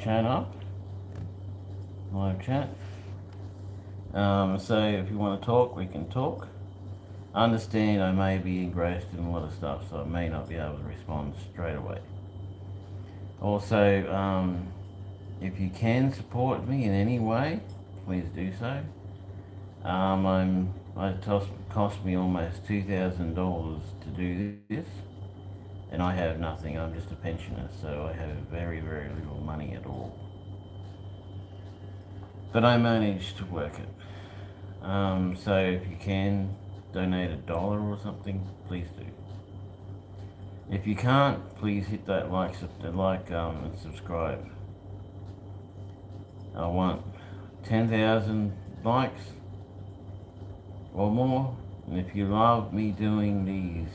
chat up, live chat. So if you want to talk, we can talk. Understand I may be engrossed in a lot of stuff, so I may not be able to respond straight away. Also, if you can support me in any way, please do so. It cost me almost $2,000 to do this, and I have nothing. I'm just a pensioner, so I have very, very little money at all. But I managed to work it. So if you can donate $1 or something, please do. If you can't, please hit that like and subscribe. I want 10,000 likes or more. And if you love me doing these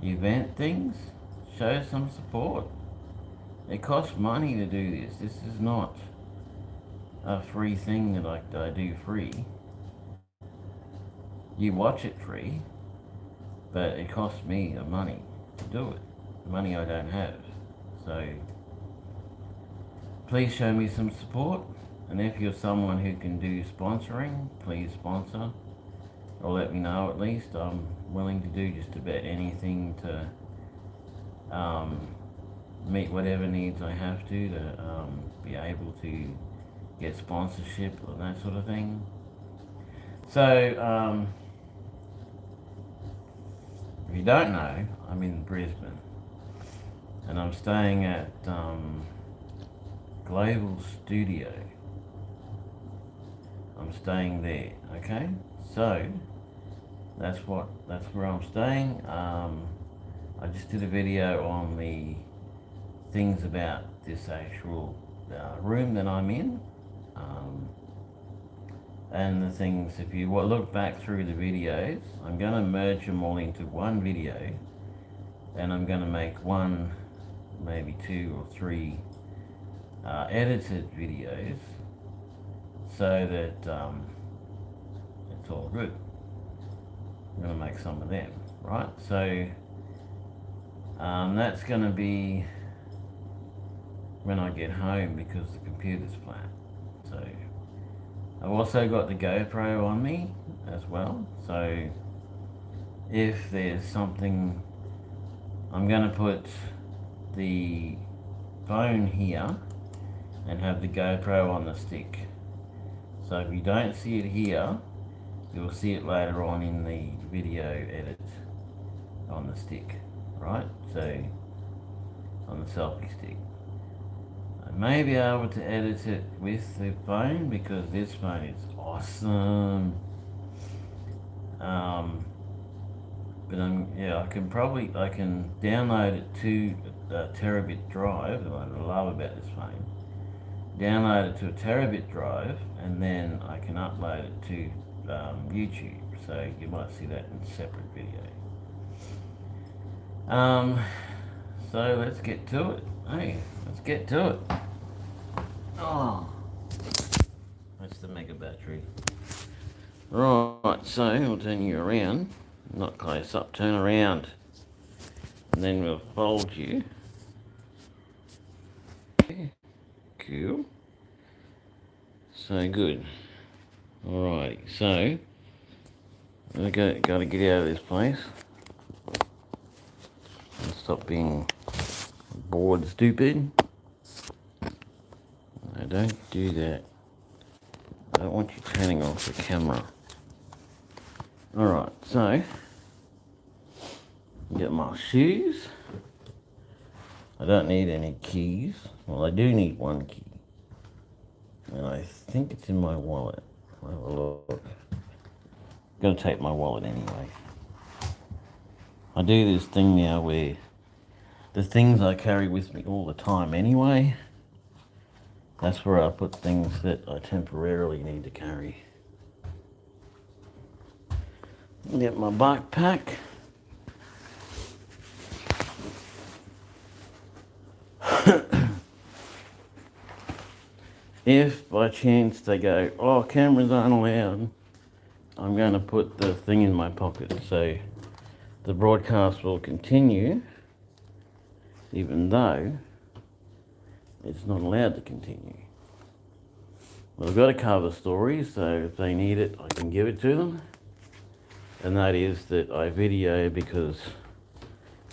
event things, show some support. It costs money to do this. This is not a free thing that I do free. You watch it free, but it costs me the money to do it. Money I don't have. So please show me some support, and if you're someone who can do sponsoring, please sponsor, or let me know at least. I'm willing to do just about anything to meet whatever needs I have to be able to get sponsorship or that sort of thing. So, if you don't know, I'm in Brisbane, and I'm staying at Global Studio. I'm staying there, okay? So that's where I'm staying. I just did a video on the things about this actual room that I'm in, and the things. If you look back through the videos, I'm going to merge them all into one video, and I'm going to make one, maybe 2 or 3 edited videos, so that it's all good. I'm going to make some of them, right? So that's going to be when I get home, because the computer's flat. So I've also got the GoPro on me as well, so if there's something, I'm going to put the phone here and have the GoPro on the stick. So if you don't see it here, you'll see it later on in the video edit on the stick, right? So on the selfie stick. I may be able to edit it with the phone, because this phone is awesome. But I can download it to a terabit drive. What I love about this phone, download it to a terabit drive, and then I can upload it to YouTube. So you might see that in a separate video. So let's get to it. Hey, let's get to it. Oh, that's the mega battery. Right, so I'll turn you around. Not close up, turn around. And then we'll fold you. Okay, cool. So good. Alrighty, so I gotta get out of this place. And stop being bored stupid. No, don't do that. I don't want you turning off the camera. Alright, so get my shoes. I don't need any keys. Well, I do need one key, and I think it's in my wallet. I'll have a look. I'm gonna take my wallet anyway. I do this thing now where the things I carry with me all the time anyway, that's where I put things that I temporarily need to carry. Get my backpack. If by chance they go, oh, cameras aren't allowed, I'm going to put the thing in my pocket, so the broadcast will continue, even though it's not allowed to continue. Well, I've got a cover story, so if they need it, I can give it to them. And that is that I video because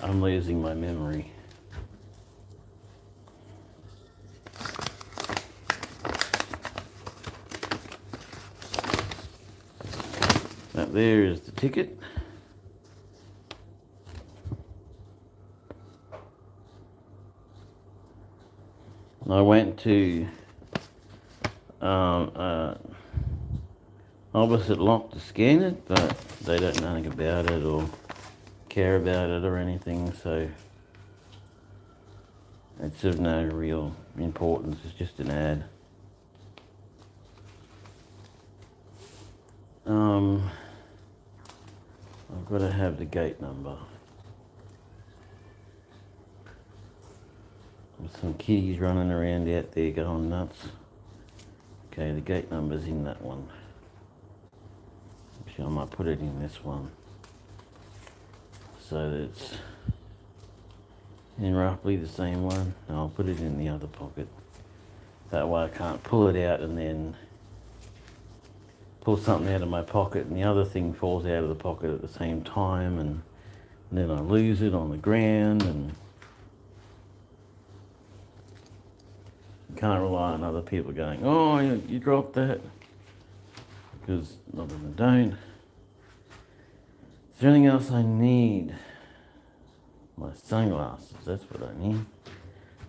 I'm losing my memory. That there is the ticket. I went to opposite lock to scan it, but they don't know anything about it or care about it or anything, so it's of no real importance. It's just an ad. I've got to have the gate number. There's some kitties running around out there going nuts. Okay, the gate number's in that one. Actually, I might put it in this one, so that it's in roughly the same one. And I'll put it in the other pocket. That way I can't pull it out and then pull something out of my pocket and the other thing falls out of the pocket at the same time, and then I lose it on the ground, and you can't rely on other people going, oh, you dropped that, because a lot of them don't. Is there anything else I need? My sunglasses, that's what I need.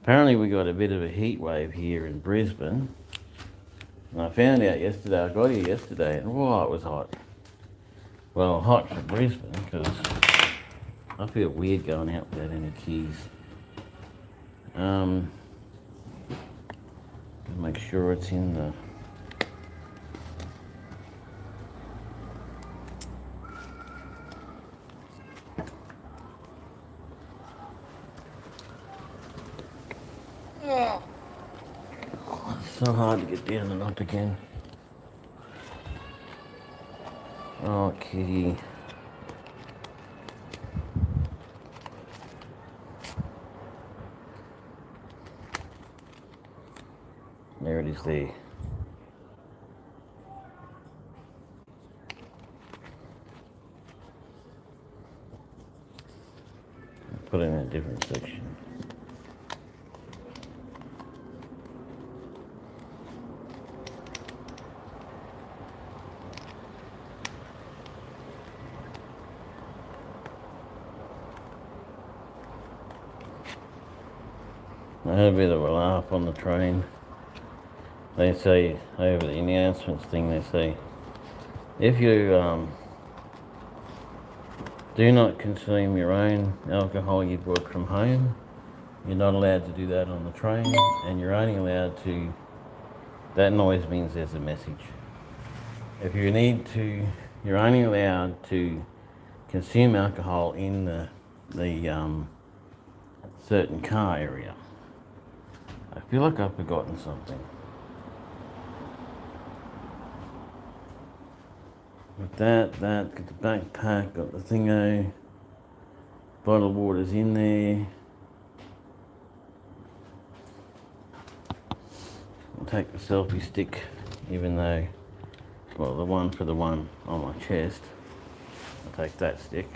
Apparently we got a bit of a heat wave here in Brisbane. And I found out yesterday, I got here yesterday, and wow, it was hot. Well, hot for Brisbane, because I feel weird going out without any keys. Make sure it's in the... It's so hard to get down and up again. Oh, kitty. There it is there. Put it in a different section. I had a bit of a laugh on the train. They say, over the announcements thing, they say, if you do not consume your own alcohol you brought from home, you're not allowed to do that on the train, and you're only allowed to, that noise means there's a message. If you need to, you're only allowed to consume alcohol in the certain car area. I feel like I've forgotten something. With that, got the backpack, got the thingo, bottle of water's in there. I'll take the selfie stick, even though, well, the one for the one on my chest. I'll take that stick.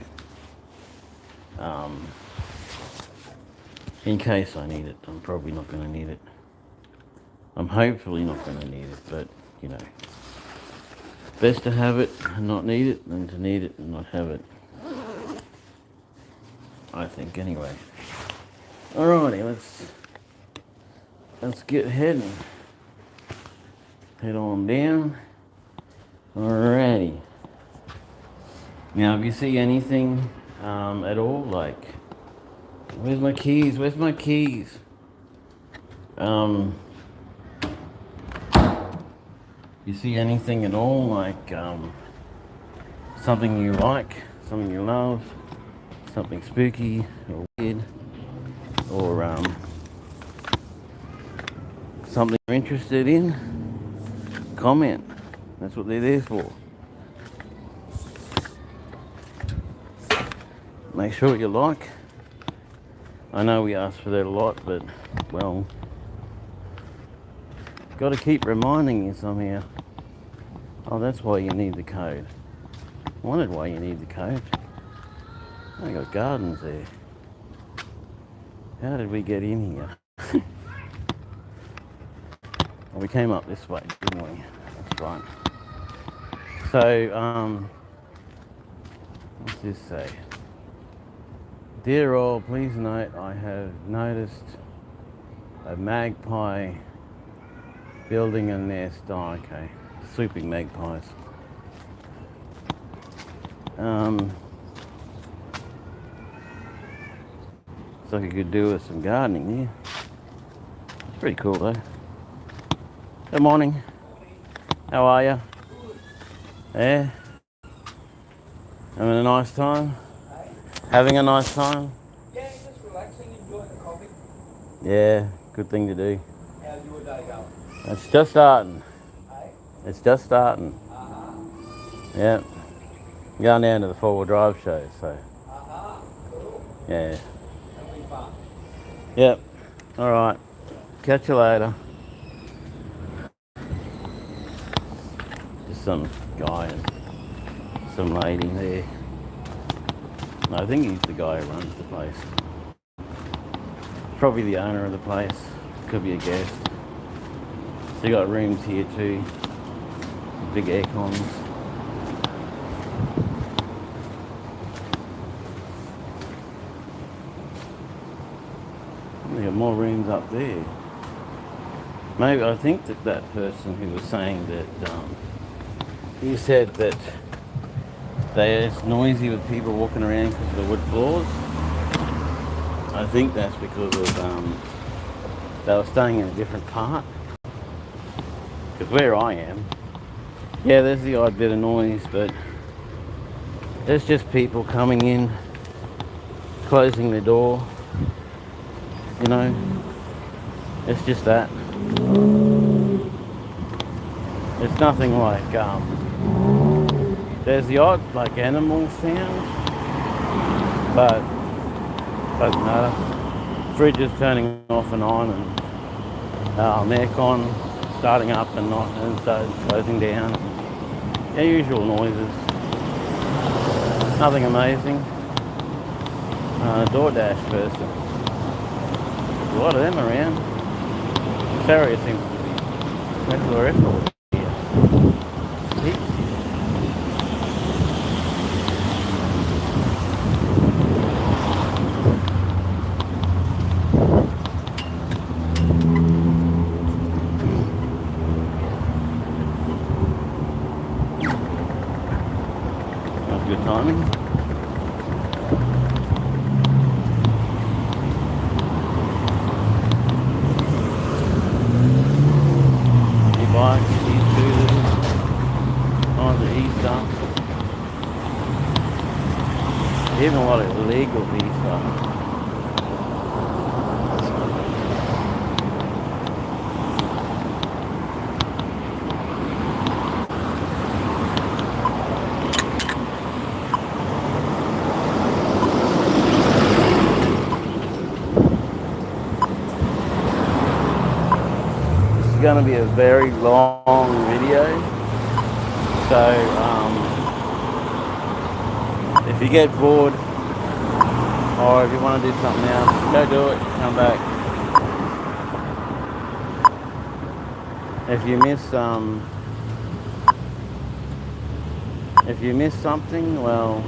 In case I need it. I'm probably not going to need it. I'm hopefully not going to need it, but, you know. Best to have it and not need it than to need it and not have it. I think, anyway. Alrighty, let's get heading. Head on down. Alrighty. Now, if you see anything at all, like, where's my keys? Where's my keys? You see anything at all, like something you like, something you love, something spooky or weird, or something you're interested in, comment. That's what they're there for. Make sure what you like. I know we ask for that a lot, but, well, Got to keep reminding you somehow. Oh, that's why you need the code. Wondered why you need the code. I got gardens there. How did we get in here? Well, we came up this way, didn't we? That's right. So, what's this say? Dear all, please note I have noticed a magpie building a nest. Oh, okay. Swooping magpies. Looks like you could do with some gardening here. It's pretty cool though. Good morning. How are you? Yeah? Having a nice time? Having a nice time? Yeah, just relaxing, enjoying the coffee. Yeah, good thing to do. How's your day going? It's just starting. Hey? It's just starting. Yeah. Going down to the 4-wheel drive show, so. Cool. Yeah. That'll be fun. Yep. Alright. Catch you later. Just some guy and some lady there. No, I think he's the guy who runs the place. Probably the owner of the place. Could be a guest. So you got rooms here too. Big aircons. They got more rooms up there. Maybe I think that person who was saying that he said that it's noisy with people walking around because of the wood floors. I think that's because of they were staying in a different part. Because where I am, yeah, there's the odd bit of noise, but there's just people coming in, closing the door. You know, it's just that. It's nothing like, there's the odd, like, animal sound, but doesn't matter. Fridge is turning off and on, and aircon starting up and not, and so closing down. Yeah, usual noises. Nothing amazing. DoorDash person. A lot of them around. This area seems to be regular effort here. Heaps here. That's good timing. Bikes, e-scooters, on the e-stuff. Even a lot of illegal e-stuff. It's going to be a very long video, so if you get bored or if you want to do something else, go do it, come back. If you miss something, well,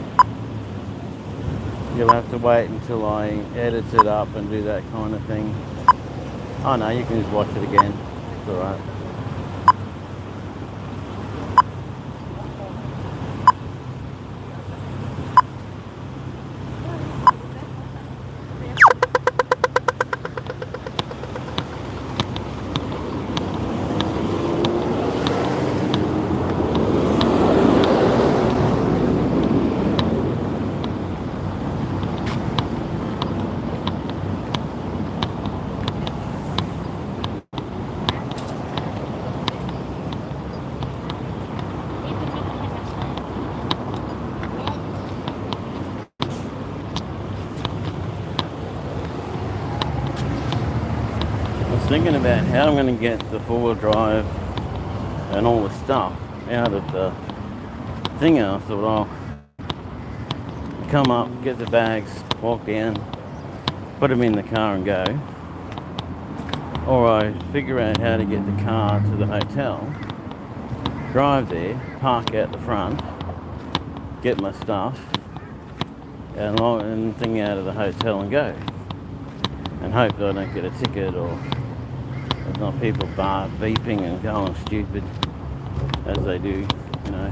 you'll have to wait until I edit it up and do that kind of thing. Oh no, you can just watch it again. It's alright. thinking about how I'm going to get the four-wheel drive and all the stuff out of the thing. I thought I'll come up, get the bags, walk down, put them in the car and go. Or I figure out how to get the car to the hotel, drive there, park out the front, get my stuff and thing out of the hotel and go. And hope that I don't get a ticket or there's not people beeping and going stupid as they do, you know.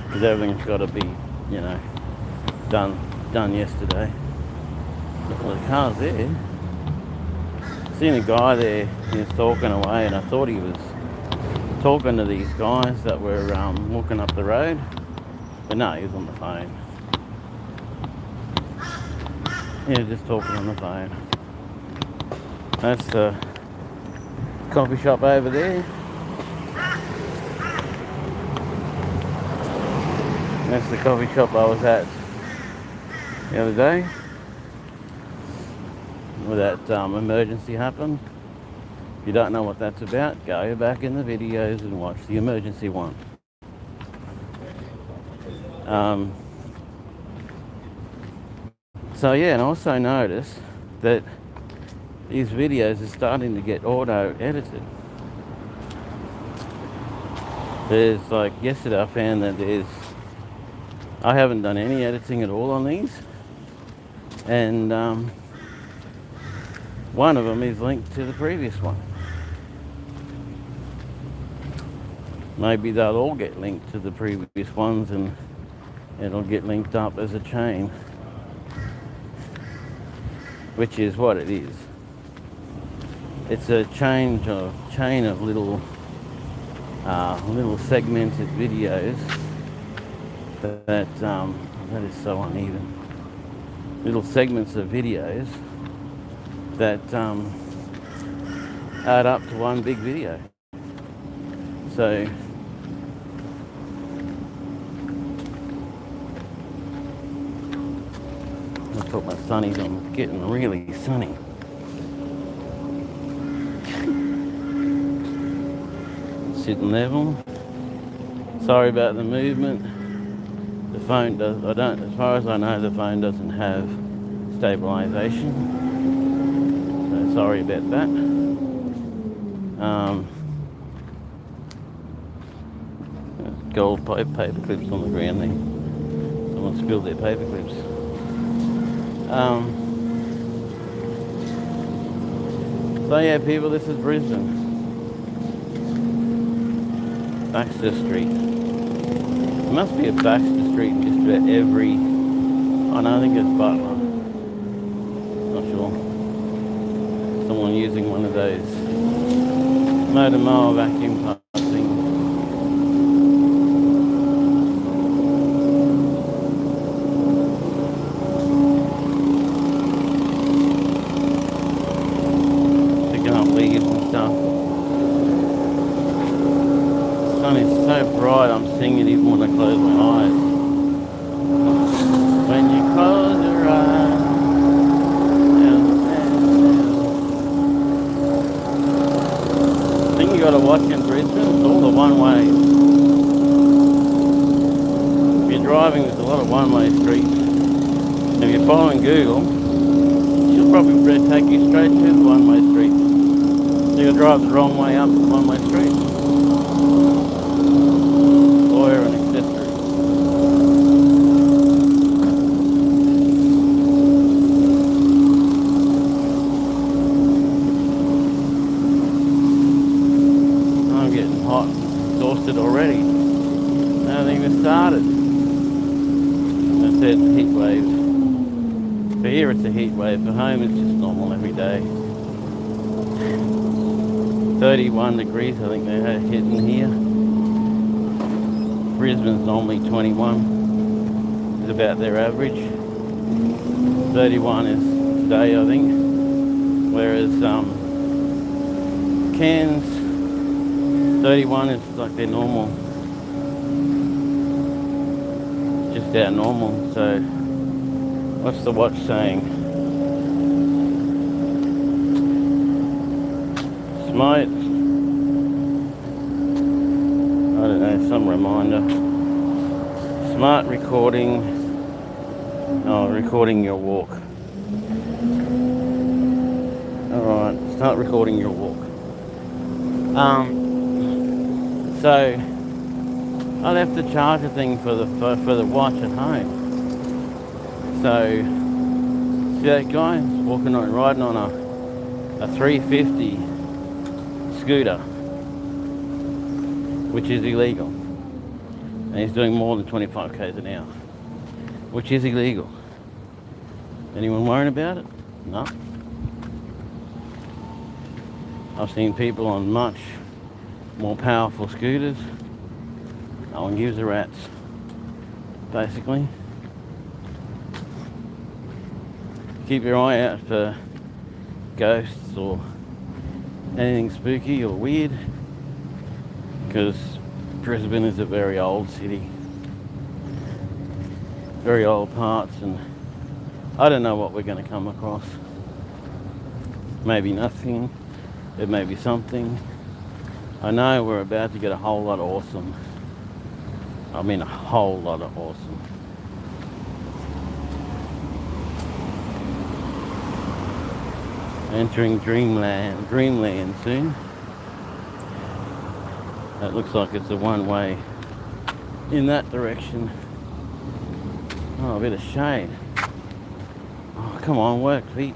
Because everything's got to be, you know, done yesterday. Well, the car's there. Seen a guy there, he was talking away, and I thought he was talking to these guys that were walking up the road, but no, he was on the phone. Yeah, just talking on the phone. That's the coffee shop over there. That's the coffee shop I was at the other day where that emergency happened. If you don't know what that's about, go back in the videos and watch the emergency one. So yeah, and I also noticed that these videos are starting to get auto edited. There's like yesterday I found that I haven't done any editing at all on these, and one of them is linked to the previous one. Maybe they'll all get linked to the previous ones and it'll get linked up as a chain, which is what it is. It's a chain of little segmented videos that is so uneven. Little segments of videos that add up to one big video. So I put my sunnies on. It's getting really sunny. Sitting level. Sorry about the movement. The phone does. As far as I know, the phone doesn't have stabilization. So sorry about that. Gold paper clips on the ground there. Someone spilled their paper clips. So yeah, people, this is Brisbane. Baxter Street. There must be a Baxter Street in just about every... Oh no, I think it's Butler. Not sure. Someone using one of those motor mower vacuum pump things. Picking up leaves and stuff. The sun is so bright, I'm seeing it even when I close my eyes. When you close your eyes, you got to watch in Brisbane, it's all the one-ways. If you're driving, there's a lot of one-way streets. If you're following Google, she'll probably take you straight to the one-way streets. So you'll drive the wrong way up the one-way street. Lawyer and accessories. Exhausted already. Nothing even started. I said heat wave. For here it's a heat wave. For home it's just normal every day. 31 degrees I think they're hitting here. Brisbane's normally 21. Is about their average. 31 is today I think. Whereas Cairns 31 is like their normal. Just our normal. So what's the watch saying? might, I don't know, some reminder. Smart recording, recording your walk. Alright, start recording your walk. So I left the charger thing for the watch at home. So see that guy riding on a 350 scooter, which is illegal, and he's doing more than 25 k's an hour, which is illegal. Anyone worrying about it? No. I've seen people on much more powerful scooters. No one gives a rat's, basically. Keep your eye out for ghosts or anything spooky or weird, because Brisbane is a very old city, very old parts, and I don't know what we're going to come across. Maybe nothing, it may be something. I know we're about to get a whole lot of awesome. I mean a whole lot of awesome. Entering dreamland soon. It looks like it's a one-way in that direction. Oh, a bit of shade. Oh, come on, work, Pete.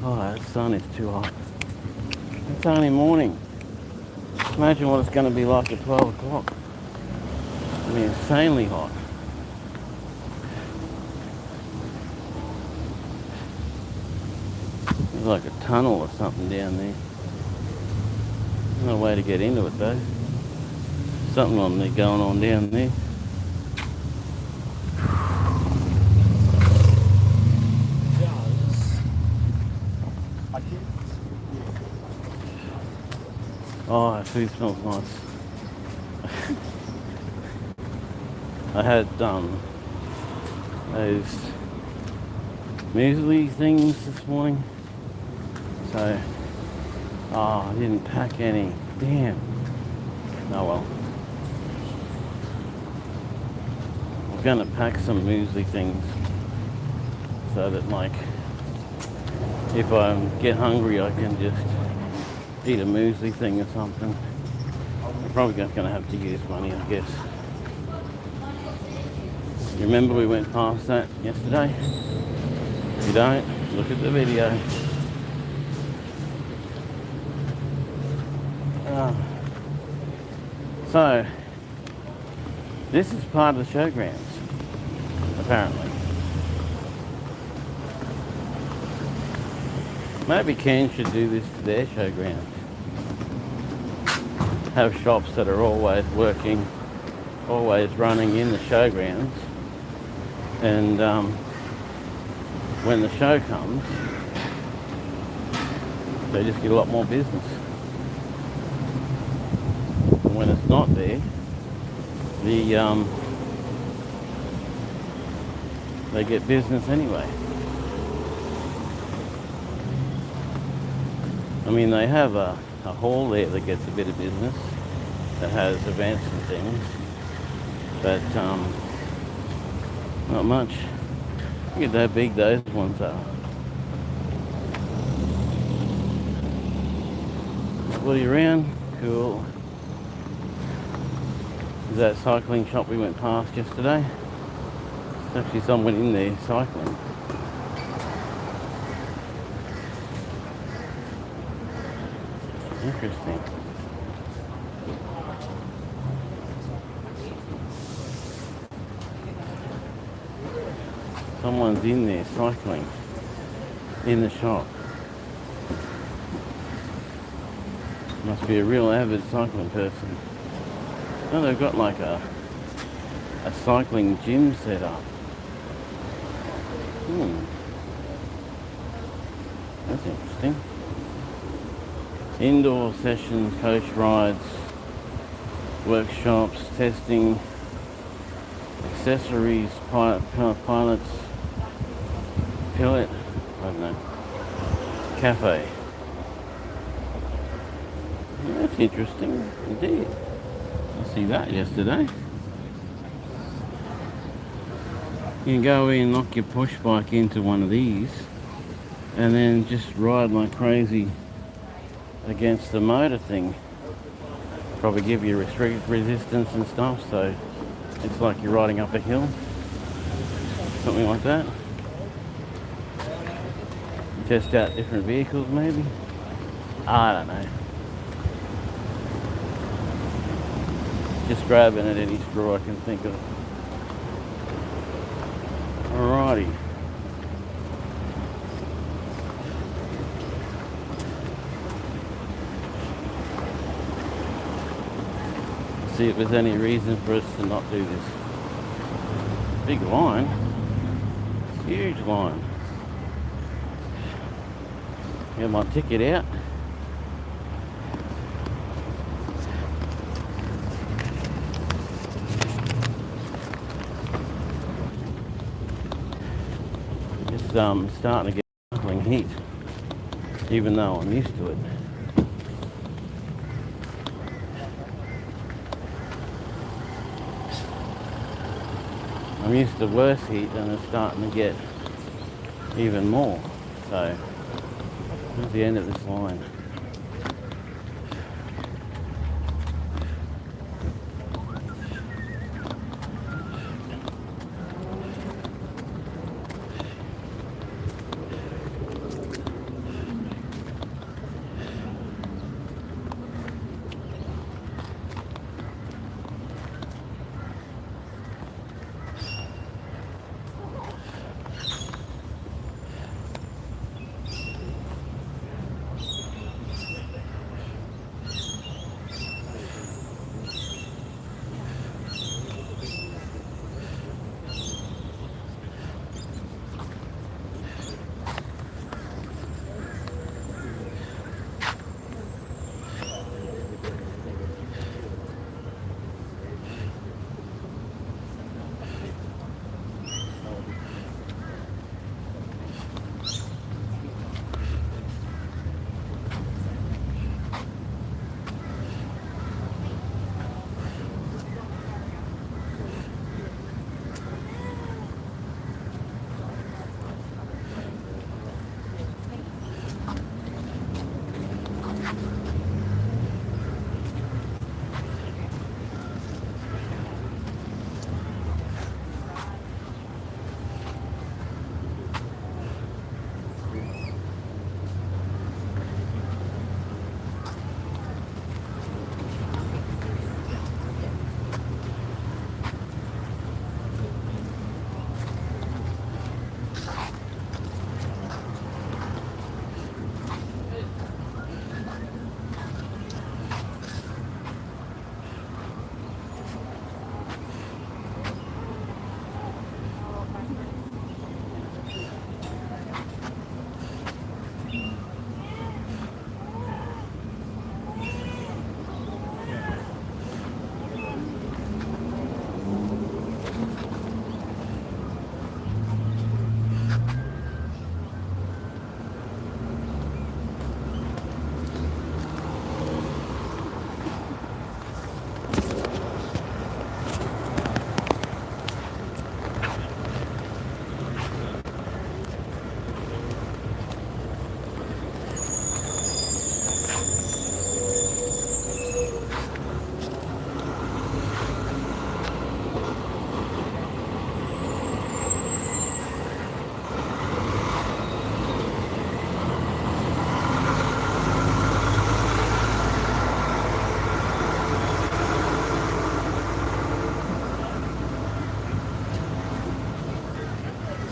Oh, that sun is too hot. It's only morning. Imagine what it's going to be like at 12 o'clock. I mean, insanely hot. There's like a tunnel or something down there. No way to get into it though. Something on there going on down there. Oh, that food smells nice. I had those muesli things this morning. So, I didn't pack any. Damn. Oh well. I'm gonna pack some muesli things so that, like, if I get hungry, I can just eat a muesli thing or something. I'm probably just gonna have to use money, I guess. You remember we went past that yesterday? If you don't, look at the video. So, this is part of the showgrounds, apparently. Maybe Cairns should do this to their showgrounds. Have shops that are always working, always running in the showgrounds, and when the show comes, they just get a lot more business. And when it's not there, they get business anyway. I mean, they have a hall there that gets a bit of business, that has events and things, but not much. Look at how big those ones are. Bloody around, cool. Is that cycling shop we went past yesterday? There's actually someone in there cycling. Interesting. Someone's in there cycling in the shop. Must be a real avid cycling person. Oh, they've got like a cycling gym set up. That's interesting. Indoor sessions, coach rides, workshops, testing, accessories, pilots, pilot, I don't know, cafe. Yeah, that's interesting indeed. I see that yesterday. You can go in, knock your push bike into one of these, and then just ride like crazy against the motor thing. Probably give you resistance and stuff, so it's like you're riding up a hill, something like that. Test out different vehicles maybe. I don't know. Just grabbing at any straw I can think of. Alrighty. See if there's any reason for us to not do this. Big line. Huge line. Get my ticket out. It's starting to get stifling heat, even though I'm used to it. I'm used to worse heat and it's starting to get even more. So, here's the end of this line.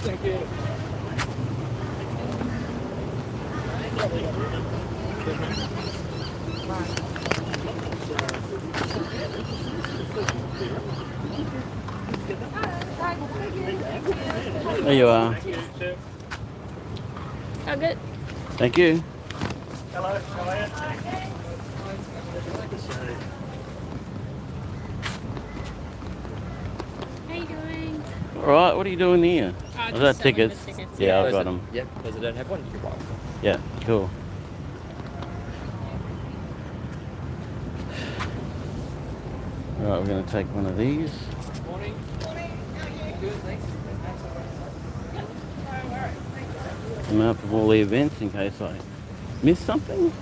Thank you. There you are. Oh, good. Thank you. Hello, how are you? How you doing? All right, what are you doing here? Just Is that selling the tickets? tickets, Yeah, yeah. I've got them. Yeah, because I don't have one. You can buy one. Yeah, cool. All right, we're going to take one of these. Morning. Good, thanks. I'm out for all the events in case I miss something.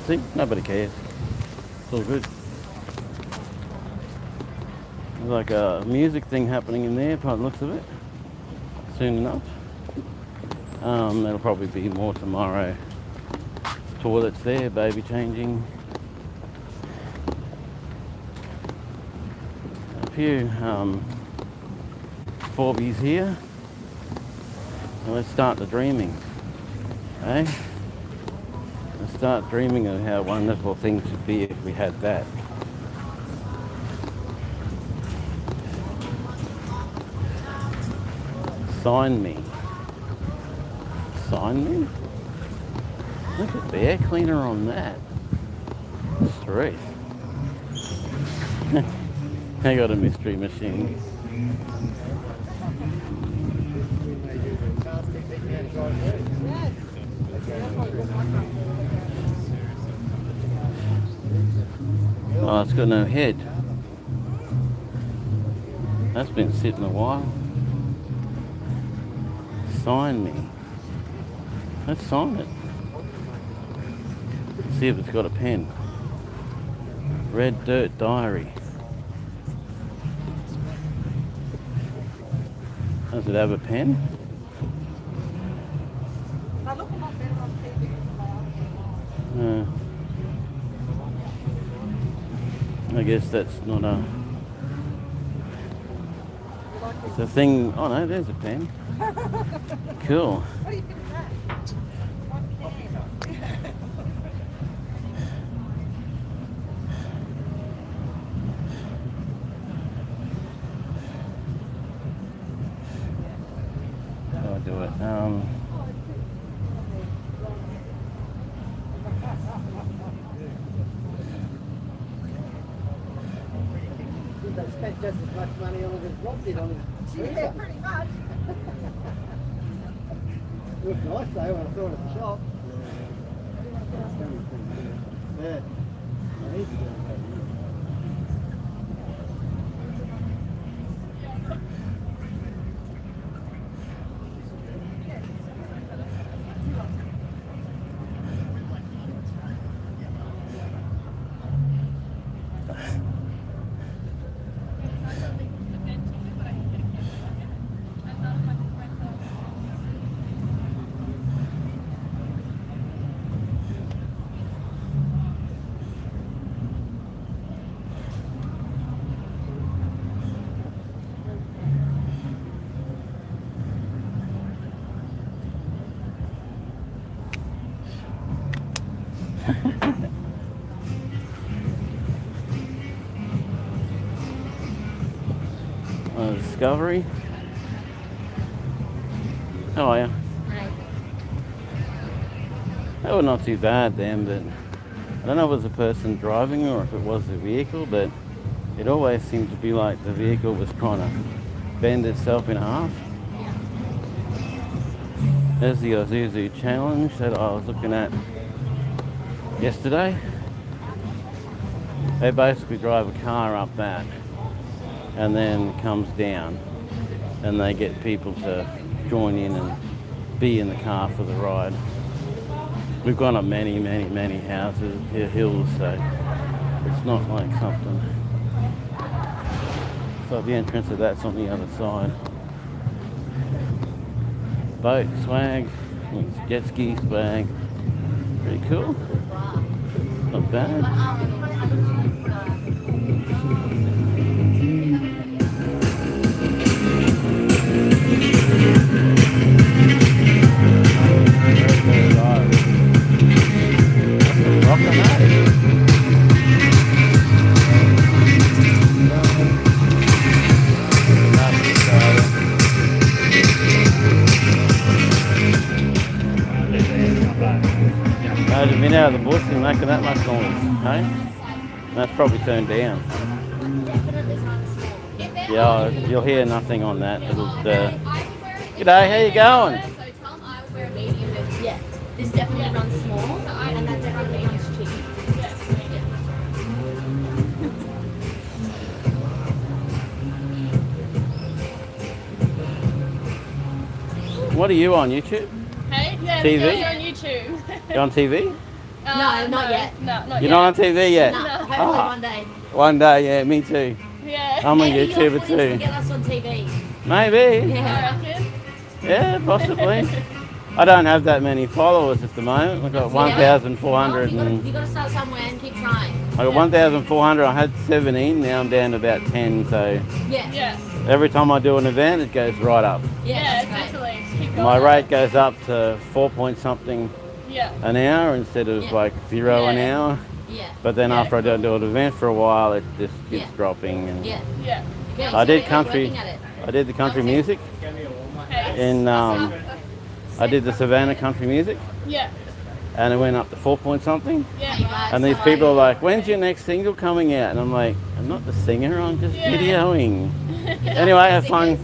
See, nobody cares. It's all good. There's like a music thing happening in there by the looks of it. Soon enough. That'll probably be more tomorrow. Toilets there, baby changing. A few Forbies here. Now let's start the dreaming. Eh? Let's start dreaming of how wonderful things would be if we had that. Sign me. Sign me? Look at the air cleaner on that. Straight. I got a mystery machine. Oh, it's got no head. That's been sitting a while. Sign me. Let's sign it. See if it's got a pen. Red Dirt Diary. Does it have a pen? I look a lot better on TV. I guess that's not a... It's a thing... Oh no, there's a pen. Cool. What do you think of that? One can. How do I do it? They spent just as much money on it as Rob did on his Yeah, pretty much. It looked nice though when I saw it at the shop. Yeah. I need to go and have it. Discovery. How are you? Right. They were not too bad then, but I don't know if it was the person driving or if it was the vehicle, but it always seemed to be like the vehicle was trying to bend itself in half. There's the Isuzu Challenge that I was looking at yesterday. They basically drive a car up that and then it comes down and they get people to join in and be in the car for the ride. We've gone up many houses, hills, so it's not like something. So the entrance of that's on the other side. Boat swag, jet ski swag, pretty cool. Not bad. Imagine being out of the bush and making that much noise, hey? That's probably turned down. Definitely kind of small. Yeah, you'll hear nothing on that. It'll, G'day, how you going? So Tom, I would wear a medium. Yeah. This definitely runs small, and that definitely runs cheap. What are you on YouTube? Hey, yeah, TV? the girls are on YouTube. You on TV? No, not yet. No, not You're yet. not on TV yet? No, hopefully one day. One day, yeah, me too. Yeah. I'm a Maybe your YouTuber footage will too. get us on TV. Maybe. I Yeah. reckon. Yeah, possibly. I don't have that many followers at the moment. I've got 1,400 and You got to start somewhere and keep trying. I got 1,400. I had 17. Now I'm down to about 10. So Yeah. Yeah. every time I do an event, it goes right up. Yeah, Yeah, that's great. definitely. Just keep going. My rate goes up to 4 point something Yeah. an hour instead of Yeah. like 0 an Yeah. hour. Yeah. But then Yeah. after I don't do an event for a while, it just keeps Yeah. dropping. And Yeah. Yeah. Yeah, I so did we're country. working at it. I did the country music Hey. in. I did the Savannah country music, Yeah. and it went up to 4 point something. Yeah. Hey, guys, And these how are people are you? like, "When's your next single coming out?" And I'm like, "I'm not the singer. I'm just Yeah. videoing." Anyway, have fun.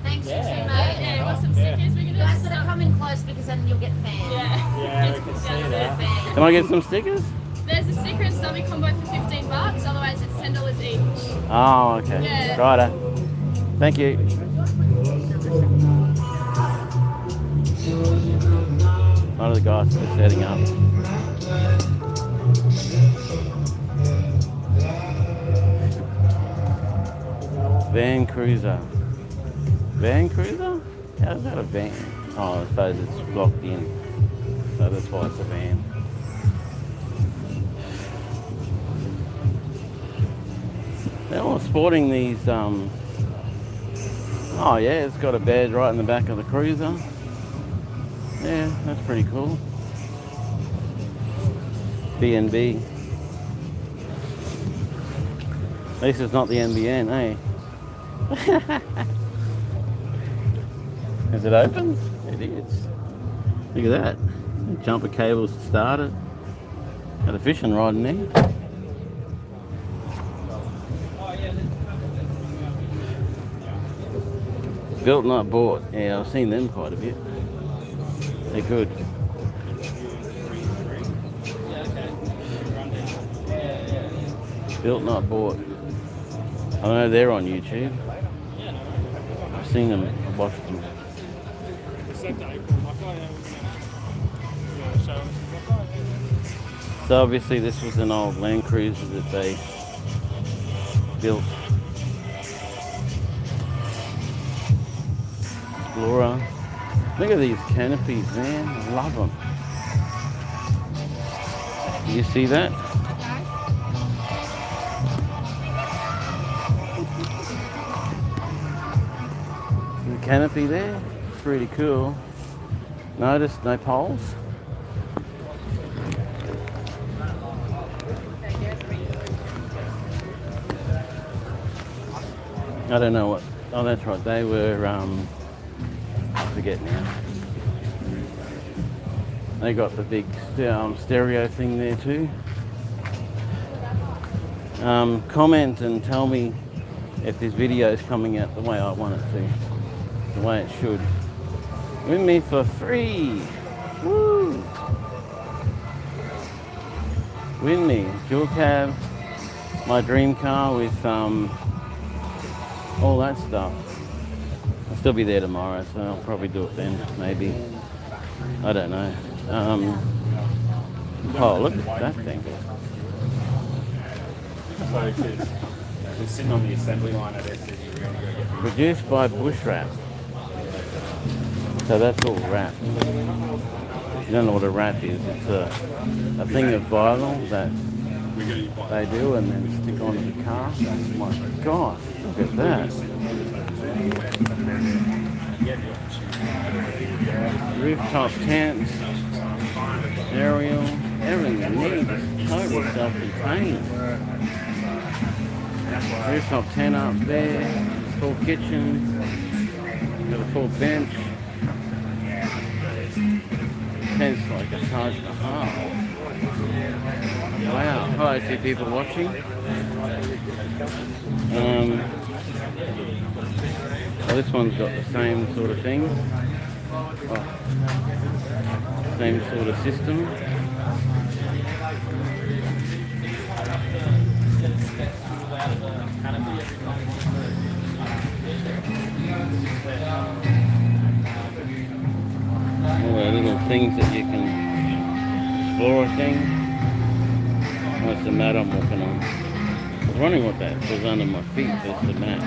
Thanks, you too, Yeah, mate. you want some stickers? We can do Guys, some. gotta come in close because then you'll get fans. Yeah. Yeah, we can see that. Fans. Can I get some stickers? There's a sticker and stubby combo for $15. Otherwise, it's $10 each. Oh, okay. Yeah. Righto. Thank you. One of the guys is setting up. Van Cruiser. Van Cruiser? How's that a van? Oh, I suppose it's blocked in. So that's why it's a van. They're all sporting these, oh yeah, it's got a bed right in the back of the cruiser. Yeah, that's pretty cool. B&B. At least it's not the NBN, eh? Is it open? It is. Look at that. Jumper cables to start it. Got a fishing rod in there. Built not bought. Yeah, I've seen them quite a bit. They're good. Built not bought. I know they're on YouTube. I've seen them, I've watched them. So obviously this was an old Land Cruiser that they built. Explorer. Look at these canopies, man. I love them. You see that? The canopy there, pretty cool. Notice no poles. I don't know what. Oh, that's right. They were. I forget now. They got the big stereo thing there too. Comment and tell me if this video is coming out the way I want it to, the way it should. Win me for free. Woo! Win me dual cab, my dream car with all that stuff. I'll still be there tomorrow, so I'll probably do it then, maybe. I don't know. Oh, look at that thing. We're sitting on the assembly line at SCU. We're going to go get Produced by Bushwrap. So that's all wrap. You don't know what a wrap is. It's a thing of vinyl that they do and then stick onto the car. Oh my gosh, look at that. Rooftop tents, aerial, everything you need. It's totally self-contained. Rooftop tent up there, full kitchen, got a full bench. Tent's like a size and a half. Wow, hi to people watching. Well, this one's got the same sort of thing. Oh, same sort of system. All the little things that you can explore thing. What's the mat I'm walking on? I was wondering what that was under my feet. There's the mat.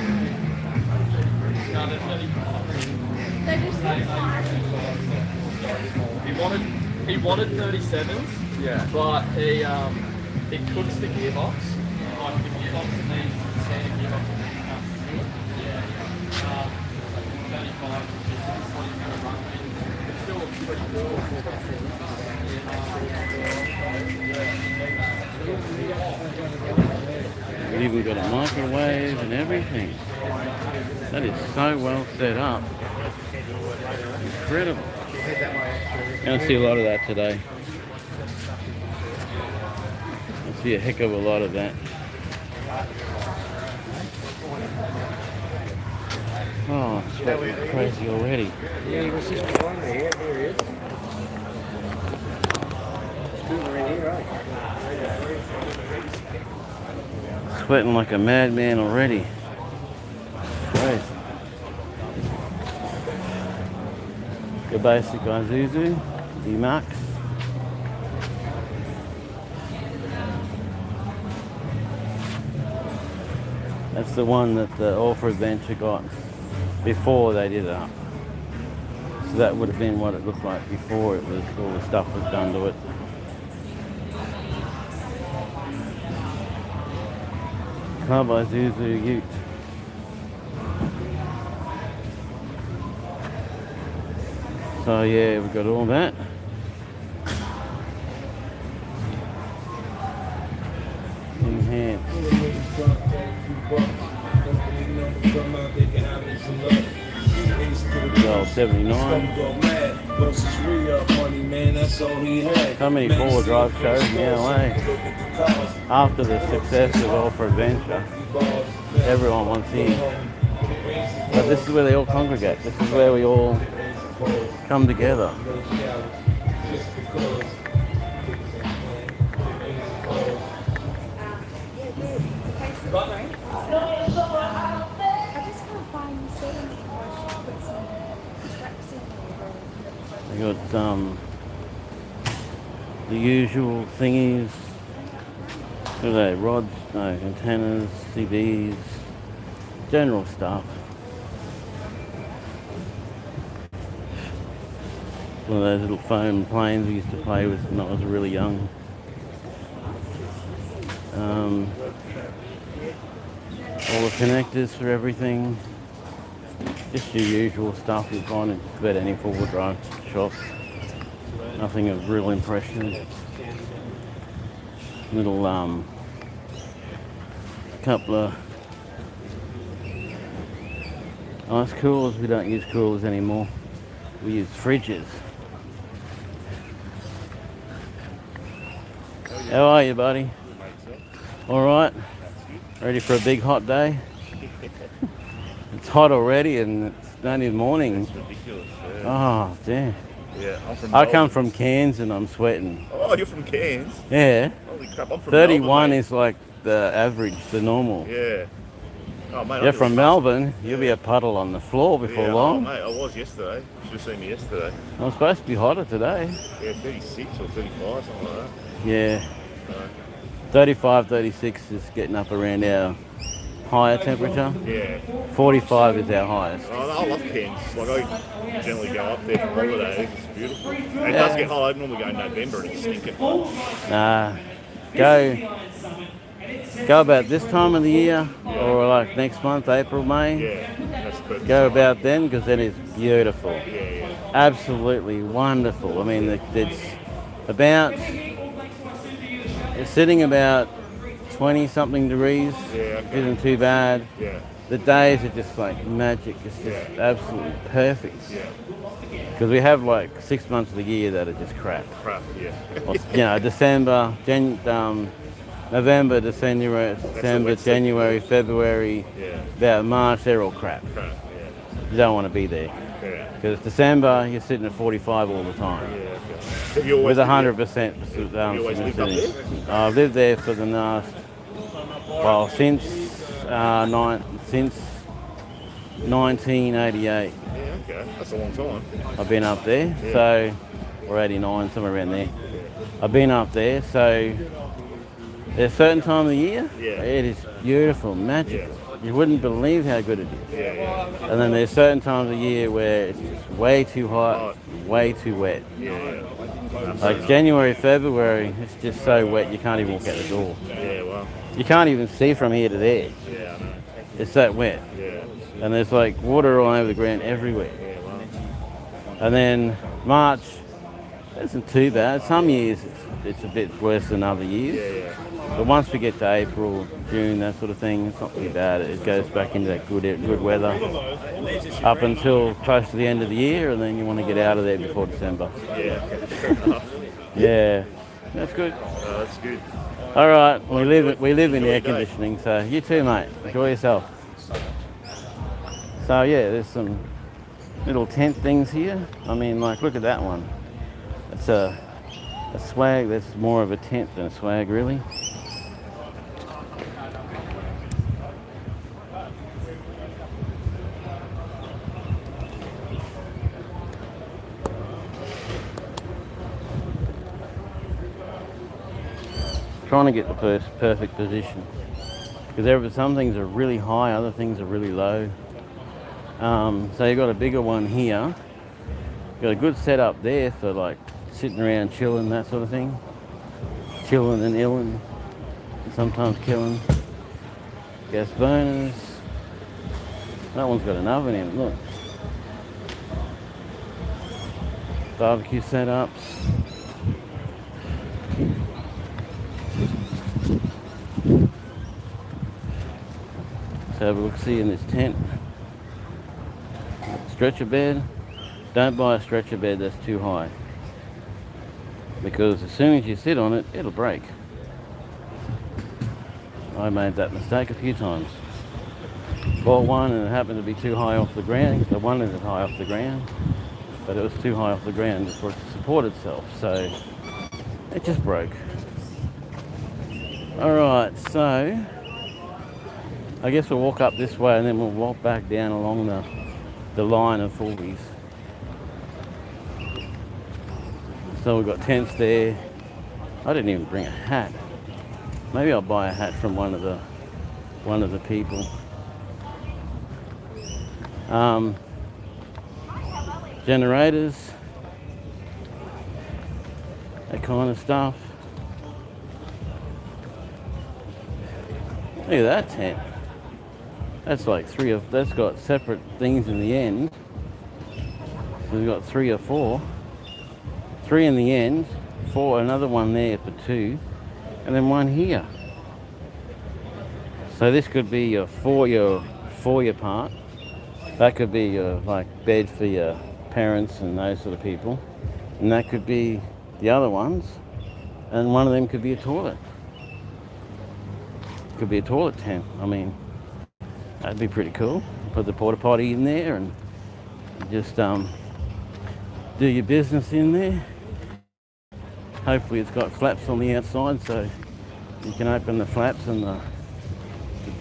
He wanted 37s, Yeah. but he cooks the gearbox. Like the gearbox and the standard gearbox. Yeah. 35 is what he's going to run with. It still looks pretty cool. We've even got a microwave and everything. That is so well set up. Incredible. You're going to see a lot of that today. You'll see a heck of a lot of that. Oh, I'm sweating like crazy already. Yeah, he was just behind me. Yeah, there he is. Scooter in here, right? Sweating like a madman already. Crazy. Your basic Isuzu, D-Max. That's the one that the All-For Adventure got before they did it up. So that would have been what it looked like before it was all the stuff was done to it. Club Isuzu Ute. So yeah, we've got all that. Enhanced. Well, 79. So many four-wheel drive shows now, eh? After the success of All-For Adventure, everyone wants in. But this is where they all congregate. This is where we all come together. They got the usual thingies. What are they? Rods, no, antennas, CVs, general stuff. One of those little foam planes we used to play with when I was really young. All the connectors for everything. Just your usual stuff you find in just about any four-wheel drive shop. Nothing of real impression. Little couple of ice coolers. We don't use coolers anymore. We use fridges. How are you, buddy? All right. Ready for a big hot day? It's hot already, and it's only the morning. It's ridiculous. Yeah. Oh, damn. Yeah, I'm from I come Melbourne. from Cairns and I'm sweating. Oh, you're from Cairns? Yeah. Holy crap, I'm from 31 Melbourne, mate. is like the average, the normal. Yeah. Oh, mate, You're from Melbourne. You'll be a puddle on the floor before yeah, long. Oh, mate, I was yesterday. Should have seen me yesterday. I'm supposed to be hotter today. Yeah, 36 or 35, something like that. Yeah. So, 35, 36 is getting up around our higher temperature. yeah. 45 is our highest. I love Cairns. Like, I generally go up there for holidays. It's beautiful. And it Yeah. does get hot. I normally go in November and it's stinking hot. Nah. Go about this time of the year, or like next month, April, May. Yeah, that's perfect. Go about then, because then it's beautiful. Yeah, yeah. Absolutely wonderful. I mean, it's sitting about 20 something degrees. Yeah, okay. Isn't too bad. Yeah. the days are just like magic. It's just absolutely perfect. Yeah. Because we have like 6 months of the year that are just crap. Crap, yeah. Or, you know, December, November, December, wet season. January, February, Yeah. about March, they're all crap. Crap, yeah. You don't want to be there. Yeah. Because December, you're sitting at 45 all the time. Yeah, okay. Have you always With lived 100% you always lived up humidity. there? I've lived there for the last, well, since 1988. Yeah, okay. That's a long time. I've been up there, Yeah. so, or 89, somewhere around there. I've been up there, so there's a certain time of the year, Yeah. it is beautiful, magical. You wouldn't believe how good it is. Yeah, yeah. And then there's certain times of year where it's just way too hot, way too wet. Yeah, yeah. Like January, February, it's just so wet you can't even walk out the door. Yeah, well, You can't even see from here to there. yeah, I know. It's that wet. Yeah, And there's like water all over the ground everywhere. yeah, well, And then March, isn't too bad. Some years it's a bit worse than other years. yeah, yeah. But once we get to April, June, that sort of thing, it's not too bad. It goes back into that good weather up until close to the end of the year, and then you want to get out of there before December. Yeah, fair enough. Yeah, that's good. That's good. All right, we live in Enjoy air your day. conditioning, so you too, mate. Enjoy yourself. So yeah, there's some little tent things here. I mean, like, look at that one. It's a swag. That's more of a tent than a swag, really. Trying to get the perfect position, because some things are really high, other things are really low. So you've got a bigger one here. Got a good setup there for like sitting around chilling, that sort of thing. Chilling and illing, and sometimes killing. Gas burners. That one's got an oven in it, look. Barbecue setups. Let's have a look, see in this tent. Stretcher bed. Don't buy a stretcher bed that's too high, because as soon as you sit on it, it'll break. I made that mistake a few times. Bought one and it happened to be too high off the ground. The one is high off the ground, but it was too high off the ground for it to support itself, so it just broke. Alright, so I guess we'll walk up this way and then we'll walk back down along the line of Fulbies. So we've got tents there. I didn't even bring a hat. Maybe I'll buy a hat from one of the people. Generators, that kind of stuff. Look at that tent. That's like that's got separate things in the end. So we've got 3 or 4. 3 in the end, 4, another one there for 2, and then 1 here. So this could be your foyer part. That could be your like bed for your parents and those sort of people, and that could be the other ones, and one of them could be a toilet. Could be a toilet tent. I mean, that'd be pretty cool. Put the porta potty in there and just do your business in there. Hopefully it's got flaps on the outside so you can open the flaps and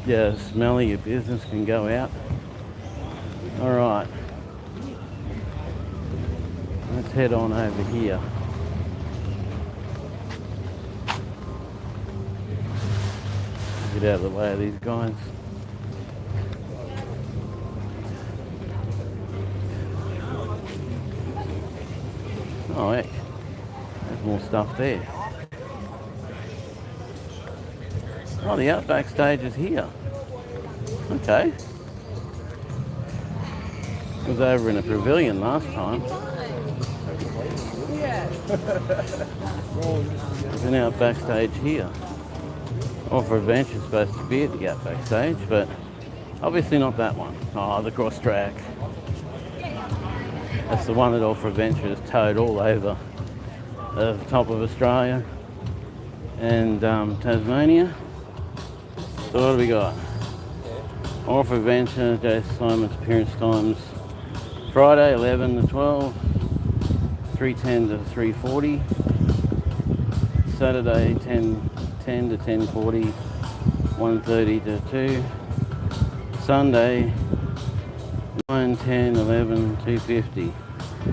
the smell of your business can go out. Alright, let's head on over here. Get out of the way of these guys. Oh heck, there's more stuff there. Oh, the outback stage is here. Okay. It was over in a pavilion last time. There's an outback stage here. Offer Adventure's supposed to be at the outback stage, but Obviously not that one. Oh, the cross track. That's the one that Offer Adventure has towed all over the top of Australia and Tasmania. So what do we got? Offer Adventure, Jay Simon's appearance times. Friday 11 to 12, 3:10 to 3:40. Saturday 10 to 10:40, 1:30 to 2. Sunday 9, 10, 11, 2:50.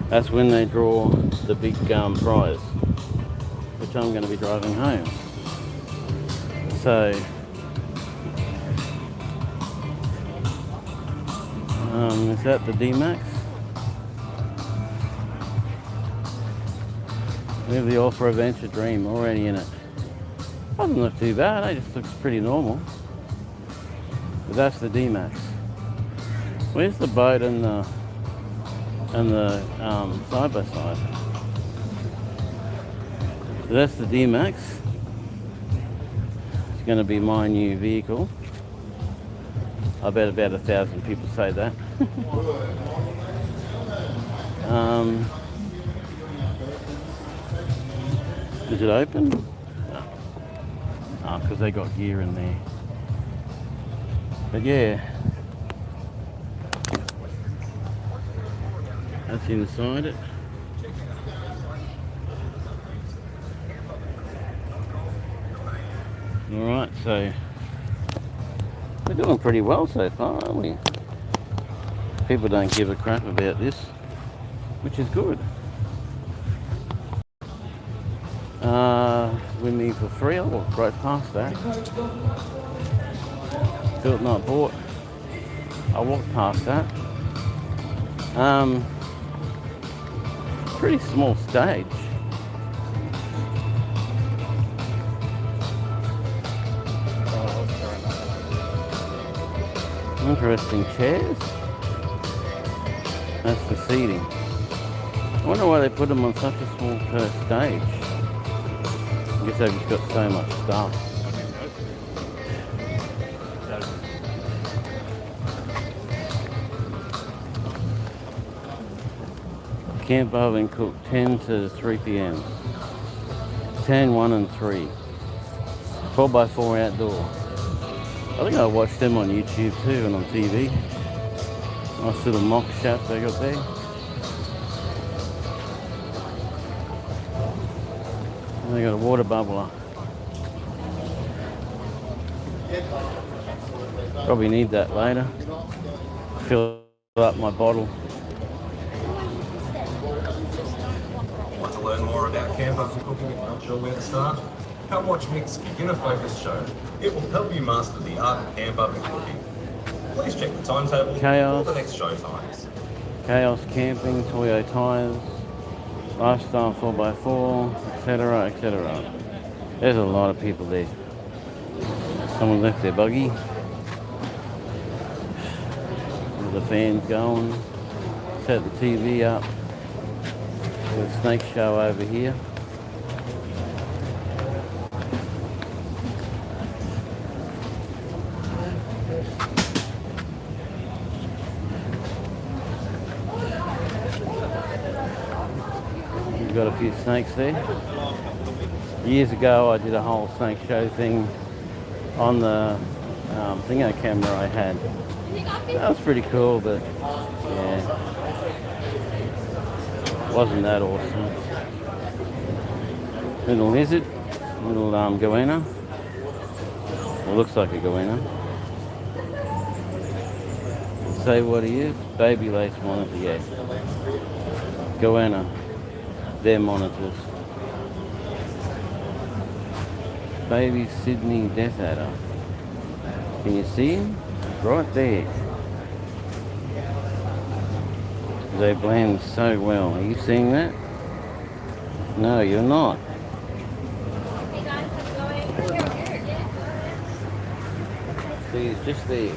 That's when they draw the big prize, which I'm going to be driving home. So is that the D-Max? We have the Offer Adventure Dream already in it. Doesn't look too bad, it just looks pretty normal. But that's the D-Max. Where's the boat and the side by side? So that's the D-Max. It's going to be my new vehicle. I bet about 1,000 people say that. Is it open? No. Oh, because they got gear in there. But yeah. That's inside it. Alright, so we're doing pretty well so far, aren't we? People don't give a crap about this, which is good. With me for free, I'll walk right past that. Built not bought. I walked past that. Pretty small stage. Interesting chairs. That's the seating. I wonder why they put them on such a small stage. I guess they've just got so much stuff. Camp oven cooked 10 to 3 p.m. 10, 1 and 3. 4x4 outdoor. I think I watched them on YouTube too and on TV. Nice little mock shack they got there. And they got a water bubbler. Probably need that later. Fill up my bottle. Want to learn more about camp oven cooking and not sure where to start? Come watch Mick's Beginner Focus show. It will help you master the art of camp oven cooking. Please check the timetable for the next show times. Chaos Camping, Toyo Tires, Lifestyle 4x4, etc, etc. There's a lot of people there. Someone left their buggy. The fans going. Set the TV up. Got a snake show over here. We've got a few snakes there. Years ago I did a whole snake show thing on the thingo camera I had. That was pretty cool, but yeah, wasn't that awesome. Little lizard, little goanna. Well, looks like a goanna. Say what he is, baby lace monitor, yeah. Goanna, they're monitors. Baby Sydney Death Adder. Can you see him? Right there. They blend so well. Are you seeing that? No, you're not. See, it's just there.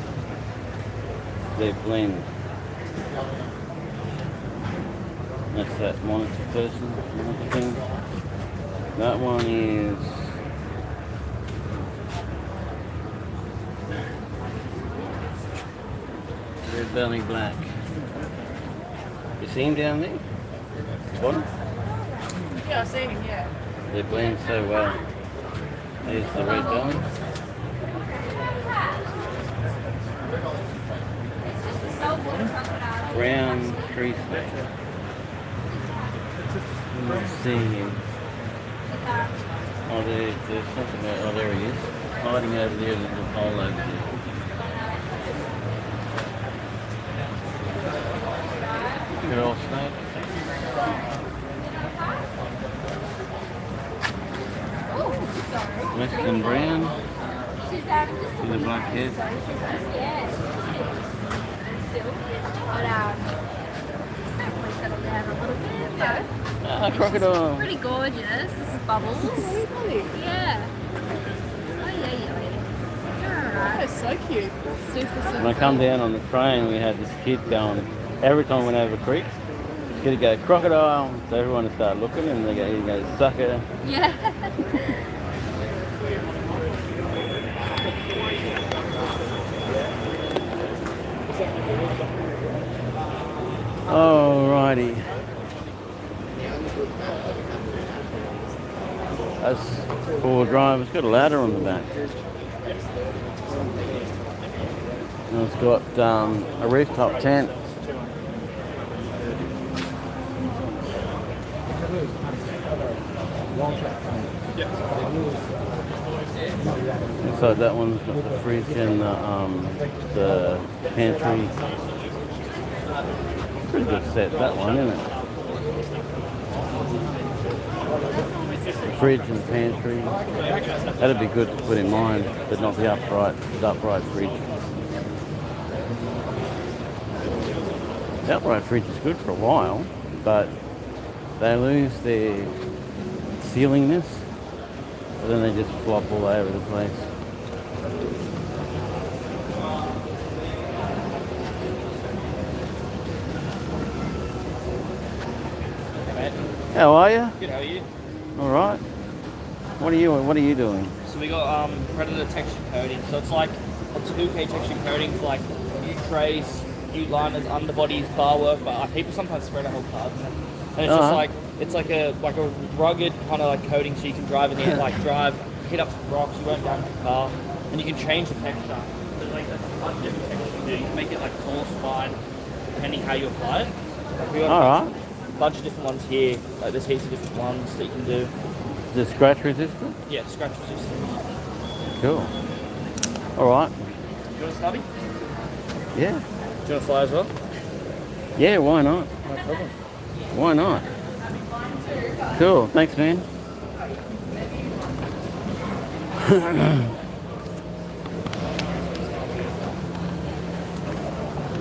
They blend. That's that monitor person. Monitor thing. That one is Red belly black. You see him down there? Bottom? Yeah, I've seen him, yeah. They blend so well. There's the red belly. Brown tree snake. Let's see here. Oh, there's something there. Oh, there he is. Hiding over there, there's a little hole over there. Good old snake. Mexican brown. See the black head. Crocodile. Pretty gorgeous. This is Bubbles. Yeah. Oh, yeah. You're alright. That's so cute. Super. When I come down on the train, we had this kid going, every time we went over creeks, this kid would go, crocodile. So everyone would start looking and they go, he goes, sucker. Yeah. Alrighty. That's four drive. It's got a ladder on the back. And it's got a rooftop tent. Inside that one's got the fridge and the pantry. Pretty good set, that one, isn't it? Fridge and pantry. That'd be good to put in mine, but not the upright fridge. The upright fridge is good for a while, but they lose their sealingness, and then they just flop all over the place. How are you? Good, how are you? All right. What are you doing? So we got predator texture coating. So it's like a 2K texture coating for like new trays, new liners, underbodies, bar work. But people sometimes spread a whole card, and it's just like it's like a rugged kind of like coating, so you can drive in there, like hit up some rocks, you won't damage the car, and you can change the texture. So like there's a bunch of different textures you can do. You can make it like coarse, fine, depending how you apply it. Like we got All right. a bunch of different ones here. Like there's heaps of different ones that you can do. Is it scratch resistant? Yeah, scratch resistant. Cool. All right. You want a stubby? Yeah. Do you want to fly as well? Yeah. Why not? No problem. Why not? Cool. Thanks, man.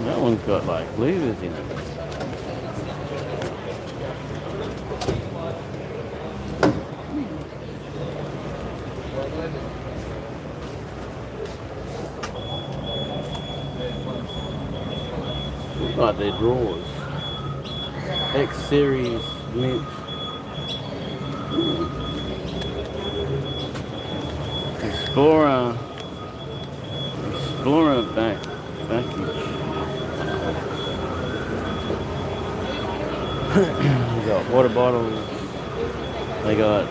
That one's got like levers in it. Like their drawers. X series mint. Explorer package. They got water bottles. They got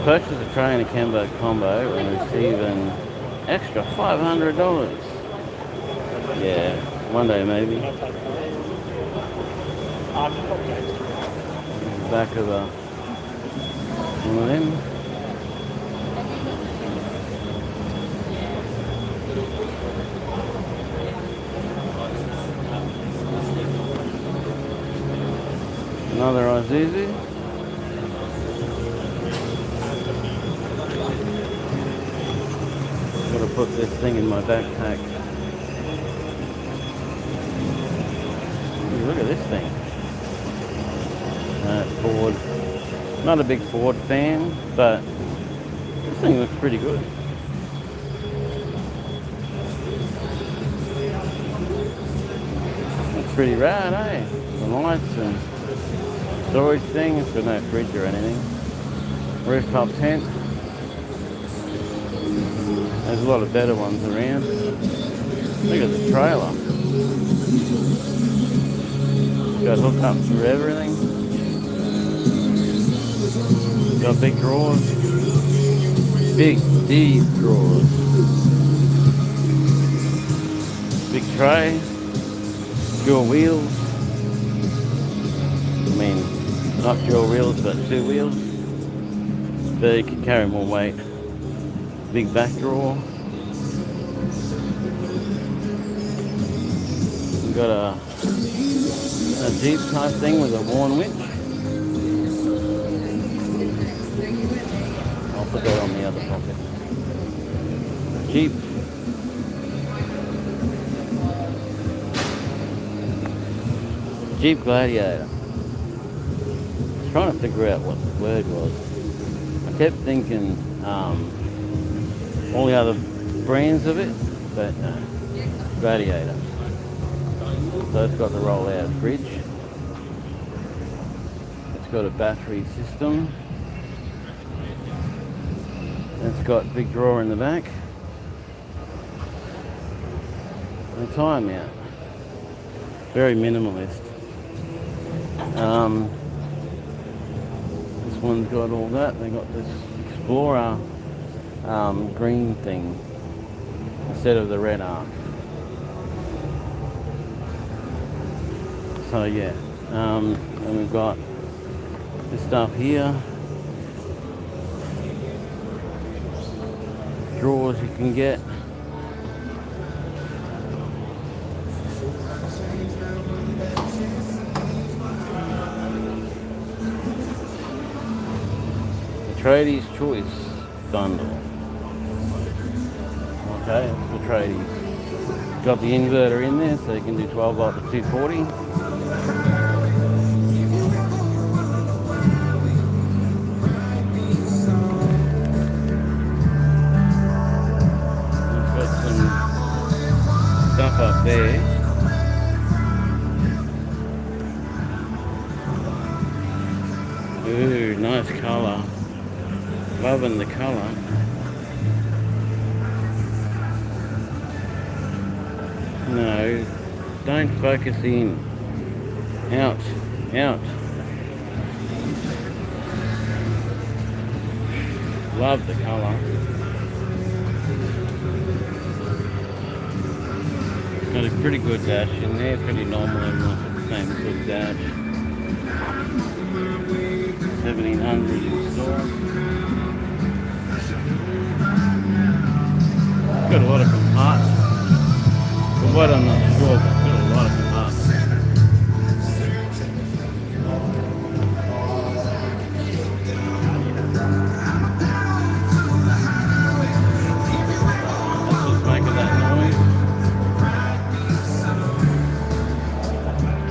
purchase a tray and a combo and receive an extra $500. Yeah, one day maybe. Back of one of them. Another Isuzu. Gotta put this thing in my backpack. Ooh, look at this thing. Ford. Not a big Ford fan, but this thing looks pretty good. It's pretty rad, eh? The lights and storage thing. It's got no fridge or anything. Rooftop tent. There's a lot of better ones around. Look at the trailer. Got hookups for everything. Got big drawers. Big, deep drawers. Big tray. Dual wheels. I mean, not dual wheels, but 2 wheels. So you can carry more weight. Big back drawer. We've got a Jeep type thing with a worn winch. I'll put that on the other pocket. Jeep. Jeep Gladiator. I was trying to figure out what the word was. I kept thinking all the other brands of it, but no. Gladiator. So it's got the roll-out fridge. It's got a battery system. It's got a big drawer in the back. And a tire mount. Very minimalist. This one's got all that. They got this Explorer green thing instead of the red arc. So yeah, and we've got this stuff here. Drawers you can get. Tradies Choice bundle. Okay, that's the tradies. Got the inverter in there so you can do 12 volt to 240. It's got some stuff up there. Ooh, nice colour. Loving the colour. No, don't focus in. Out, out. Love the colour. Got a pretty good dash in there, pretty normal, everyone's got the same sort of dash. 1700 installed. Got a lot of compartments. For what I'm not sure, but got a lot of compartments. That's what's making that noise.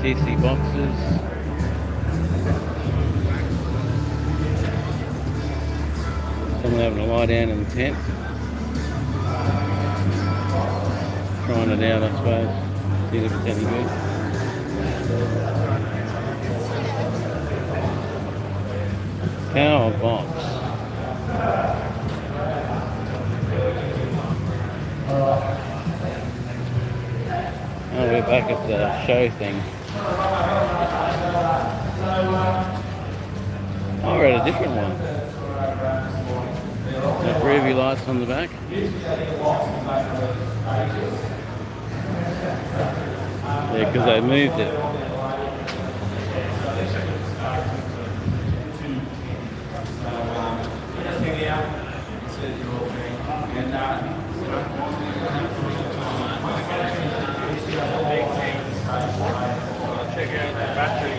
TC boxes. Someone having a lie down in the tent. Trying it out, I suppose. See if it's any good. Power box. Oh, we're back at the show thing. Oh, we're at a different one. The preview lights on the back. Yeah, because they moved it. Check out the battery.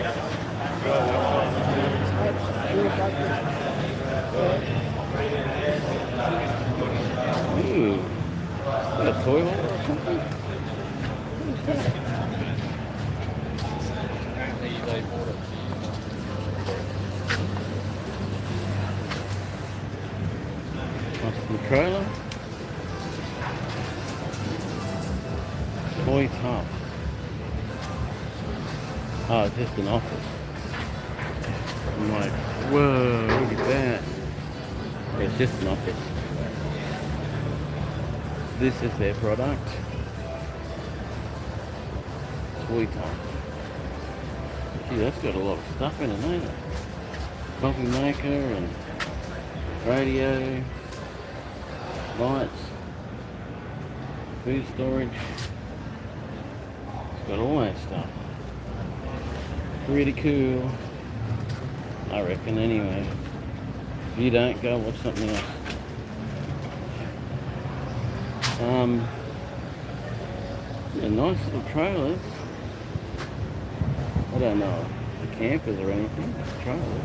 Ooh, is that a toy holder or something? What's the trailer? Toy top. Oh, it's just an office. I'm like, whoa, look at that. It's just an office. This is their product. toy time. Gee, that's got a lot of stuff in it, ain't it? Coffee maker and radio, lights, food storage. It's got all that stuff. Pretty cool, I reckon. Anyway, if you don't, go watch something else. Yeah, nice little trailers. I don't know the campers or anything. Trailers.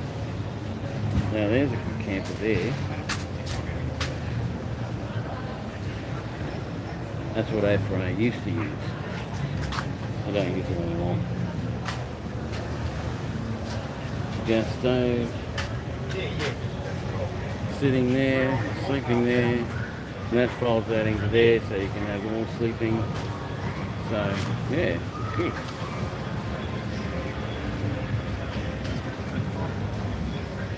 Now there's a good camper there. That's what A4A used to use. I don't use it anymore. Gas stove. Sitting there, sleeping there. And that folds out into there so you can have more sleeping. So, yeah, good.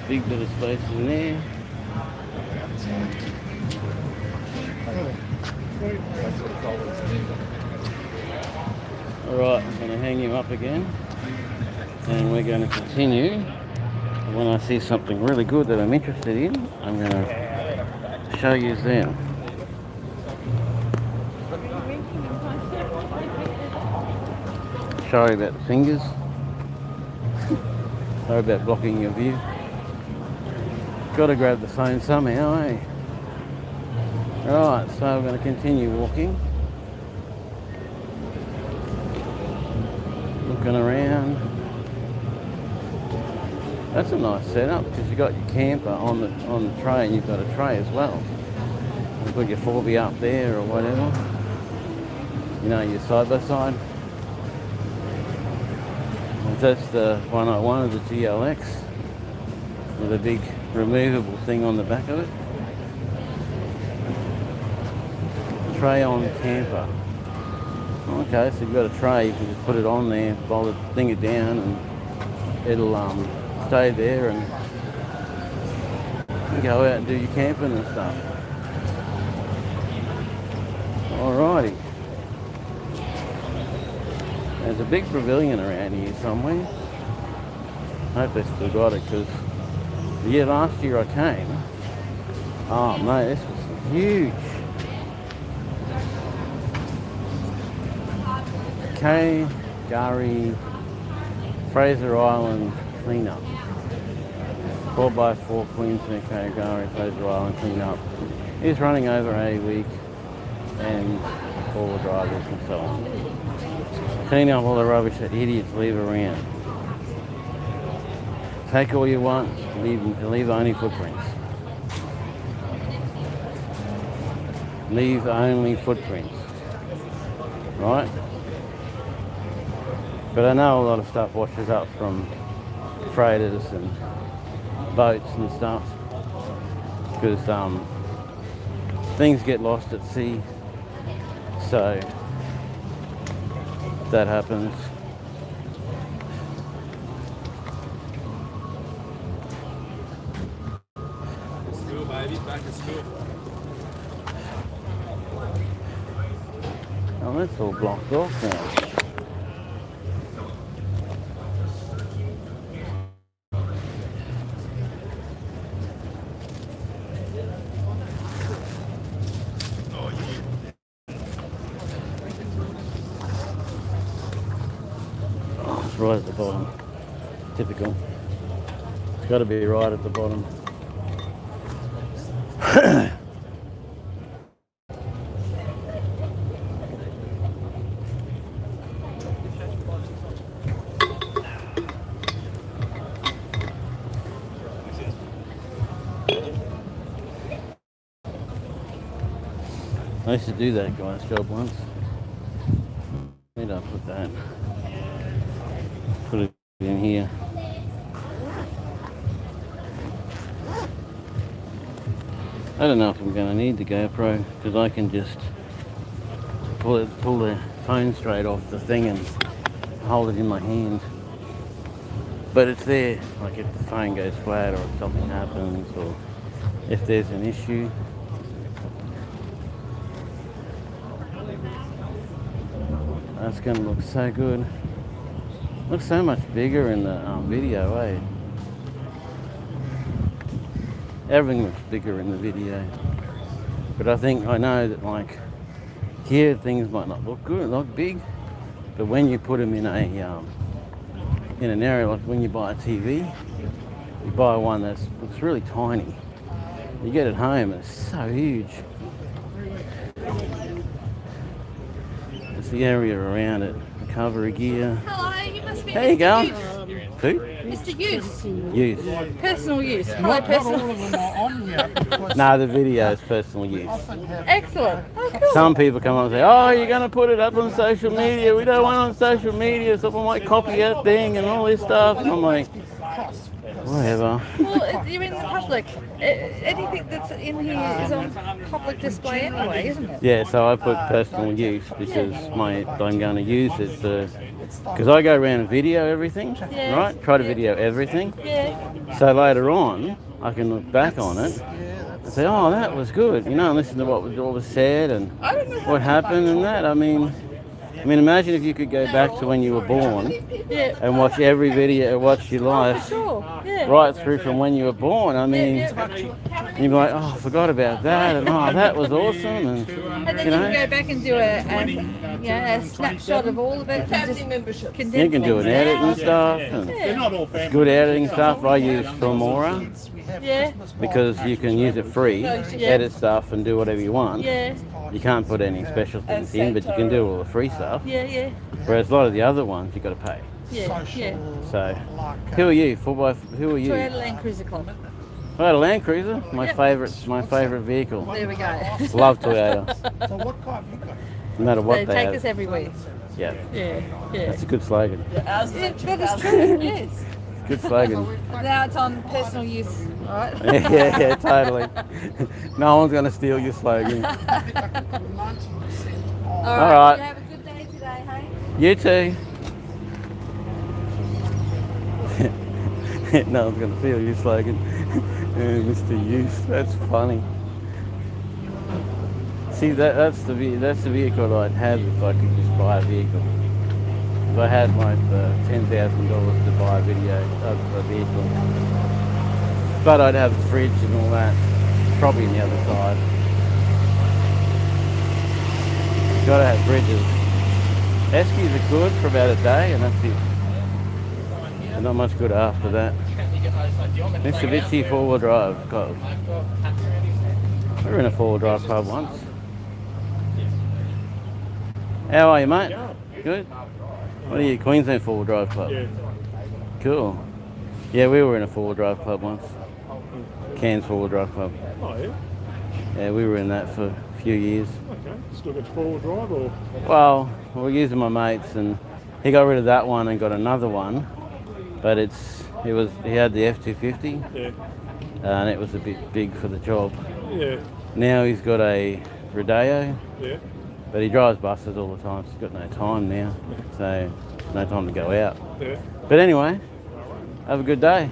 Big bit of space in there. Alright, I'm going to hang you up again. And we're going to continue. When I see something really good that I'm interested in, I'm going to show you then. Sorry about the fingers. Sorry about blocking your view. Got to grab the phone somehow, eh? Right, so we're going to continue walking. Looking around. That's a nice setup because you got your camper on the tray and you've got a tray as well. You put your 4B up there or whatever. You know, your side by side. That's the one I wanted, the GLX, with a big removable thing on the back of it. Tray on camper. Okay, so you've got a tray, you can just put it on there, bolt it, thing it down, and it'll stay there and go out and do your camping and stuff. Alrighty. There's a big pavilion around here somewhere. I hope they still got it because last year I came. Oh mate, this was huge. K. Gary Fraser Island cleanup. 4x4 Queensland K. Gary Fraser Island cleanup. It's running over a week and 4 drivers and so on. Clean up all the rubbish that idiots leave around. Take all you want, leave only footprints. Leave only footprints. Right? But I know a lot of stuff washes up from freighters and boats and stuff. Because things get lost at sea. So that happens. School, baby, back to school. Oh, that's all blocked off now. Right at the bottom. Typical. It's got to be right at the bottom. I used to do that guy's job once. Where did I put that? Put it in here. I don't know if I'm going to need the GoPro because I can just pull the phone straight off the thing and hold it in my hand. But it's there, like if the phone goes flat or if something happens or if there's an issue. it's going to look so good. Looks so much bigger in the video, eh? Everything looks bigger in the video. But I know that like here things might not look good, look big, but when you put them in an area like when you buy a TV, you buy one that looks really tiny. You get it home and it's so huge. It's the area around it, the cover gear. Hello, you must be There you go. Who? Mr. Use. Use. Personal use. Hello, personal. No, the video is personal use. Excellent. Oh, cool. Some people come up and say, oh, you're going to put it up on social media. We don't want it on social media. Someone might copy that thing and all this stuff. And I'm like, whatever. Well, you're in the public. Anything that's in here is on public display anyway, isn't it? Yeah, so I put personal use because I'm going to use it because I go around and video everything, Yeah. right? Try to video everything. Yeah. So later on, I can look back on it and say, oh, that was good, you know, and listen to what was said and what happened and that. I mean, imagine if you could go back to when you were born Yeah. and watch every video, watch your life Sure. Yeah. right through from when you were born. I mean, Yeah. you'd be like, oh, I forgot about that, and oh, that was awesome, and And then you you know, can go back and do a snapshot of all of it and just condense you can do an things edit and down. stuff, and good editing stuff. I use Filmora Yeah. because you can use it free, edit stuff, and do whatever you want. Yeah. You can't put any special things in, but you can do all the free stuff. Yeah. Yeah. Whereas a lot of the other ones, you got to pay. Yeah. Yeah. So, who are you? Who are you? Toyota Land Cruiser Club. I had a Land Cruiser, my favourite vehicle. There we go. Love Toyota. No matter what They they take have. us everywhere. Yeah, Yeah. Yeah. that's a good slogan. That is true. Yes. Good slogan. Now it's on personal use, right? yeah, totally. No one's going to steal your slogan. All right. You have a good day today, hey? You too. No one's going to steal your slogan. Mr. Use, that's funny. See, that's the vehicle I'd have if I could just buy a vehicle. If I had like the $10,000 to buy a vehicle, but I'd have a fridge and all that, probably on the other side. Got to have bridges. Eskies are good for about a day, and that's it. They're not much good after that. Mitsubishi four-wheel drive club. We were in a four-wheel drive club once. How are you, mate? Good. What are you, Queensland four-wheel drive club? Yeah. Cool. Yeah, we were in a four-wheel drive club once. Cairns four-wheel drive club. Oh, yeah? Yeah, we were in that for a few years. Okay. Still got four-wheel drive or? Well, we were using my mates, and he got rid of that one and got another one. But he had the F250, Yeah. and it was a bit big for the job. Yeah. Now he's got a Rodeo, Yeah. but he drives buses all the time, so he's got no time now. So no time to go out. Yeah. But anyway, have a good day.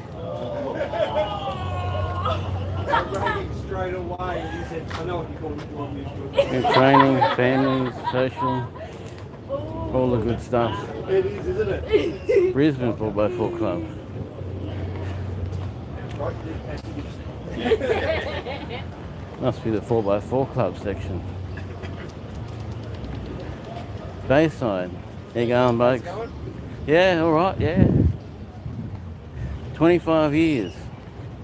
Straight away, you said, I know what you call it. Good training, families, social, all the good stuff. It is, isn't it? Brisbane 4x4 Club. Must be the 4x4 Club section. Bayside. How you going, blokes? Yeah, all right, yeah. 25 years.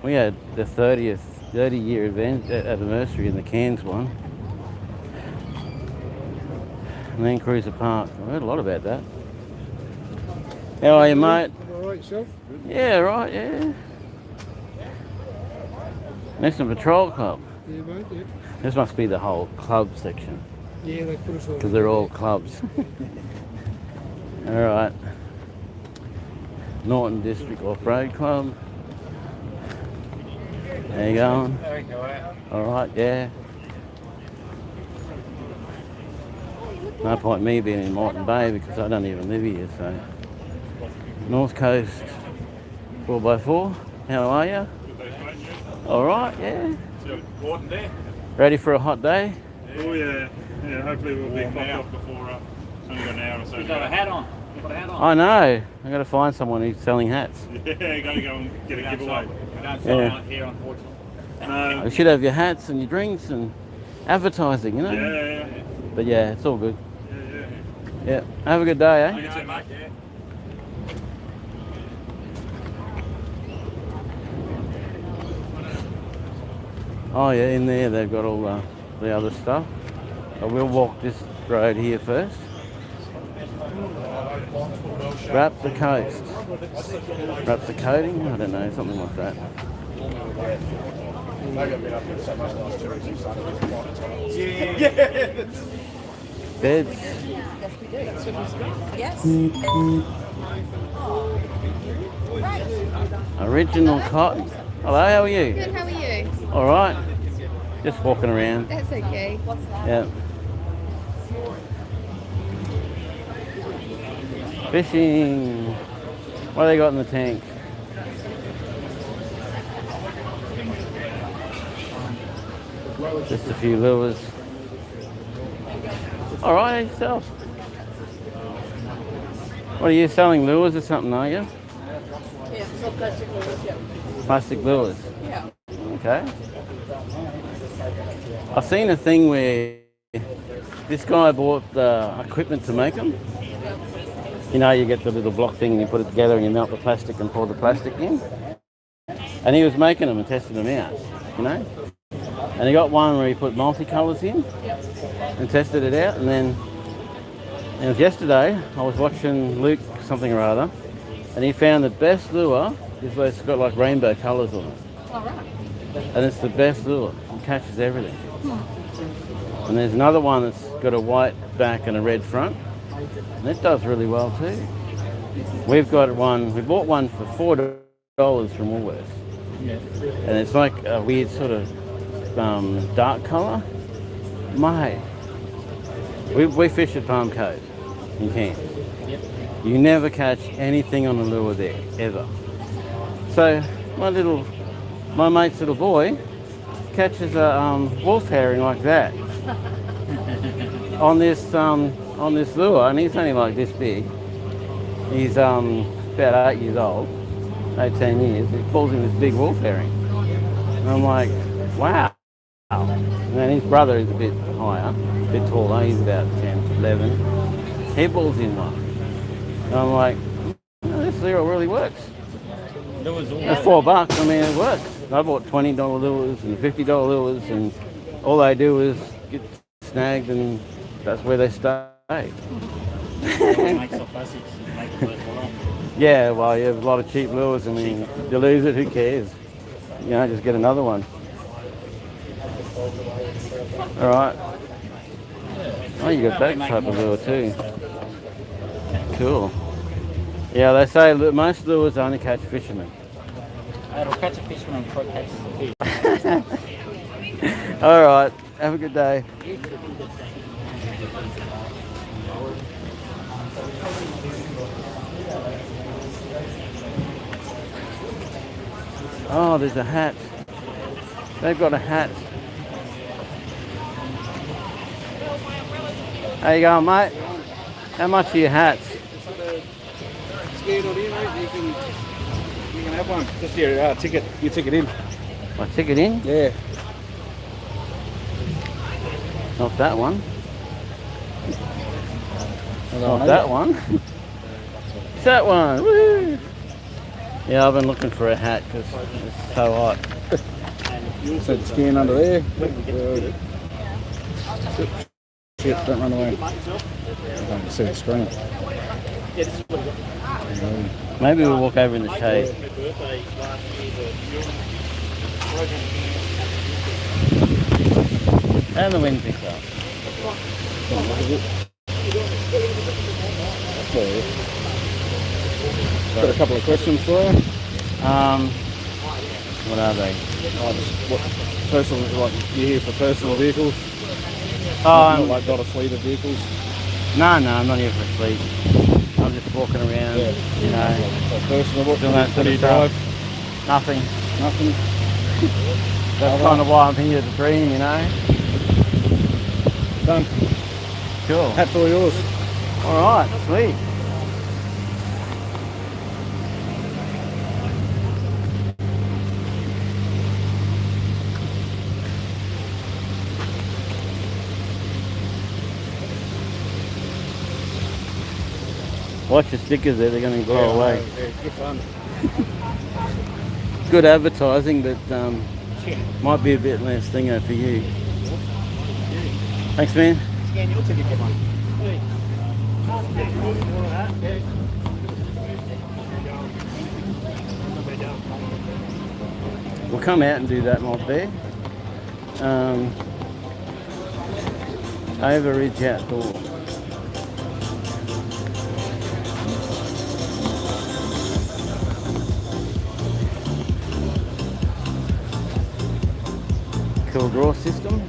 We had the 30-year event anniversary in the Cairns one. Land Cruiser Park. I heard a lot about that. How are you, mate? All right, yourself? Yeah, right, yeah. National Patrol Club. Yeah, mate, yeah. This must be the whole club section, Yeah, they put us all. because they're all clubs. All right. Norton District Off-Road Club. How you going? All right, yeah. No point me being in Moreton Bay because I don't even live here, so. North Coast 4x4, how are you? All right, yeah. Gordon there. Ready for a hot day? Oh yeah. Yeah. Hopefully we'll be clocked off before Only got an hour or so. You've got a hat on. You've got a hat on. I know. I got to find someone who's selling hats. Yeah, you gotta go and get a giveaway. I don't sell Yeah. on it here, unfortunately. No. You should have your hats and your drinks and advertising, you know. Yeah. But yeah, it's all good. Yeah. Yeah. Have a good day, eh? You too, mate. Yeah. Oh yeah, in there they've got all the other stuff. But we'll walk this road here first. Wrap the coast. Wrap the coating? I don't know, something like that. Beds. Yes. Original cotton. Hello, how are you? Good, how are you? All right. Just walking around. That's okay. What's that? Yeah. Fishing. What do they got in the tank? Just a few lures. All right, yourself. What are you selling, lures or something, are you? Yeah, so plastic lures, yeah. Plastic lures. Yeah. Okay. I've seen a thing where this guy bought the equipment to make them. You know, you get the little block thing and you put it together and you melt the plastic and pour the plastic in. And he was making them and testing them out, you know. And he got one where he put multicolours in and tested it out. And then it was yesterday, I was watching Luke something or other, and he found the best lure is where it's got like rainbow colours on it. All right. And it's the best lure. It catches everything. And there's another one that's got a white back and a red front. And it does really well too. We've got one, we bought one for $4 from Woolworths. And it's like a weird sort of dark colour. Mate, we fish at Palm Cove in Cairns. You never catch anything on the lure there, ever. So my mate's little boy catches a wolf herring like that on this lure, and he's only like this big. He's about 8 years old, 18 years. He pulls in this big wolf herring, and I'm like, wow. And then his brother is a bit higher, a bit taller. He's about 10, 11. He pulls in one, and I'm like, oh, this lure really works. It's $4. I mean, it works. I bought $20 lures and $50 lures, and all they do is get snagged, and that's where they stay. Yeah, well, you have a lot of cheap lures. I mean, you lose it, who cares? You know, just get another one. All right. Oh, you got that type of lure too. Cool. Yeah, they say most lures only catch fishermen. It'll catch a fisherman before it catches a fish. All right. Have a good day. Oh, there's a hat. They've got a hat. How you going, mate? How much are your hats? Scan on in, mate. You can have one. Just your ticket. Your ticket in. My ticket in? Yeah. Not that one. Not that one. It's that one. Woo! Yeah, I've been looking for a hat because it's so hot. So the scan under there. Shit, don't run away. I can't see the screen. Maybe we'll walk over in the shade. And the wind picks up. Got a couple of questions for you. What are they? Personal, like you're here for personal vehicles? Oh, Not a fleet of vehicles? no, I'm not here for a fleet. I'm just walking around, you know, So personal, what doing that do sort you of drive? stuff. Nothing. Nothing? That's kind of why I'm here to dream, you know. Done. Cool. Hat's all yours. All right, sweet. Watch the stickers there, they're going to blow away. Good fun. Good advertising, but might be a bit less thingo for you. Thanks, man. Scan your ticket, get one. We'll come out and do that mob there. Over Ridge Outdoor. Cool draw system.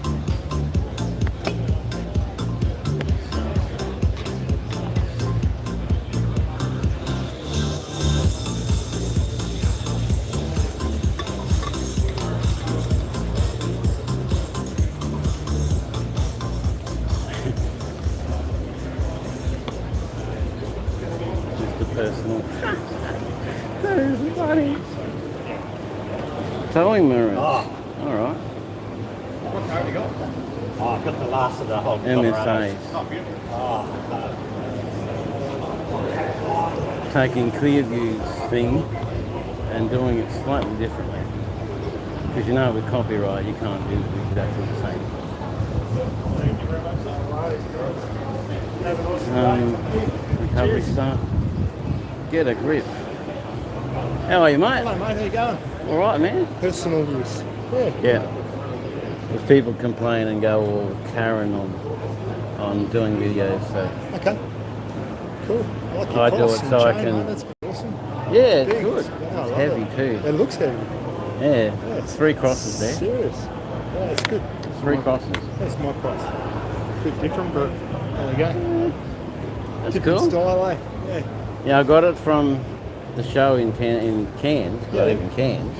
Mr. Personal. That is funny. Towing mirrors. Oh, Alright. what car have you got? Oh, I've got the last of the whole MSAs. Oh, Taking Clearview's thing and doing it slightly differently. Because you know with copyright you can't do exactly the same. Recovery start. Get a grip. How are you, mate? Hello, mate. How you going? Alright, man. Personal use. Yeah. Yeah. If people complain and go all Karen on doing videos, so Okay. Cool. I like your I do cross it and so I chain, can- mate. That's awesome. yeah, it's Big. good. Yeah, I It's love heavy it. too. It looks heavy. Yeah. it's 3 crosses there. Serious. Yeah, it's good. 3 crosses. That's my price. A bit different, but there we go. That's Different cool. style, eh? Yeah. Yeah, I got it from the show in Cairns, Yeah. not even Cairns,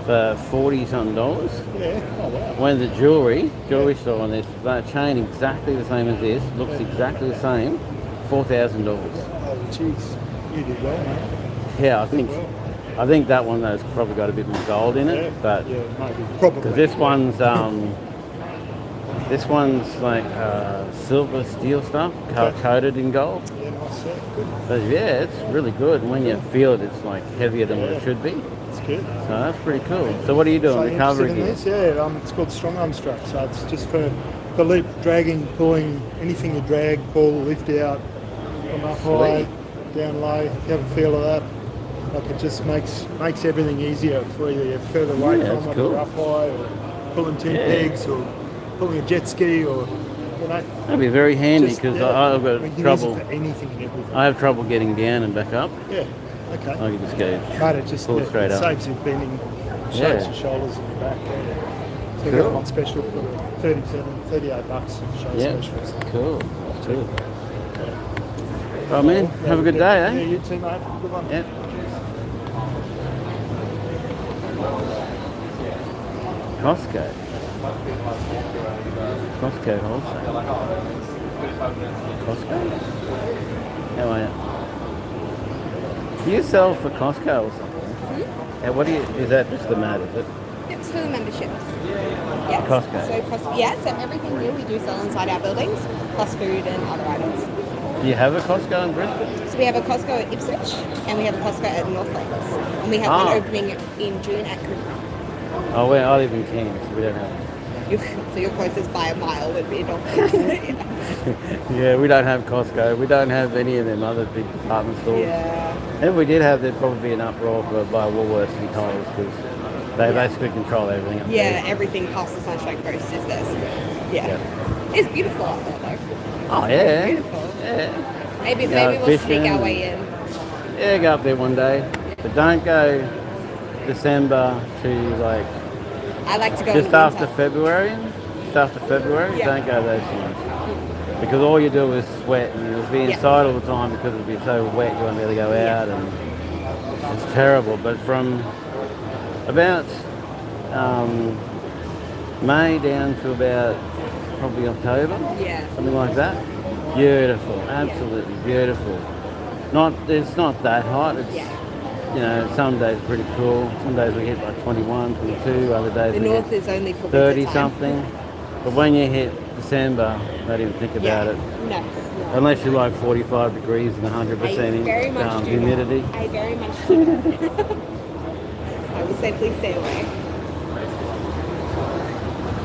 for $40-something. Yeah. Oh, wow. When the jewelry store on this, that chain exactly the same as this, looks exactly the same, $4,000. Oh, jeez. You did well, mate. Yeah, I think that one though has probably got a bit more gold in it, Yeah. but Yeah, maybe. Probably. because this one's like silver steel stuff Okay. coated in gold. Yeah, nice. Yeah, good. But yeah, it's really good. And when you feel it, it's like heavier than what it should be. It's good. So that's pretty cool. So what are you doing? So Recovery interested gear? in this? Yeah, it's called strong arm strap. So it's just for leap, dragging, pulling, anything you drag, pull, lift out, from up high, down low. If you have a feel of that, like it just makes everything easier for you. You're further away Yeah, from that's it, cool. or up high, or pulling 10 Yeah. pegs, or pulling a jet ski, or you know. That'd be very handy just- because yeah. I've got You can trouble. use it for anything and everything. I have trouble getting down and back up. Yeah. Okay. I can just go. Mate, it just Pull straight it up. saves you bending, shapes Yeah. your shoulders and your back. Yeah. So you Cool. got it on special for $38 show Yeah. specials. Cool. Cool. Right, man. Have a good day, Yeah, eh? you too, mate. Good one. Yep. Costco. Costco wholesale. Costco? How are you? Do you sell for Costco or something? Yeah, what do you, is that just the mat, is it? It's for the memberships. Yes. Costco. So everything new we do sell inside our buildings, plus food and other items. Do you have a Costco in Brisbane? So we have a Costco at Ipswich, and we have a Costco at Northlands, and we have one opening in June at Cooper. Oh, well, I live in Cairns, so we don't have. So your closest by a mile would be Northlands. Yeah, we don't have Costco. We don't have any of them other big department stores. Yeah. If we did have, there'd probably be an uproar by Woolworths and Coles because they basically control everything up Yeah, there. everything past the Sunshine Coast is there. So, yeah. It's beautiful out there though. Oh, yeah. Beautiful. Yeah. Maybe Go we'll sneak fishing. our way in. Yeah, go up there one day. But don't go December to like I like to go just in the after winter. February. Just after February, Yeah. don't go those times. Because all you do is sweat and you'll be inside all the time because it'll be so wet you won't be able to go out and it's terrible. But from about May down to about probably October, Yeah. something like that. Beautiful, absolutely beautiful. It's not that hot. It's you know, some days pretty cool. Some days we hit like 21, 22. Other days The we north hit is only for 30 winter time. something. But when you hit December, don't even think about it. No. Unless you like 45 degrees and 100% very much do humidity. not. I very much do not. I would say please stay away.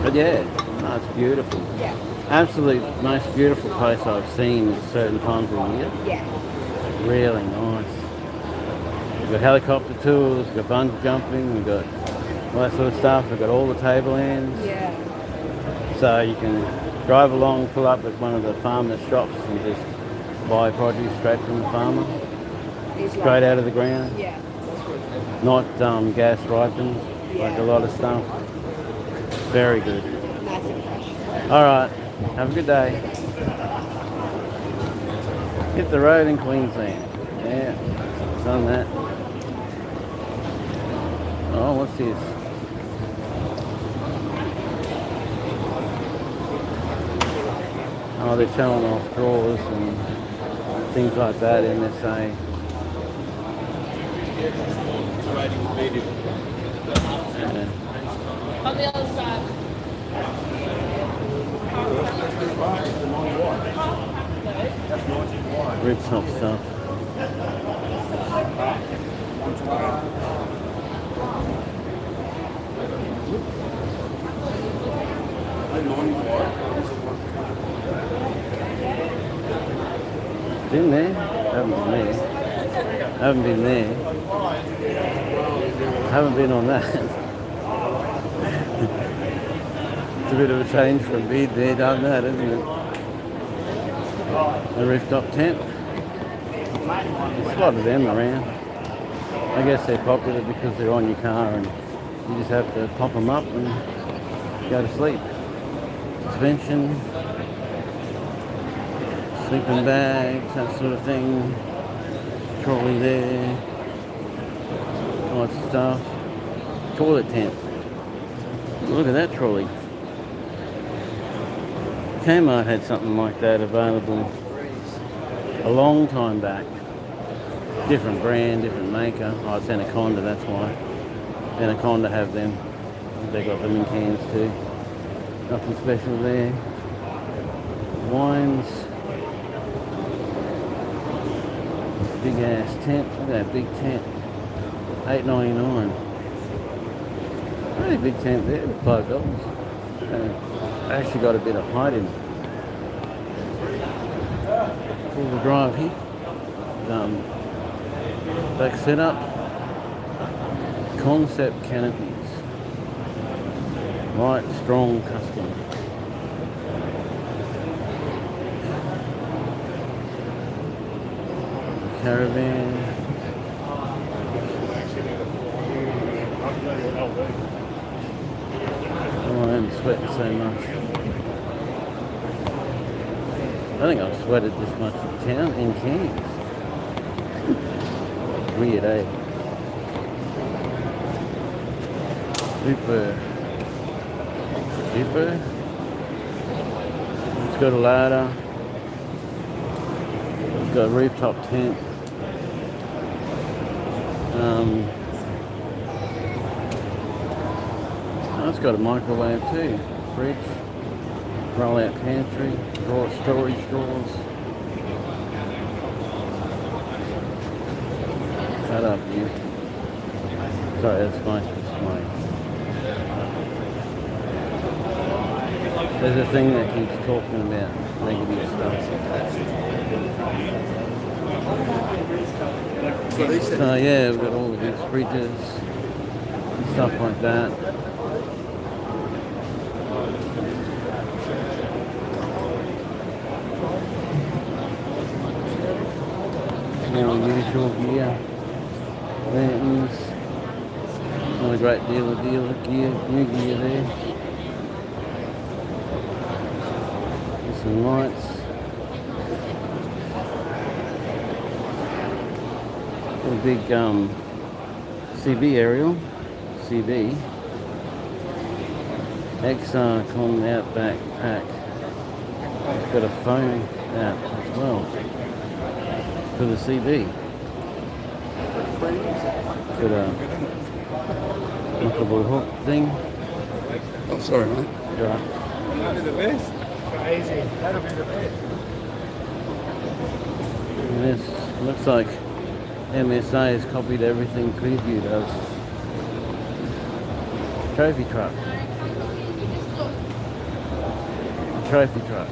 But yeah, no, it's beautiful. Yeah. Absolute most beautiful place I've seen at certain times of the year. Yeah. Really nice. We've got helicopter tours, we've got bungee jumping, we've got all that sort of stuff. We've got all the table ends. Yeah. So you can drive along, pull up at one of the farmers' shops and just buy produce straight from the farmer. Straight out of the ground. Yeah. Not gas ripened, like a lot of stuff. Very good. Nice and fresh. All right. Have a good day. Hit the road in Queensland. Yeah, done that. Oh, what's this? Oh, they're showing off drawers and things like that in this, say. Yeah. On the other side. Rooftop stuff. Been there? Haven't been there. Haven't been there. Haven't been on that. It's a bit of a change from being there, done that, isn't it? A rooftop tent. There's a lot of them around. I guess they're popular because they're on your car and you just have to pop them up and go to sleep. Suspension, sleeping bags, that sort of thing. Trolley there. Lots of stuff. Toilet tent. Look at that trolley. Kmart had something like that available a long time back. Different brand, different maker. Oh, it's Anaconda, that's why. Anaconda have them. They got them in cans too. Nothing special there. Wines. Big ass tent. Look at that big tent. $8.99. Really big tent there, $5. Actually got a bit of height in it. Full drive here. Back setup. Concept canopies. Light, strong, custom. Caravan. Oh, I am sweating so much. I think I've sweated this much in town in Cairns. Weird, eh? Super. It's got a ladder. It's got a rooftop tent. Oh, it's got a microwave too. Fridge. Roll-out pantry. Storage drawers. Shut up, you. Sorry, that's my display. There's a thing that keeps talking about negative stuff. So yeah, we've got all of these fridges and stuff like that. Now usual gear, lanterns, not a great deal of gear, new gear there. There's some lights. A big CB aerial, CB. XR on the Outback pack. It's got a phone. that as well. For the CD. Got a knockable hook thing. Oh, sorry, mate. Yeah. That'll be the best. Easy. That'll be the best. And this looks like MSA has copied everything Clearview does. Trophy truck. Trophy truck.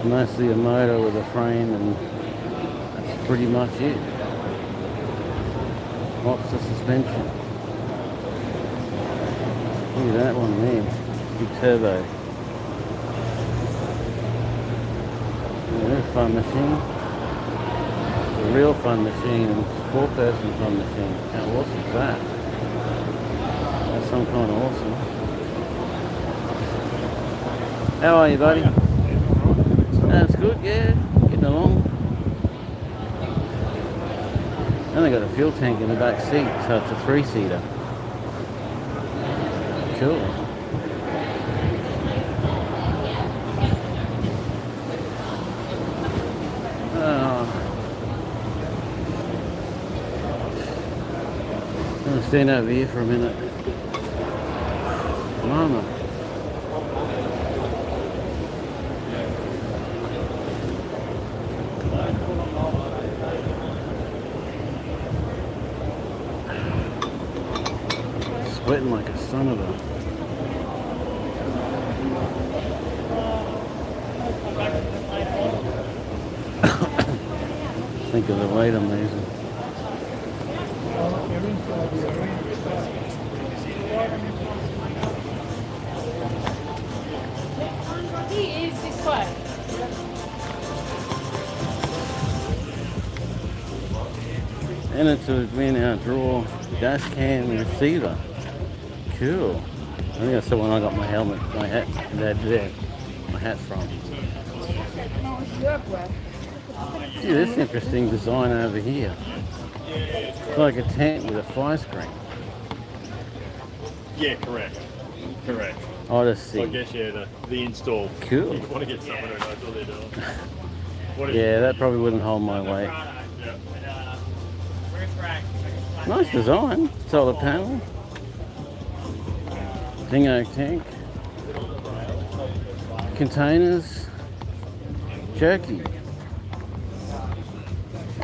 Mostly a motor with a frame, and that's pretty much it. Lots of suspension. Look at that one there. Big turbo. Yeah, fun machine. A real fun machine, and 4-person fun machine. How awesome is that? That's some kind of awesome. How are you, buddy? That's good, yeah. Getting along. And they got a fuel tank in the back seat, so it's a 3-seater. Cool. I'm gonna stand over here for a minute. Mama. Sweating like a son of a... Think of the weight I'm losing. He is this way. And it's been our drawer, dash cam receiver. Cool. I think that's the one I got my helmet, my hat, my hat from. Gee, this interesting design over here. It's like a tent with a fire screen. Yeah, correct. Correct. Oh, to see. So I guess, yeah, the install. Cool. You want to get someone who knows what they're doing. What Yeah, that probably wouldn't hold my weight. Nice design. Solar panel. Dingo tank. Containers. Jerky.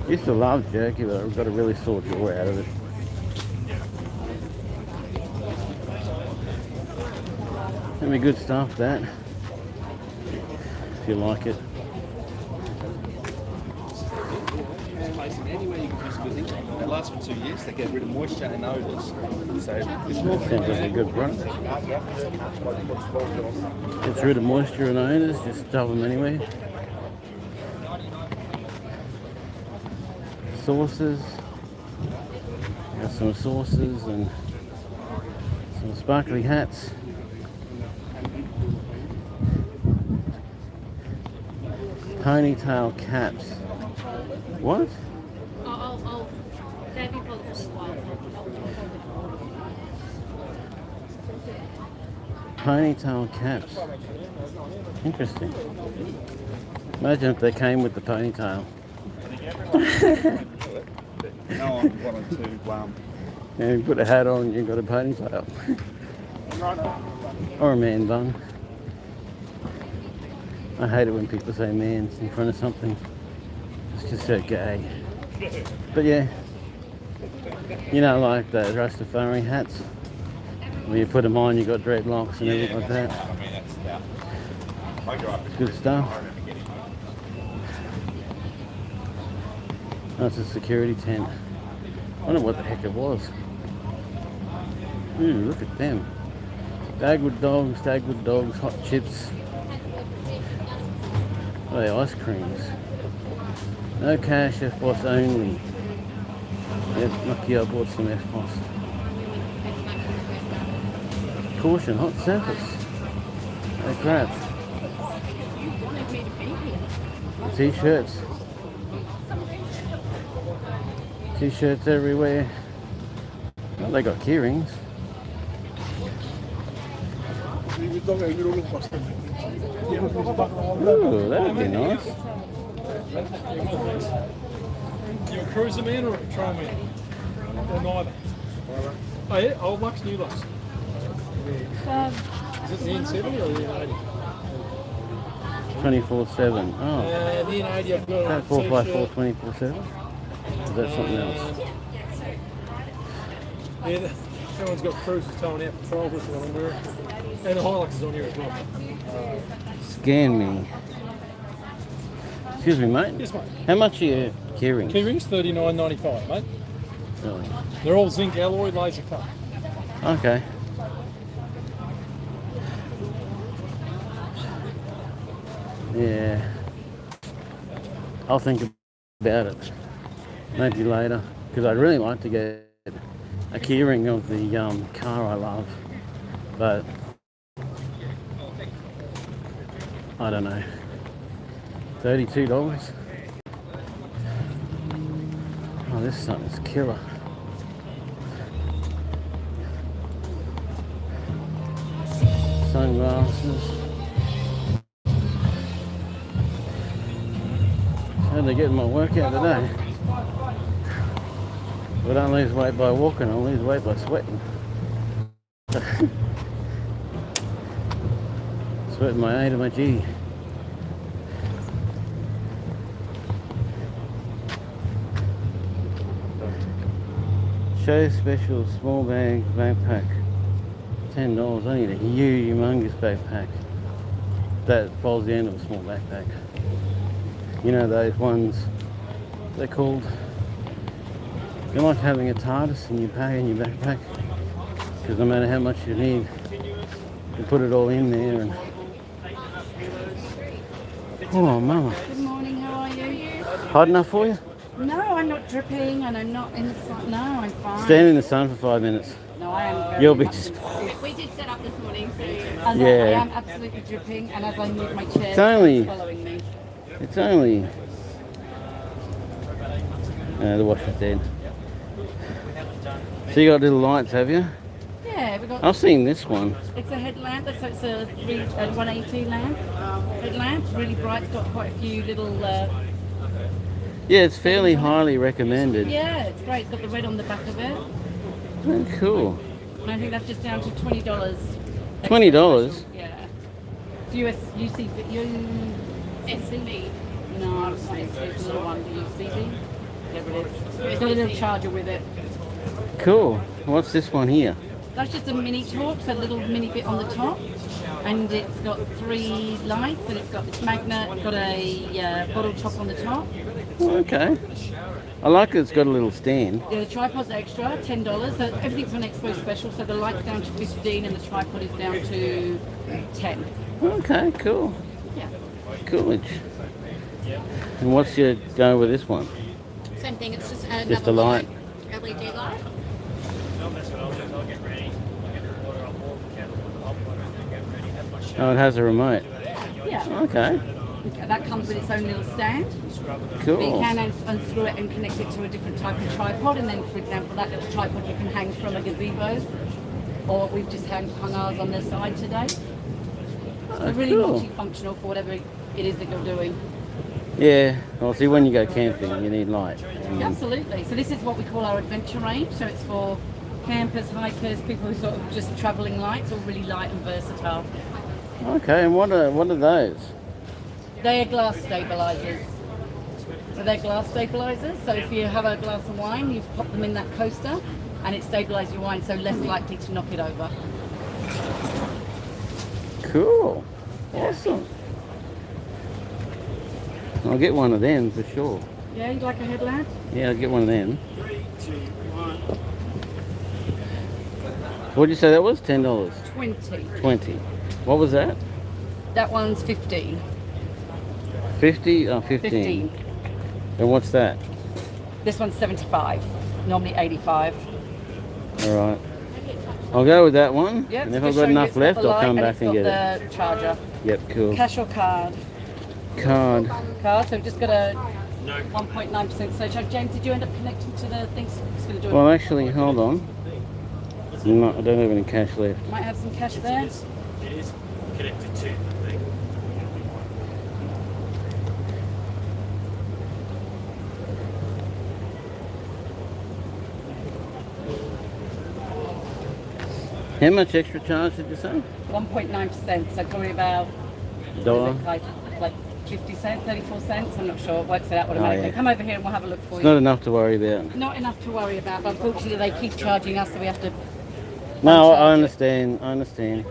Used to love jerky, but I've got a really sore jaw out of it. That'd be good stuff, that. If you like it. Anywhere you can use good things. They last for 2 years. They get rid of moisture and odours. So it's more. Sounds like a good product. Gets rid of moisture and odours, just stuff them anywhere. Sauces. Got some sauces and some sparkly hats. Ponytail caps. What? I'll save you for this while. Ponytail caps. Interesting. Imagine if they came with the ponytail. No, I wanted to. Yeah, you put a hat on and you've got a ponytail. Or a man bun. I hate it when people say man's in front of something. It's just so gay. But yeah, you know, like the Rastafari hats. When you put them on, you got dreadlocks and everything like that. It's good stuff. That's a security tent. I don't know what the heck it was. Ooh, look at them. Dagwood dogs, hot chips. Oh, they're ice creams. No cash, FPOS only. Yep, lucky I bought some FPOS. Caution, hot surface. Oh crap. T-shirts. T-shirts everywhere. Well, they got key rings. Ooh, that'd be nice. You a cruiser man or a patrol man? Or neither? Oh yeah, old Lux, new Lux. Is it the N70 or the N80? 24/7. Oh. The N80 I've got That 4x4 24/7? Is that something else? Yeah, that one's got cruisers towing out patrol with it on there. And the Hilux is on here as well. Scan me. Excuse me, mate. Yes, mate. How much are your keyrings? Keyrings, $39.95, mate. Really? They're all zinc alloy laser cut. Okay. Yeah. I'll think about it. Maybe later. Because I'd really like to get a keyring of the car I love. But I don't know. $32? Oh, this something's killer. Sunglasses. How'd they get my workout today? If I don't lose weight by walking, I'll lose weight by sweating. Sweating my A to my G. Show special small bag backpack. $10. I need a humongous backpack that folds the end of a small backpack. You know those ones, they're called, they're like having a TARDIS in your bag, in your backpack, because no matter how much you need, you put it all in there. And oh mama. Good morning, how are you? Hot enough for you? No, I'm not dripping and I'm not in the sun. No, I'm fine. Stand in the sun for 5 minutes. No, I am very You'll be much just... We did set up this morning, so I Yeah. am absolutely dripping, and as I move my chair, It's only... it's following me. It's only... the washer's dead. So you got little lights, have you? Yeah, we got. I've seen this one. It's a headlamp, so it's a 180 lamp. Headlamp, really bright. It's got quite a few little. Yeah, it's fairly highly recommended. Yeah, it's great. It's got the red on the back of it. Oh, cool. And I think that's just down to $20. $20? Yeah. It's USCB. No, it's not. It's a little one. UCB. Whatever it is. It's got a little charger with it. Cool. What's this one here? That's just a mini torch, so a little mini bit on the top, and it's got 3 lights, and it's got this magnet, it's got a bottle top on the top. Okay. I like it's got a little stand. Yeah, the tripod's extra, $10. So everything's on Expo special, so the light's down to 15 and the tripod is down to 10. Okay, cool. Yeah. Coolidge. And what's your go with this one? same thing. It's just Just a light. LED light. Oh, it has a remote. Yeah. Okay. That comes with its own little stand. Cool. But you can unscrew it and connect it to a different type of tripod, and then, for example, that little tripod you can hang from a gazebo, or we've just hung ours on the side today. So really cool. multifunctional for whatever it is that you're doing. Yeah. Well, see, when you go camping, you need light. Absolutely. So this is what we call our adventure range. So it's for campers, hikers, people who sort of just travelling light, or really light and versatile. Okay. And what are those? They are glass stabilizers. So they're glass stabilizers. So if you have a glass of wine, you pop them in that coaster, and it stabilizes your wine, so less likely to knock it over. Cool. Awesome. I'll get one of them for sure. Yeah, you'd like a headlamp? Yeah, I'll get one of them. What did you say that was? $10? 20. 20. What was that? That one's 15. 50? Oh, 15. And what's that? This one's 75. Normally 85. All right. I'll go with that one. Yep, And if just I've got showing you enough it's got left, the I'll come light, back and get it's it. got the charger. Yep, cool. Cash or card? Card. Card, so we've just got a 1.9% surcharge. James, did you end up connecting to the things? Just going to do Well, it. actually, hold on. No, I don't have any cash left. Might have some cash there. It is connected to the thing. How much extra charge did you say? 1.9%, so probably about Dollar? is it like 50 cents, 34 cents. I'm not sure. It works it out Oh, automatically. yeah. Come over here and we'll have a look for It's you. not enough to worry about. Not enough to worry about, but unfortunately they keep charging us, so we have to. No, I understand. I understand.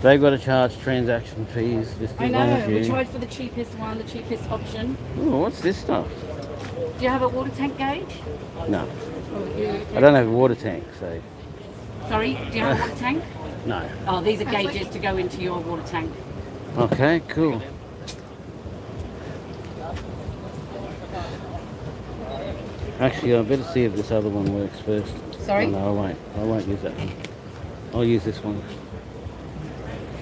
They've got to charge transaction fees just I as long as know. you. We tried for the cheapest one, the cheapest option. Ooh, what's this stuff? Do you have a water tank gauge? No, Oh, you, I don't have a water tank, so Sorry, do you have a water tank? no. Oh, these are gauges to go into your water tank. Okay, cool. Actually, I better see if this other one works first. Sorry? Oh, no, I won't. I won't use that one. I'll use this one.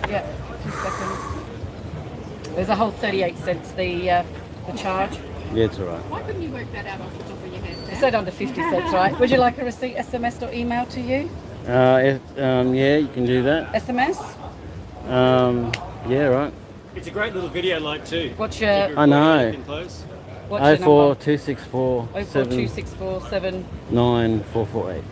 Yeah, 2 seconds. There's a whole 38 cents, the charge. Yeah, it's all right. Why couldn't you work that out off the top of your head? It said under 50 cents, right? Would you like a receipt SMS or email to you? Yeah, you can do that. SMS? Yeah, right. It's a great little video like too. What's your... I know. Close. What's your number? 04264 04264 9448.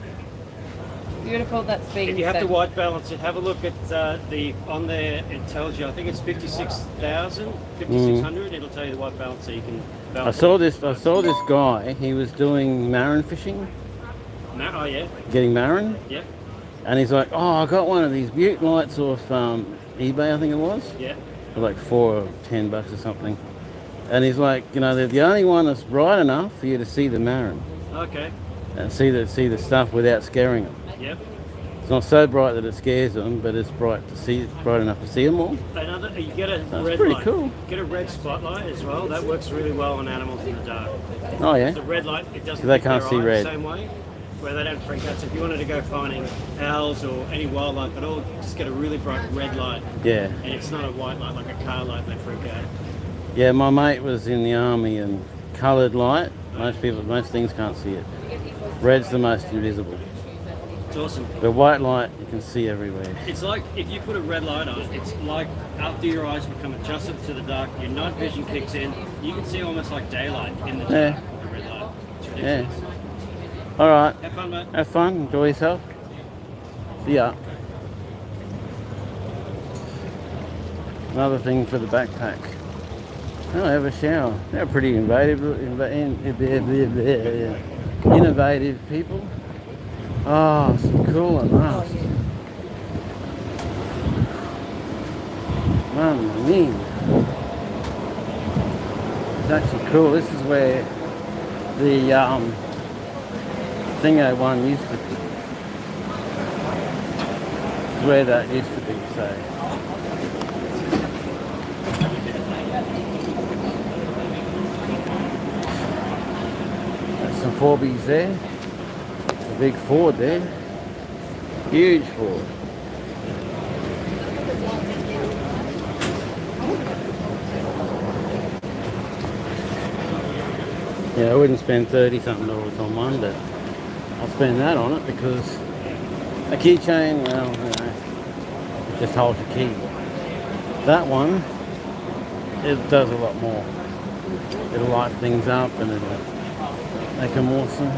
Beautiful, that's being If you have sent. to white balance it, have a look at the on there. It tells you. I think it's 56,000, 5,600. It'll tell you the white balance, so you can. I saw this guy. He was doing marron fishing, Oh yeah. getting marron, Yep. and he's like, "Oh, I got one of these butte lights off eBay, I think it was, Yeah. for like $4 or $10 or something." And he's like, "You know, they're the only one that's bright enough for you to see the marron Okay. and see the stuff without scaring them. Yep. It's not so bright that it scares them, but it's bright enough to see them all." Another, you get a That's red pretty light. cool. Get a red spotlight as well. That works really well on animals in the dark. Oh yeah. The red light, it doesn't. They hit their can't see eye red. The same way, where they don't freak out. So if you wanted to go finding owls or any wildlife at all, just get a really bright red light. Yeah. And it's not a white light like a car light. They freak out. Yeah, my mate was in the army, and coloured light, most things can't see it. Red's the most invisible. It's awesome. The white light you can see everywhere. It's like if you put a red light on, it's like after your eyes become adjusted to the dark, your night vision kicks in. You can see almost like daylight in the dark Yeah. with the red light. It's Yeah. ridiculous. All right. Have fun, mate. Have fun. Enjoy yourself. See ya. Another thing for the backpack. Oh, have a shower. They're pretty innovative people. Oh, some cooler masks. Mamma mia. It's actually cool. This is where the Thingo one used to be. It's where that used to be, so. There's some 4Bs there. A big Ford there. Huge Ford. Yeah, I wouldn't spend $30-something on one, but I'll spend that on it because a keychain, well, you know, it just holds your key. That one, it does a lot more. It'll light things up and it'll make them awesome.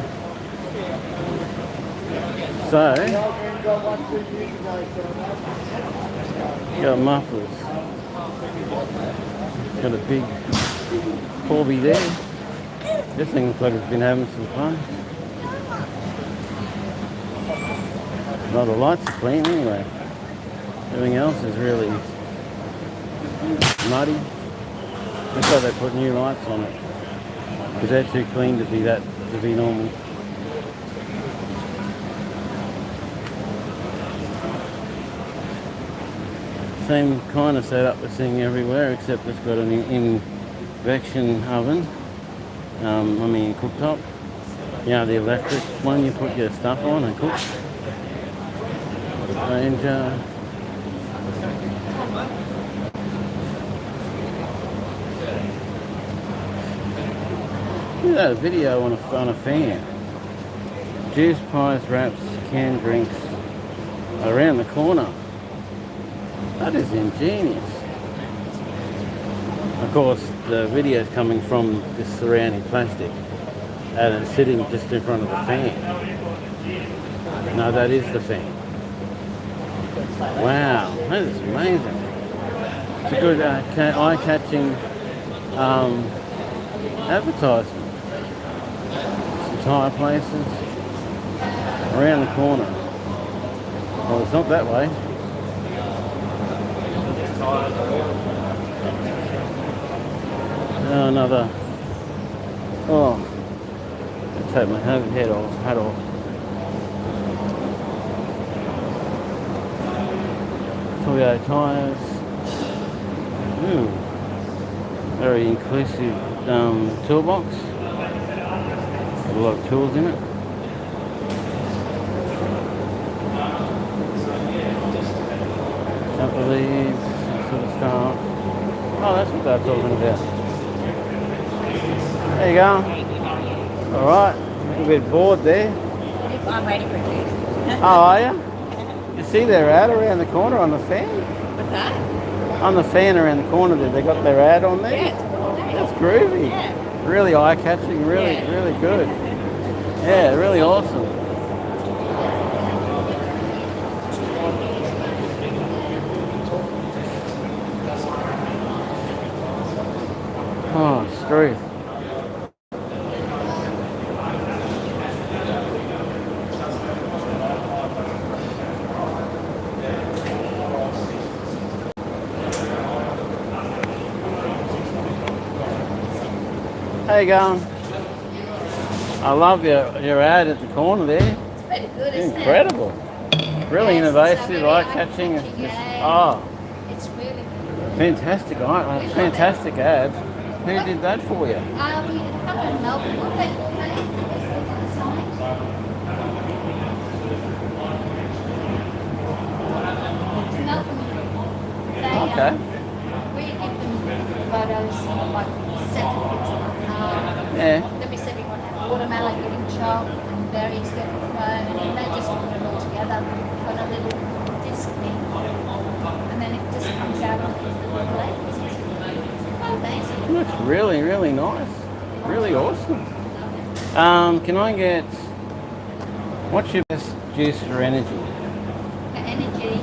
So, got mufflers. Got a big 4B there. This thing looks like it's been having some fun. Well, the lights are clean anyway. Everything else is really muddy. Looks like they put new lights on it because they're too clean to be normal. Same kind of setup we're seeing everywhere, except it's got an induction oven. Cooktop. Yeah, the electric one you put your stuff on and cook. And look at that video on a fan. Juice, pies, wraps, canned drinks around the corner. That is ingenious. Of course, the video is coming from this surrounding plastic and it's sitting just in front of the fan. No, that is the fan. Wow, that is amazing. It's a good eye-catching advertisement. Some tyre places around the corner. Well, it's not that way. Oh, another. Oh, I'll take my hat off. Toyota tyres. Ooh, very inclusive toolbox. Got a lot of tools in it. Jumper leads, that sort of stuff. Oh, that's what they're talking about. There you go. Alright, a bit bored there. I'm ready for this. Oh, are you? You see their ad around the corner on the fan? What's that? On the fan around the corner there, they got their ad on there? Yeah, it's cool. That's groovy. Yeah. Really eye-catching, really good. Yeah, really awesome. Oh, Struth. How you going? I love your ad at the corner there. It's pretty good, isn't Incredible. Really Yes, innovative, it's really eye-catching. eye-catching, It's really good. Fantastic, fantastic ad. Who did that for you? We have in Melbourne. What they call that? Melbourne. Okay. We give them photos like certificates of the car. Yeah. Then we said we want to have watermelon giving shop and various different phone, and they just put it all together, put a little disc thing, and then it just comes out on these little legs. It's amazing. Looks really, really nice. Really awesome. Can I get, what's your best juice for energy? For energy,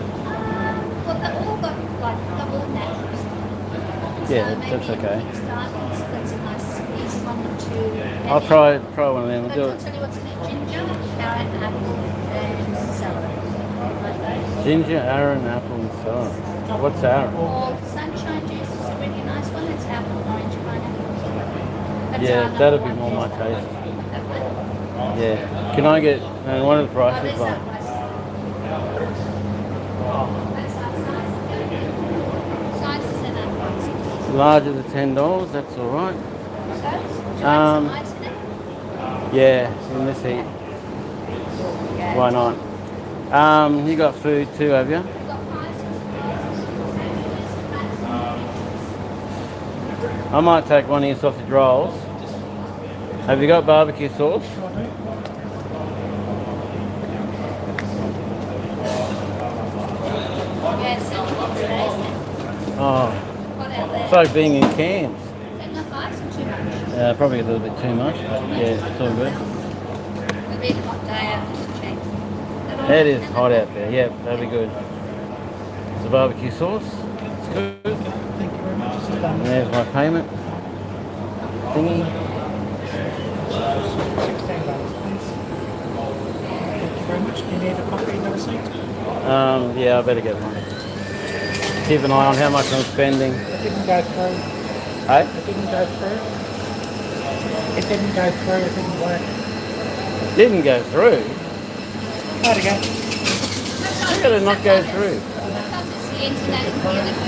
well, they all got like double natural stuff. Yeah, So maybe that's okay. next time, that's a nice easy one to. I'll try one of them. I'll But do I'll it. tell you what's in it: ginger, carrot, apple, and celery. Ginger, Aaron, apple, and celery. What's Aaron? Or sunshine juice is a really nice one. It's apple, orange, pineapple. That's Yeah, our that'll number be one more my juice. taste. That one. Yeah. Can I get, and what are the Oh, prices there's like? our price. That's our size. Sizes and our prices. Larger than $10, that's all right. Those? Do you like Um, some ice in it? Yeah, in this heat. Why not? You got food too, have you? We've got pies. I might take one of your sausage rolls. Have you got barbecue sauce? Yeah, it's still hot today, isn't it? Oh, Hot out there. it's like being in camps. Is that enough ice or too much? Probably a little bit too much, but yeah, it's all good. It'll be a hot day out there to change. It is hot out there. Yep, that'll be good. It's the barbecue sauce. It's good. Thank you very much. And there's my payment thingy. $16, please. Thank you very much. Do you need a copy of the receipt? Yeah, I better get one. Keep an eye on how much I'm spending. It didn't go through. Hey? It didn't go through. It didn't go through. It didn't work. Didn't go through. How'd it go? How did it not go through? Sometimes it's the internet and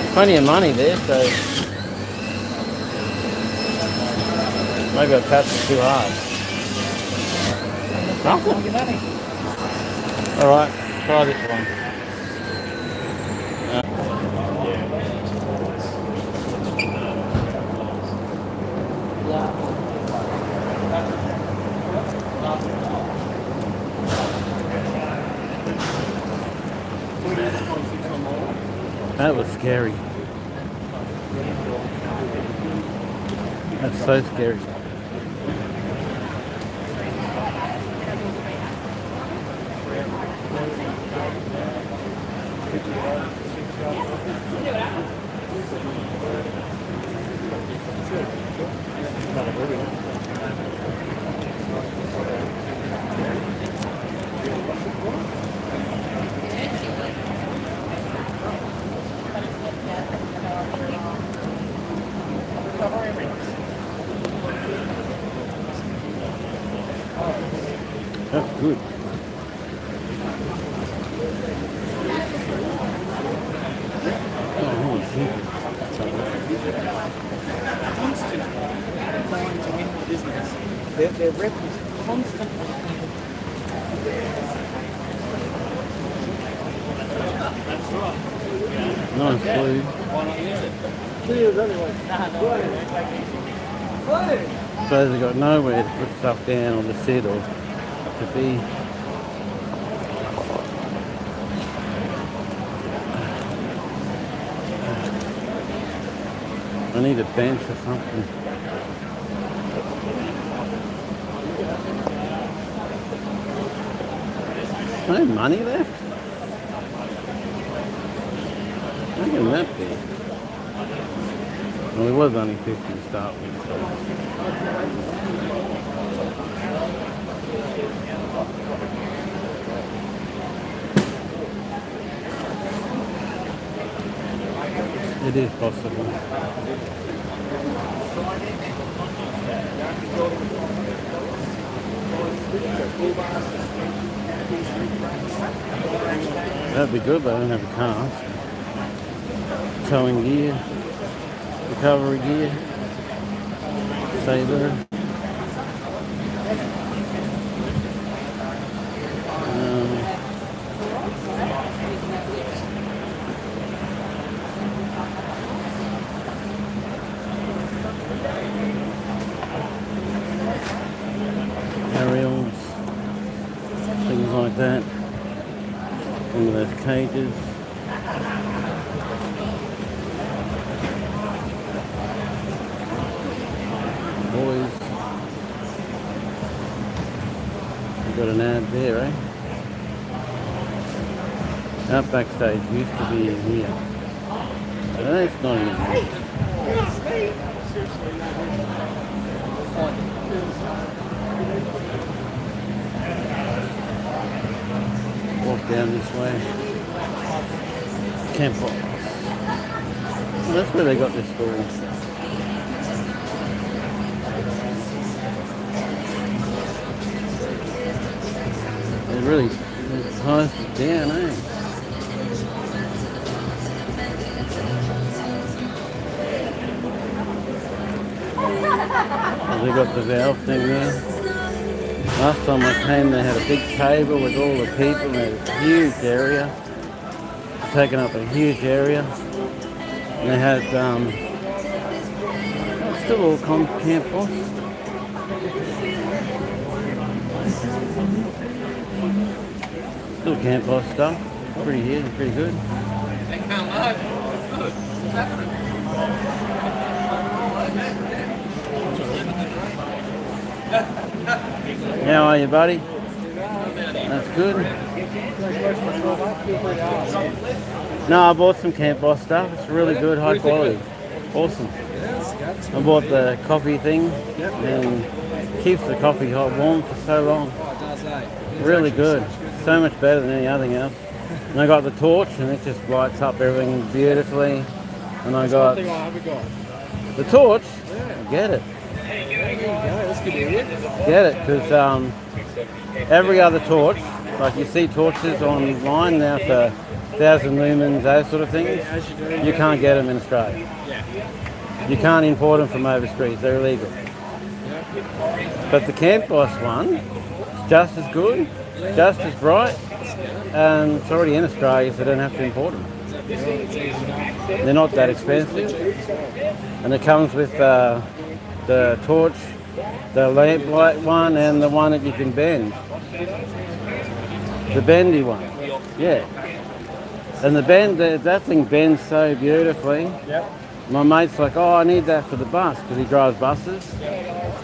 the Plenty of money there, so maybe I tapped it too hard. Nothing. Your money. All right, try this one. That was scary. That's so scary. That's good. Oh, holy shit. Constant trying to win the business. Their rep is constantly. That's right. Nice blue. Why not use it? So they've got nowhere to put stuff down or to sit or to be. I need a bench or something. No money left? How can that be? Well, it was only 50 to start with, so. It is possible. That'd be good, but I don't have a cast. Towing gear, recovery gear, sailor. Aerials, things like that. Some of those cages. Boys. We've got an ad there, eh? Out backstage used to be in here. No, it's not in here. Walk down this way. Camp box. Well, that's where they got this store. It really ties it down, eh? They got the valve thing there. Last time I came, they had a big table with all the people. They had a huge area, taking up a huge area. And they had still all camp boss. Still camp boss stuff. Pretty good, pretty good. How are you, buddy? That's good. No, I bought some Camp Boss stuff. It's really good, high quality. Awesome. I bought the coffee thing and keeps the coffee hot warm for so long. Really good. So much better than anything else. And I got the torch and it just lights up everything beautifully. And I got the torch. Get it. Get it, because every other torch, like you see torches online now for 1,000 lumens, those sort of things, you can't get them in Australia. You can't import them from overseas, they're illegal. But the Camp Boss one is just as good, just as bright, and it's already in Australia, so they don't have to import them. They're not that expensive, and it comes with the torch, the lamp light one, and the one that you can bend. The bendy one, yeah. And the bend, that thing bends so beautifully. Yep. My mate's like, oh, I need that for the bus, because he drives buses.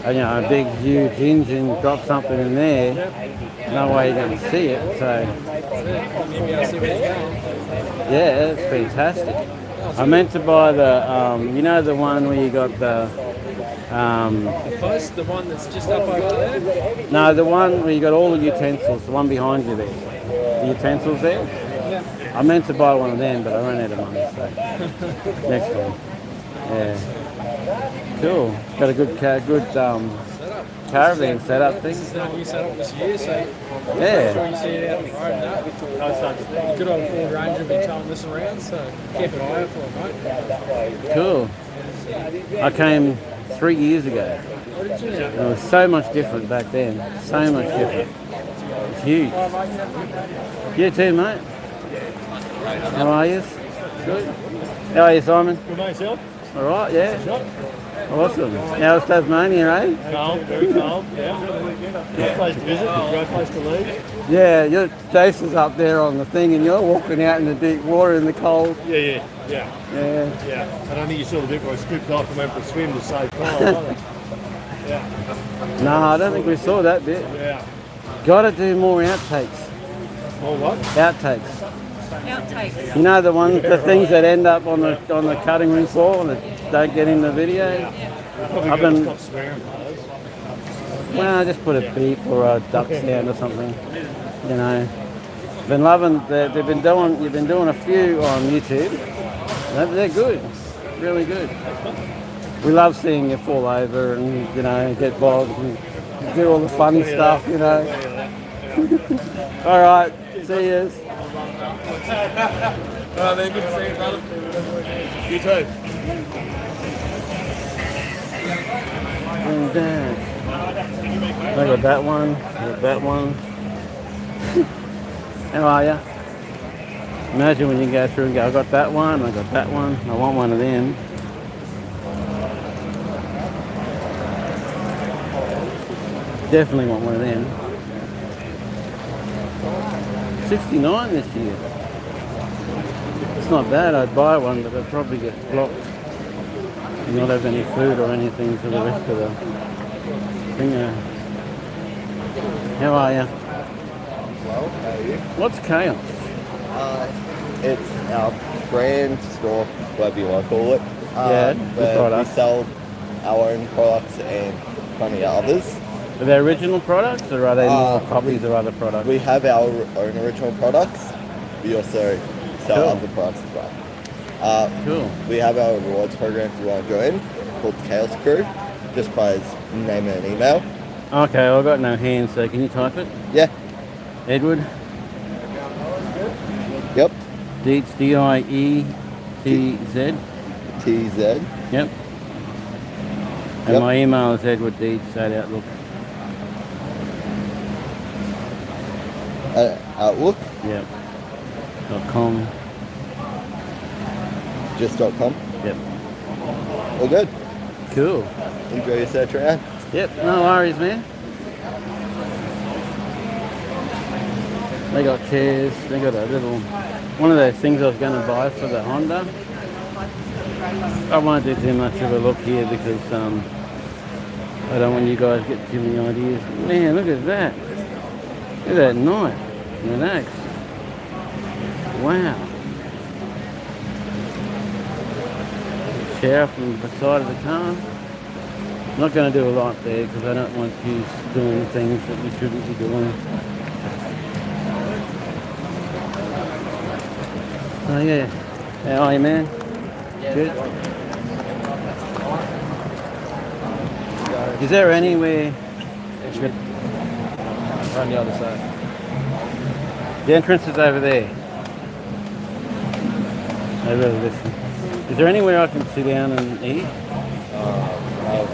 And, you know, a big, huge engine, drop something in there, no way you're going to see it. So, yeah, it's fantastic. I meant to buy the, you know, the one where you got the post, the one that's just up over there? no, the one where you got all the utensils, the one behind you there. The utensils there? Yeah. I meant to buy one of them, but I ran out of money, so next time. Yeah. Cool. Got a good caravan setup thing. This is the new setup this year, so Yeah. I'm sure you see it out on the road now. Good old Ford Ranger been towing this around, so keep an eye out for it, mate. Cool. I came 3 years ago. It was so much different back then. So much different. It's huge. You too, mate. How are you? Good. How are you, Simon? Good, mate, yourself? All right, yeah. Awesome. How's Tasmania, eh? Calm, very calm, yeah. Great place to visit, great place to leave. Yeah, Jason's up there on the thing and you're walking out in the deep water in the cold. Yeah. Yeah. I don't think you saw the bit where I scooped off and went for a swim to save time. Yeah. No, I don't think we saw that bit. Yeah. Gotta do more outtakes. More what? Outtakes. Outtakes. You know the things that end up on the cutting room floor and that don't get in the video? Probably I've gotta been, stop swearing for those. well, just put a beep or a duck sound or something. You know. Been loving you've been doing a few on YouTube. They're good. Really good. We love seeing you fall over and, you know, get bogged and do all the funny stuff, you know. All right, see yous. Alright, man, good to see you, brother. You too. And I got that one, got that one. How are ya? Imagine when you go through and go, I got that one, I got that one, I want one of them. Definitely want one of them. 69 this year. It's not bad, I'd buy one, but I'd probably get blocked. And not have any food or anything for the rest of the thing. How are you? Well, how are you? What's Chaos? It's our brand store, whatever you want to call it. Yeah, the where product. we sell our own products and plenty of others. Are they original products or are they more copies of other products? We have our own original products. We also sell Cool. other products as well. Cool. We have our rewards program if you want to join, called the Chaos Crew. Just by his name and an email. Okay, I've got no hands, so can you type it? Yeah. Edward? Yep. Dietz, D-I-E-T-Z? T-Z. Yep. And Yep. my email is Edward Dietz at Outlook. Outlook? Yep. .com. Just .com? Yep. All good. Cool. Enjoy your search around. Yep, no worries, man. They got chairs, they got a little, one of those things I was going to buy for the Honda. I won't do too much of a look here because I don't want you guys to get too many ideas. Man, look at that. Look at that knife. Relax. Wow. Chair from the side of the car. I'm not going to do a lot there because I don't want you doing things that we shouldn't be doing. Oh yeah. How are you, man? Good. Is there anywhere? On the other side. The entrance is over there. I really listen. Is there anywhere I can sit down and eat? I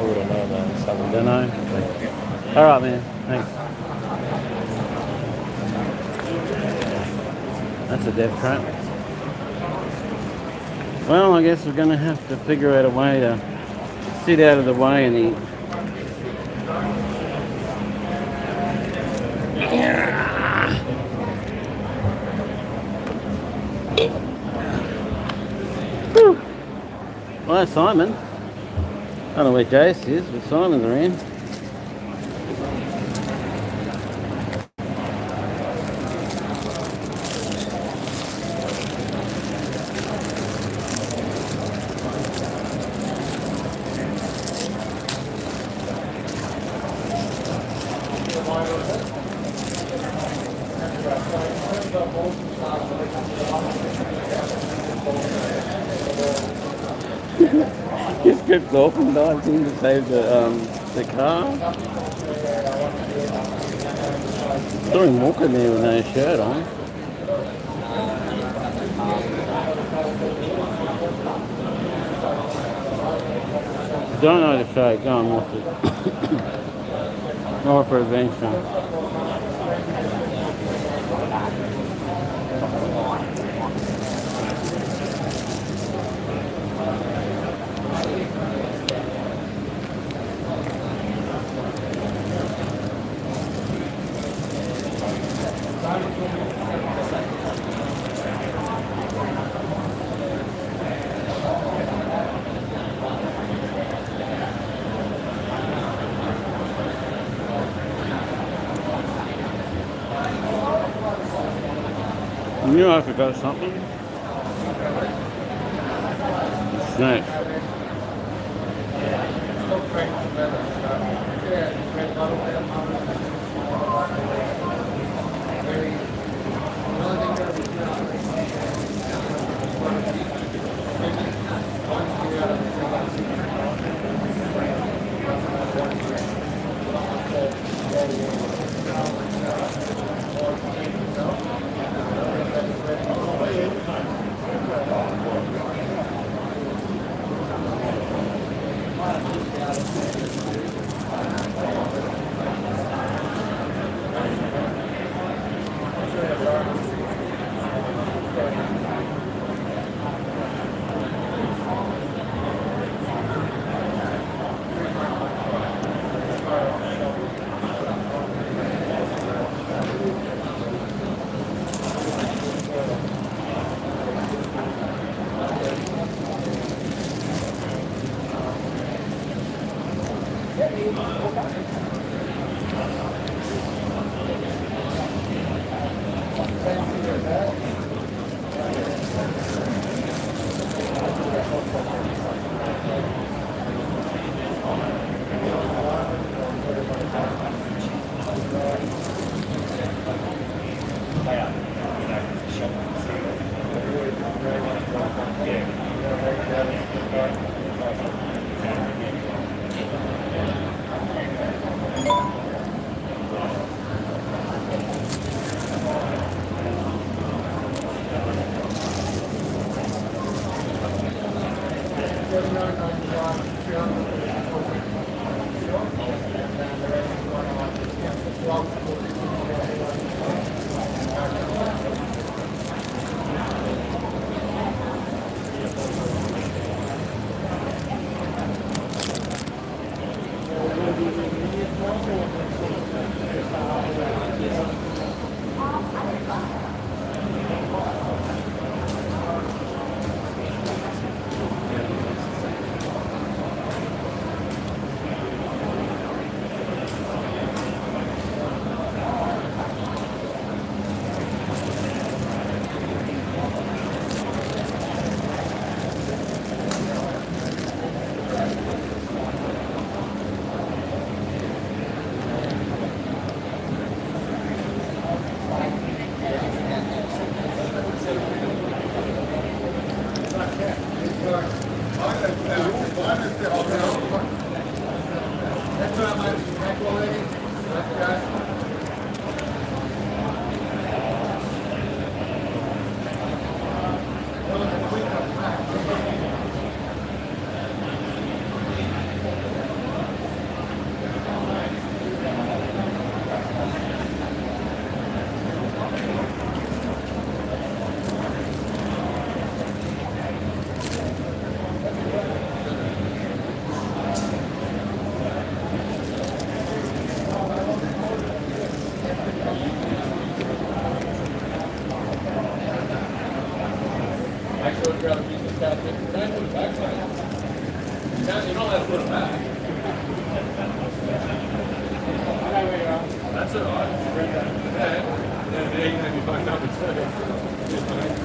wouldn't know, man. Just haven't Don't know. Okay. All right, man. Thanks. That's a death trap. Well, I guess we're going to have to figure out a way to sit out of the way and eat. Hi, Simon. I don't know where Jace is, but Simon's around. He stripped off and dived in to save the car. Saw him walking there with no shirt on. Don't know the show, go and watch it. Or for adventure. I knew I forgot something. Snakes. Make sure to grab a piece of stuff. Don't put it back, mate. You're not allowed to put it back. That's alright. Yeah, you can have your phone number too. Cheers, mate.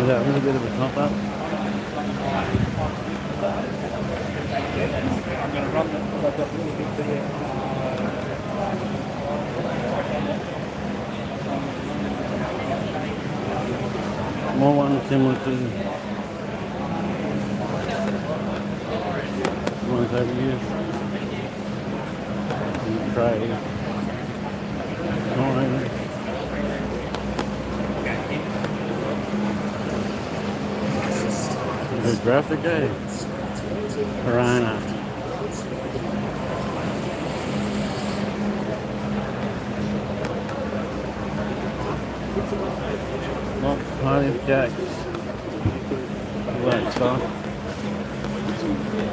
Is that a little bit of a top up? I'm going to run it because I've got a little bit there. More one similar to ones over here. Tray. Nine. The graphic aids. Piranha. Not highly jacks. All that stuff.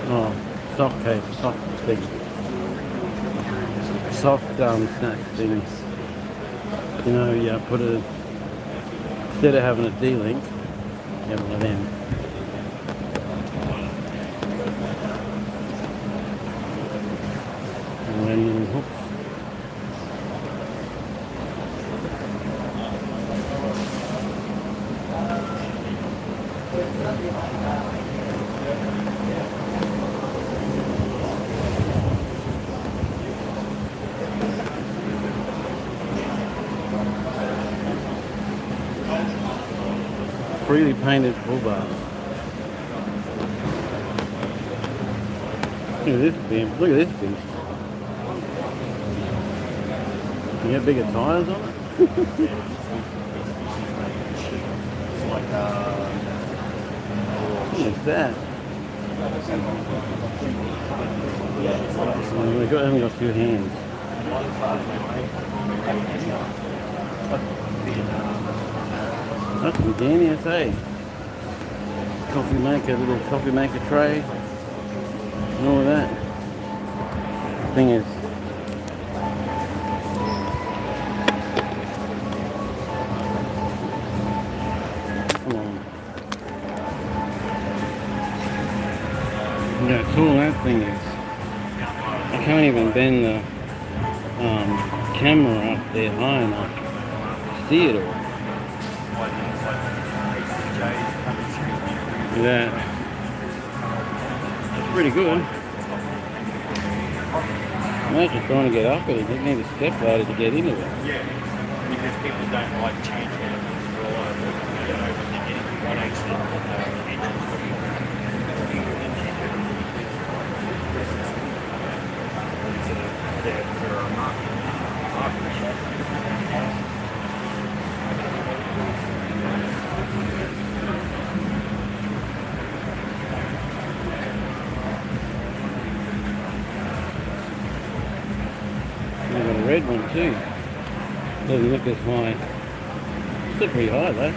Oh, soft cake, soft thing. Soft snack thing. You know, yeah, put a, instead of having a D-link, you have one of them. And then little hooks. Freely painted bull bars. Look at this bin. Look at this bin. You got bigger tyres on it? It's like What's that? Oh, we've only got 2 hands. That's ingenious, eh? Coffee maker, little coffee maker tray, and all of that. Thing is, come on. Yeah, how cool that thing is. I can't even bend the camera up there high enough to see it all. Look at that. That's pretty good. Imagine trying to get up it. You need a step ladder to get into it. Yeah, because people don't like change hands for a lot of them. They don't know when they're getting one accident on the entrance. We've got a red one too. Doesn't look as high. Still pretty high though.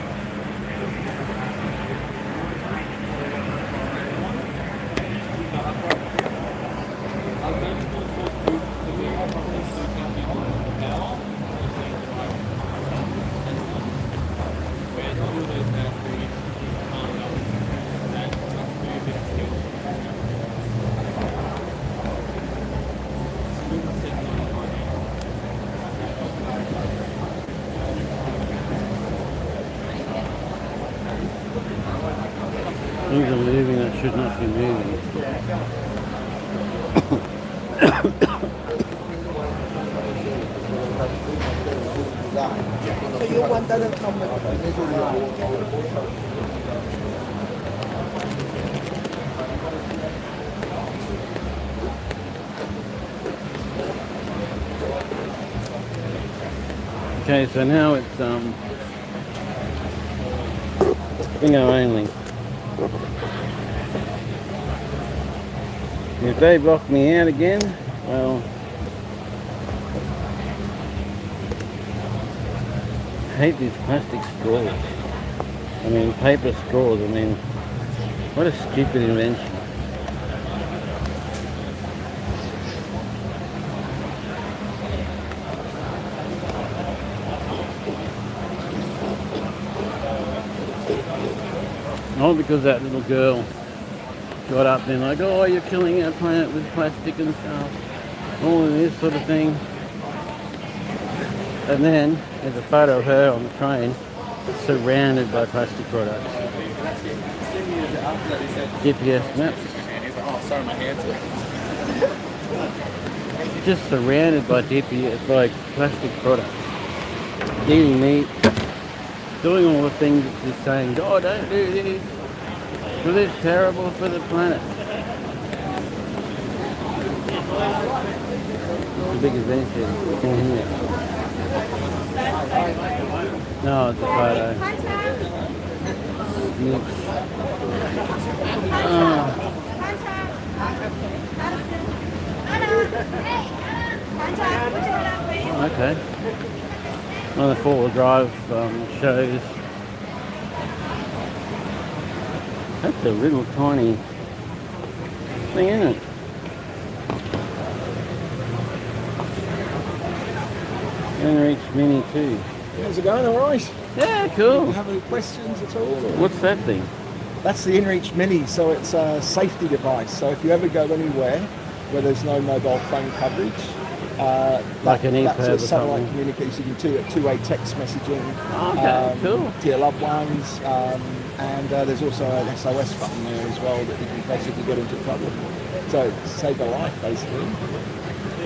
Things are moving that should not be moving. So your one doesn't come with Okay, so now it's bingo only. If they block me out again, well, I hate these plastic straws. I mean, paper straws. I mean, what a stupid invention. All because that little girl got up there like, oh, you're killing our planet with plastic and stuff, all of this sort of thing. And then there's a photo of her on the train surrounded by plastic products. GPS maps. Oh, sorry, my hands are. Just surrounded by GPS, by plastic products. Eating meat, doing all the things that she's saying, oh, don't do this, because it's terrible for the planet. It's a big adventure. No, it's a photo. Okay. On the four-wheel drive shows. That's a little tiny thing, isn't it? Inreach Mini 2. How's it going? All right? Yeah, cool. Do you have any questions at all? Or? What's that thing? That's the InReach Mini, so it's a safety device. So if you ever go anywhere where there's no mobile phone coverage, like an that's EPIRB a or satellite something. communication, you can two-way text messaging Cool. to your loved ones, and there's also an SOS button there as well that you can press if you get into trouble. So save a life, basically.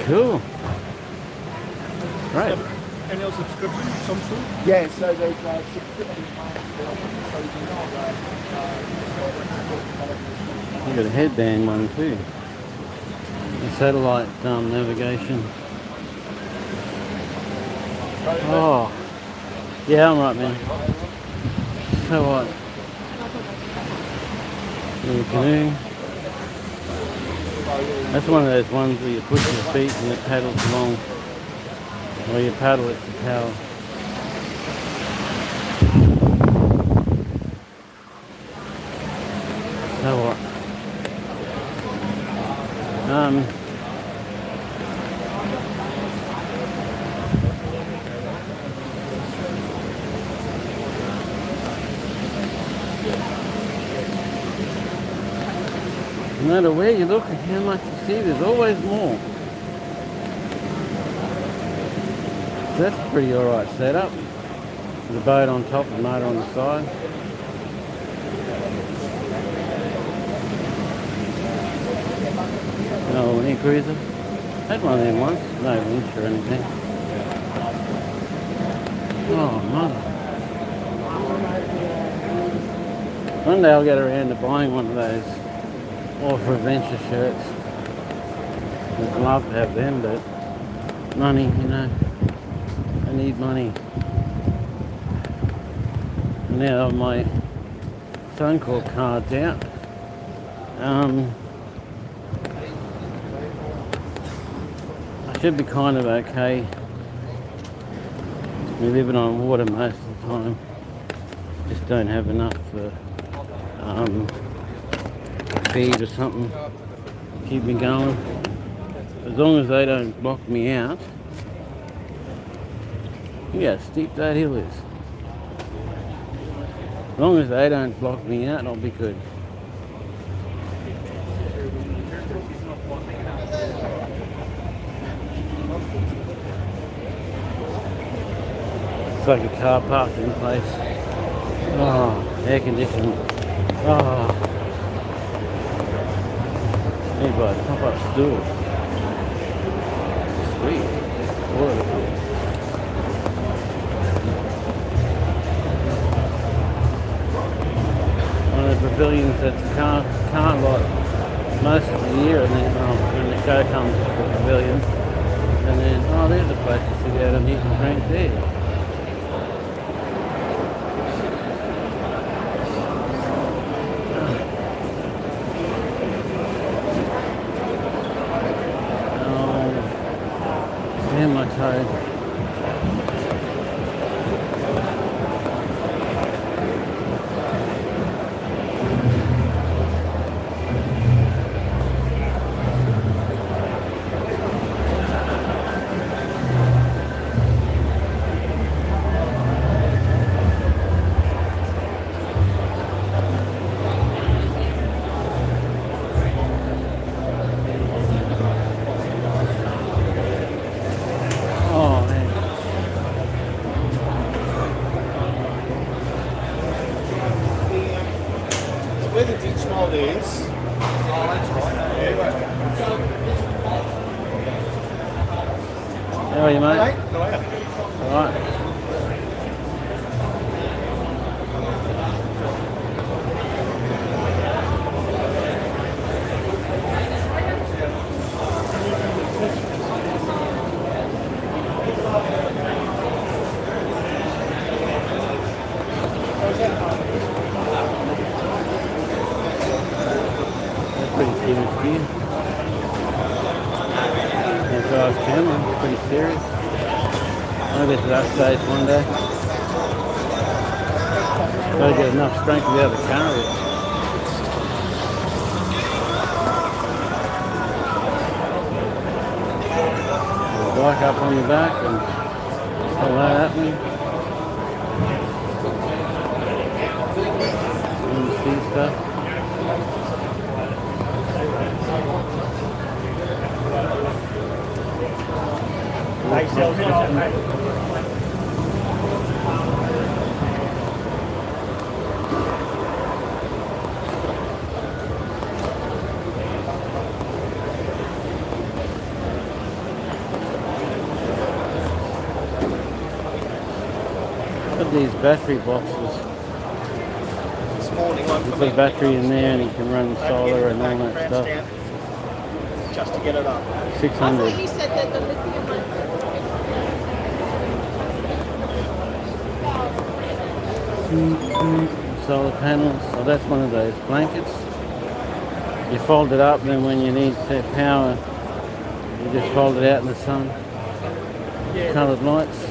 Cool. Right. Annual subscription, some sort? Yeah, so there's subscription plans so you can You got a headband one too. The satellite navigation. Oh, yeah, I'm right, man. So what? Little canoe. That's one of those ones where you push your feet and it paddles along. Or you paddle it to power. So what? No matter where you look and how much you see, there's always more. So that's a pretty alright setup. The boat on top, the motor on the side. Oh, any cruiser. Had one of them once, no winch or anything. Oh, mother. One day I'll get around to buying one of those All for Adventure shirts. I'd love to have them, but money, you know. I need money. And now my phone call card's out. I should be kind of okay. We're living on water most of the time. Just don't have enough for feed or something to keep me going. As long as they don't block me out. Look how steep that hill is. As long as they don't block me out, I'll be good. It's like a car parking place. Oh, air conditioning. Oh. Need by a pop-up stool. Sweet. Water. One of the pavilions at the car lot most of the year, and then when the show comes to the pavilion, and then there's a place to sit out and eat and drink there. Damn my toe. Where the ditch mould is. Oh, that's right. How are you, mate? Hey, how are you? All right. Pretty serious gear. That drives camera, pretty serious. I'll get to that stage one day. Gotta get enough strength to be able to carry it. Bike up on the back and all that happening. And the sea stuff. Got these battery boxes. This morning, one You for put me. a battery in there and you can run solar and all that stuff. Just to get it up. 600. You said that the lithium one. Solar panels. So that's one of those blankets. You fold it up, then when you need that power, you just fold it out in the sun. Coloured lights.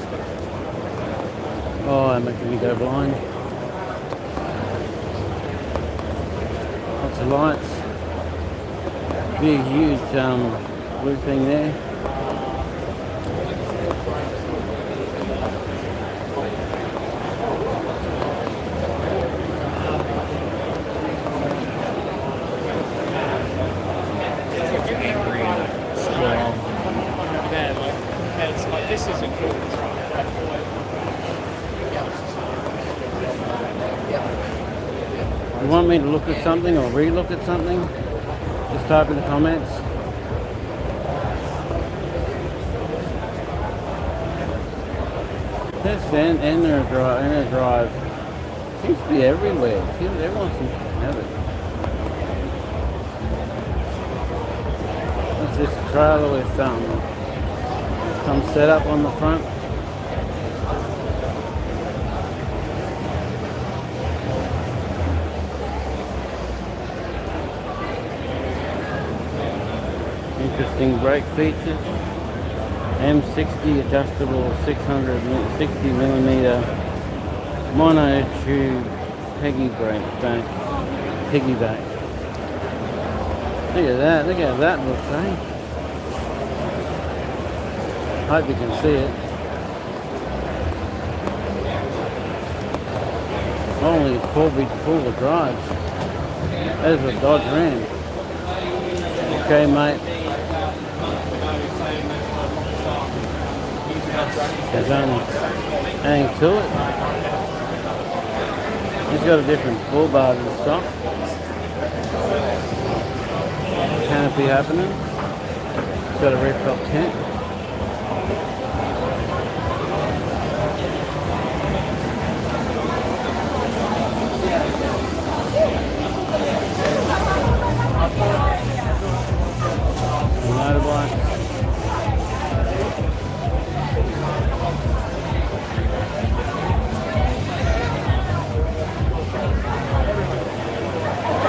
Oh, they're making me go blind. Lots of lights. Big, huge blue thing there. This isn't cool. You want me to look at something or re-look at something? Just type in the comments. That's the inner drive. Seems to be everywhere. Everyone seems to have it. It's this trailer with some setup on the front. Interesting brake features. M60 adjustable 660 millimeter mono tube piggyback. Look at that. Look how that looks, eh? Hope you can see it. Only four-wheel drives. There's a Dodge Ram. Okay, mate. There's only hang to it. He's got a different bull bars and stuff. Canopy happening. He's got a rooftop tent. Motorbike.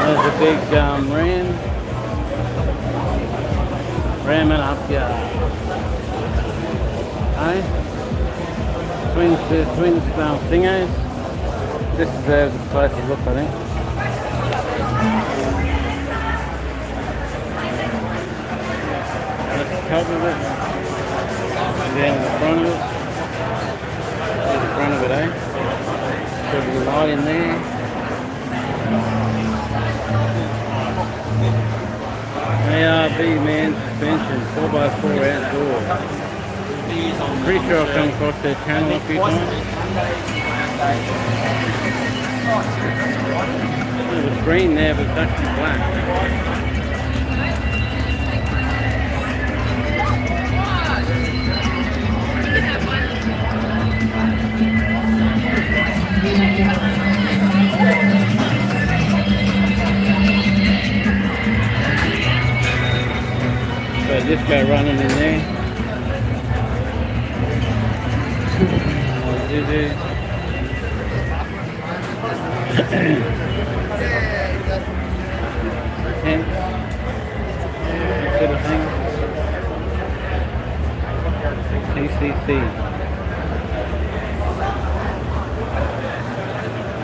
There's a big ramming up here. Hey? Twins thingos. This deserves a closer look, I think. Cover of it, and then the front of it, there's the front of it, eh? Got a light in there. ARB man suspension, 4x4 outdoor. Pretty sure I've come across their channel a few times. There's a screen there, but it's actually black. So this guy running in there. Tents, that sort of thing. TCC.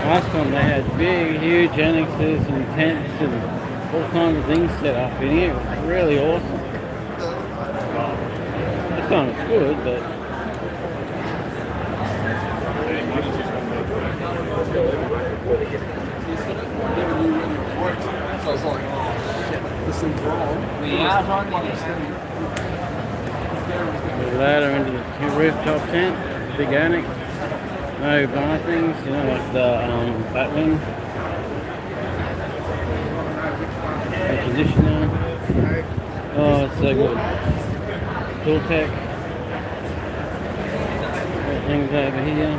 Last time they had big, huge annexes and tents and all kinds of things set up in here. It was really awesome. This time it's good, but So I was like, oh shit, this thing's wrong. the ladder into the rooftop tent, big annex. No bar things, you know, like the Batwing. Air conditioner. Oh, it's so good. Cool tech. Got things over here.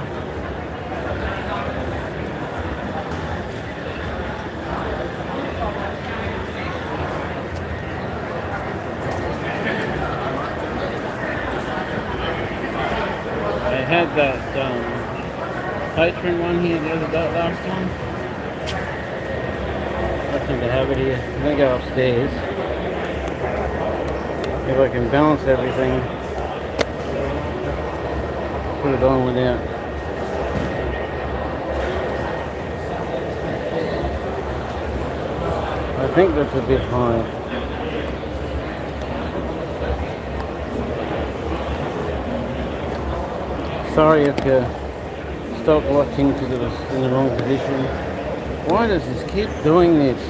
They had that patron one here the other day last time. I think I have it here. I'm going to go upstairs. If I can balance everything. Put it on without. I think that's a bit high. Sorry if you stop watching because it was in the wrong position. Why does this keep doing this?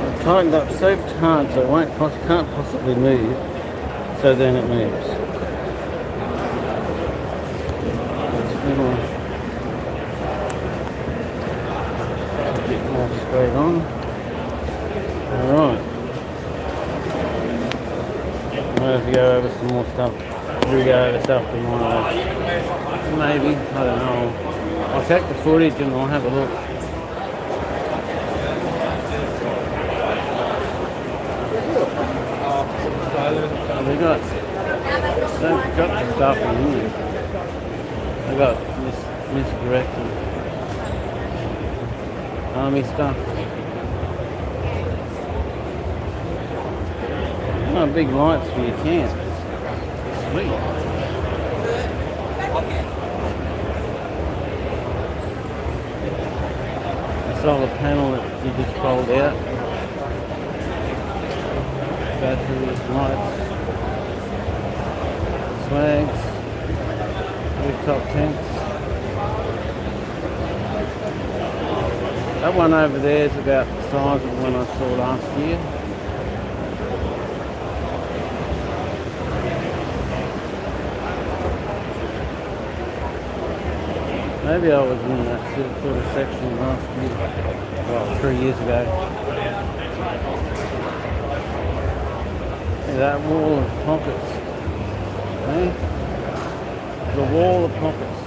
I've tightened up so hard so it can't possibly move, so then it moves. Straight on. Alright. I'll have to go over some more stuff. We'll go over stuff tomorrow. Maybe. I don't know. I'll check the footage and I'll have a look. They've got the stuff in here. They've got misdirected. Army stuff. Oh, big lights for your camp. Sweet. The solar panel that you just fold out. Batteries, lights, swags, rooftop tents. That one over there is about the size of the one I saw last year. Maybe I was in that sort of section last year, well, 3 years ago. See that wall of pockets, eh? The wall of pockets.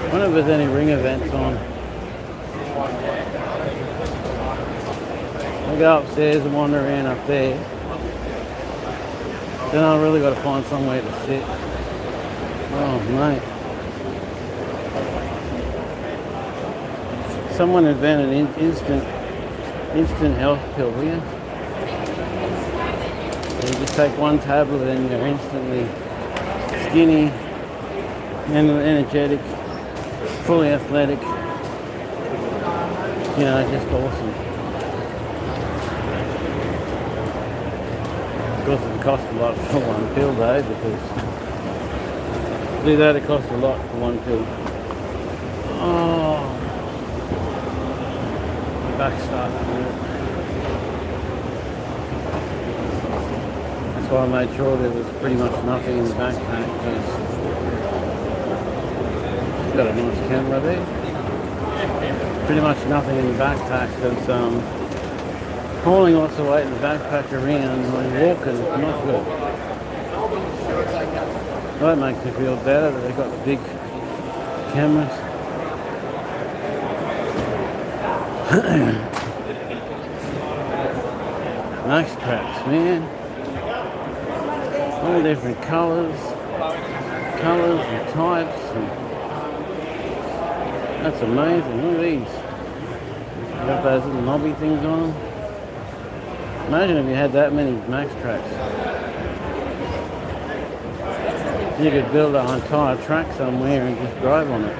I wonder if there's any ring events on. I'll go upstairs and wander around up there. Then I've really got to find somewhere to sit. Oh, mate. Someone invented an instant health pill, will you? You just take one tablet and you're instantly skinny and energetic, fully athletic. You know, just awesome. Of course, it costs a lot for one pill though, because to do that it costs a lot for one pill. Oh, my back's starting to hurt. That's why I made sure there was pretty much nothing in the backpack. Got a nice camera there. Pretty much nothing in the backpack because hauling lots of weight in the backpack around when walking is not good. That makes me feel better that they've got the big cameras. Nice tracks, man. All different colours and types. That's amazing. Look at these. They got those little knobby things on them. Imagine if you had that many Max Tracks. You could build an entire track somewhere and just drive on it.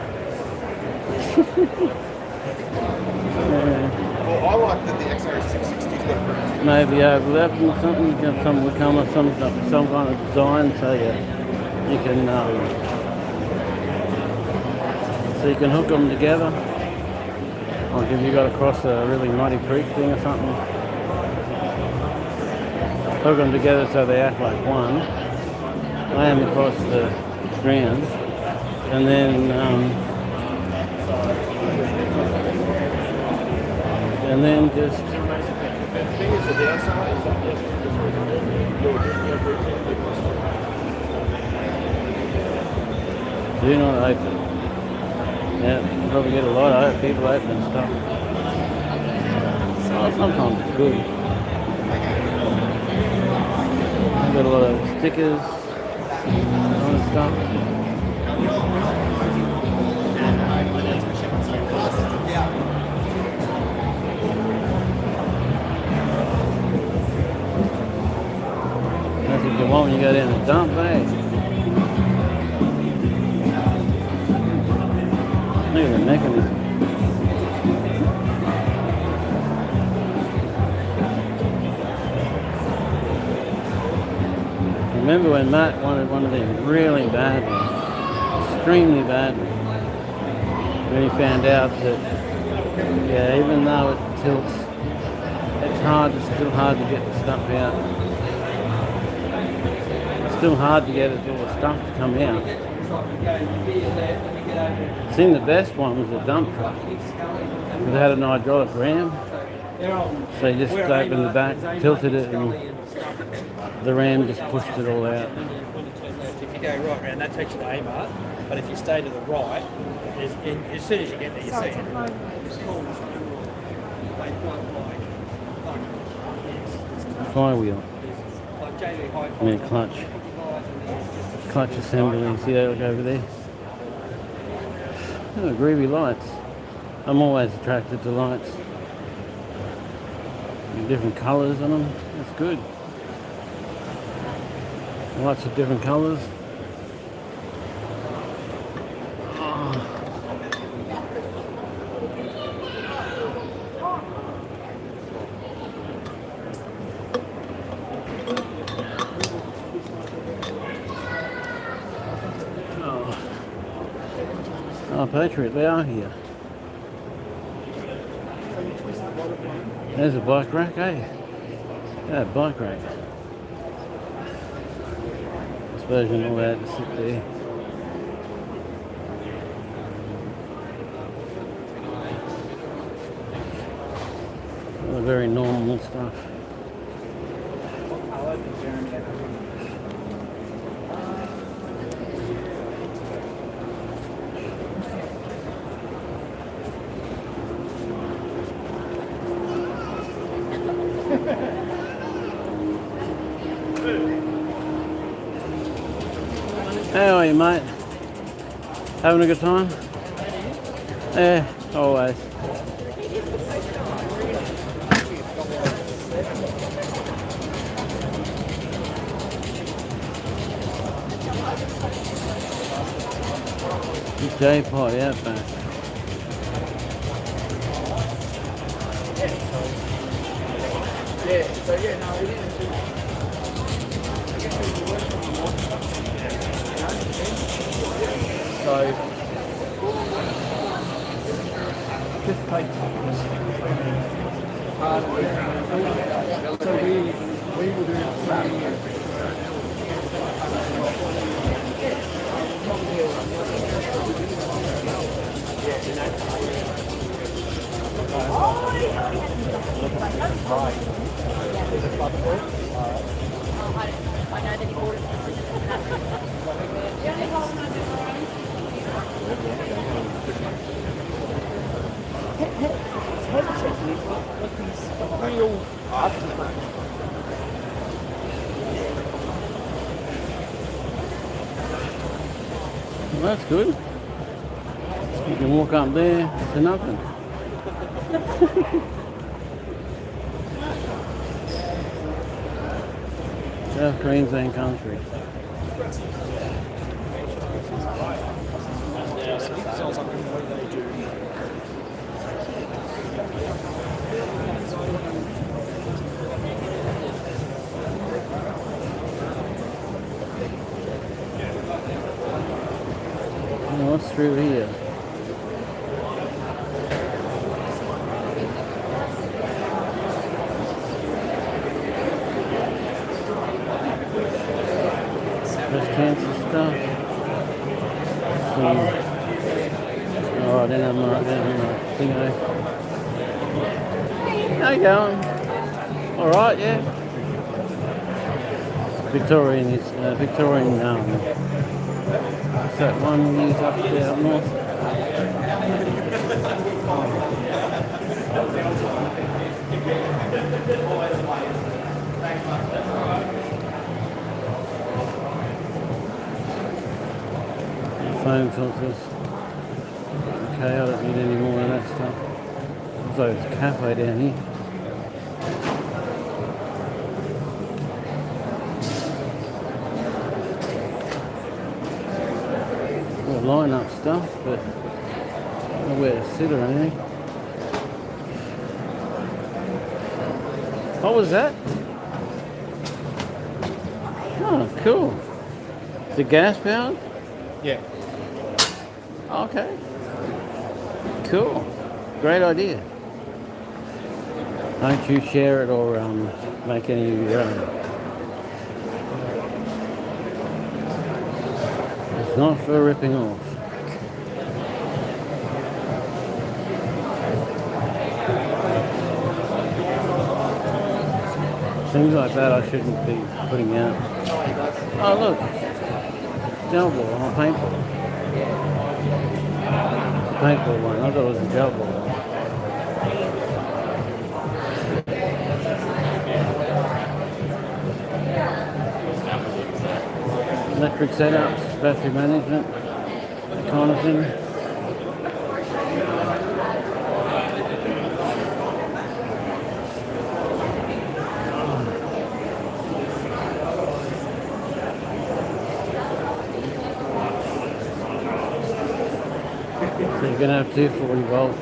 Well, I like that the XR660's got a Maybe overlapping or something. You can come with some kind of design so you can hook them together. Like if you got to cross a really muddy creek thing or something. Hook them together so they act like one. Lay them across the ground. And then just do not open. Yeah, you probably get a lot of people opening stuff. So sometimes it's good. I've got a lot of stickers, all this stuff. That's what you want when you go down the dump, eh? Look at the mechanism. Remember when Matt wanted one of them really badly, extremely badly, when he found out that, yeah, even though it tilts, it's still hard to get the stuff out. It's still hard to get all the stuff to come out. I think the best one was the dump truck. It had an hydraulic ram, so you just opened the back, tilted it, and the ram just pushed it all out. If you go right around, that takes you to Amart, but if you stay to the right, as soon as you get there, you see it. Flywheel. I mean clutch. Clutch assembly. See that look over there? Oh, groovy lights. I'm always attracted to lights. Different colours on them. That's good. Lots of different colours. Oh, Patriot, they are here. There's a bike rack, eh? Yeah, bike rack. I suppose you're not allowed to sit there. All the very normal stuff. How are you, mate? Having a good time? Yeah, always. J-pot outback. Yeah, so yeah, no, it is. So, just take so we will do I know that he bought it. Well, that's good. You can walk up there to nothing. South Queensland country. What's through here? Breast cancer stuff. Oh, I didn't have my thing there. How you going? Alright, yeah. Victorian is Victorian what's that one used up there up north? foam filters. Okay, I don't need any more of that stuff. So there's a cafe down here. We'll line up stuff, but I don't know where to sit or anything. What was that? Oh, cool. Is it gas powered? Yeah. Okay. Cool. Great idea. Don't you share it or make any of your own. It's not for ripping off. Things like that I shouldn't be putting out. Oh look, gel ball on a paintball. Paintball one, I thought it was a gel ball. Electric setups, battery management, that kind of thing. So you're going to have 240 volt.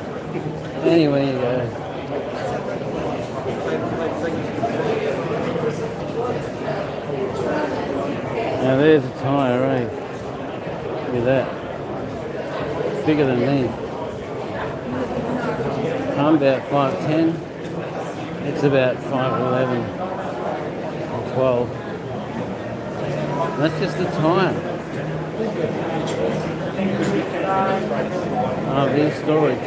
Anyway, you go. Now there's a tyre, eh? Look at that. Bigger than me. I'm about 5'10". It's about 5'11" or 12. That's just the tyre. RV storage, eh?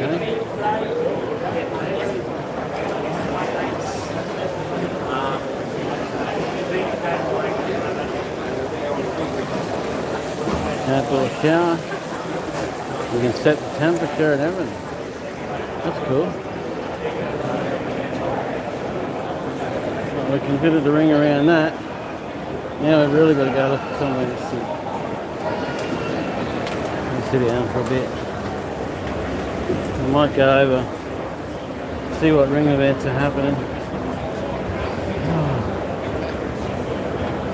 Outdoor shower. You can set the temperature and everything. That's cool. Well, we completed the ring around that. Now we've really got to go look for somewhere to sit. Sit down for a bit. I might go over, see what ring events are happening.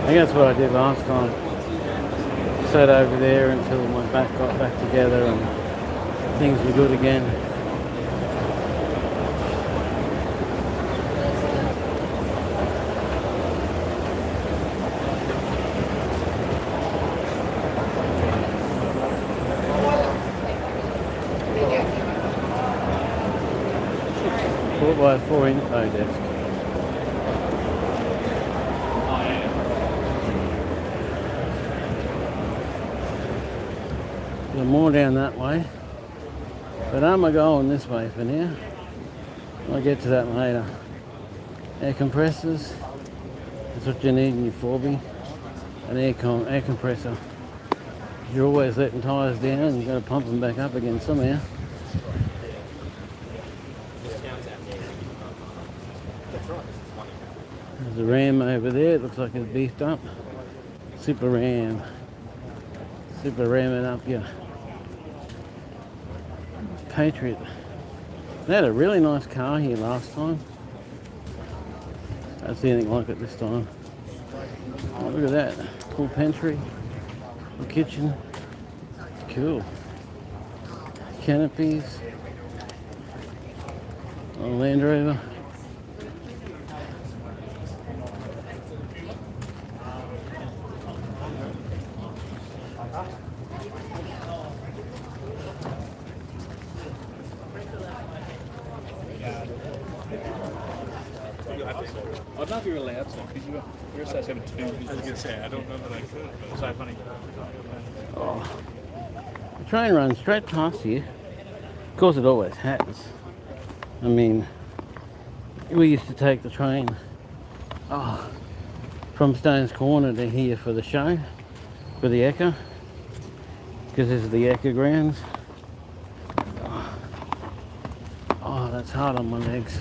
I think that's what I did last time. Sat over there until my back got back together and things were good again. By a 4-info desk. There's more down that way, but I'm going this way for now. I'll get to that later. Air compressors, that's what you need in your 4B. An air compressor. You're always letting tyres down and you've got to pump them back up again somehow. There's a Ram over there, it looks like it's beefed up. Super Ram. Super ramming up your Patriot. They had a really nice car here last time. I don't see anything like it this time. Oh, look at that. Cool pantry. The kitchen. Cool. Canopies. A Land Rover. I don't know if you're allowed to, because you're supposed to have two. I was going to say, I don't know that I could, but it's so funny. Oh. The train runs straight past you. Of course it always has. I mean, we used to take the train from Stones Corner to here for the show, for the Echo, because this is the Echo grounds. Oh, that's hard on my legs.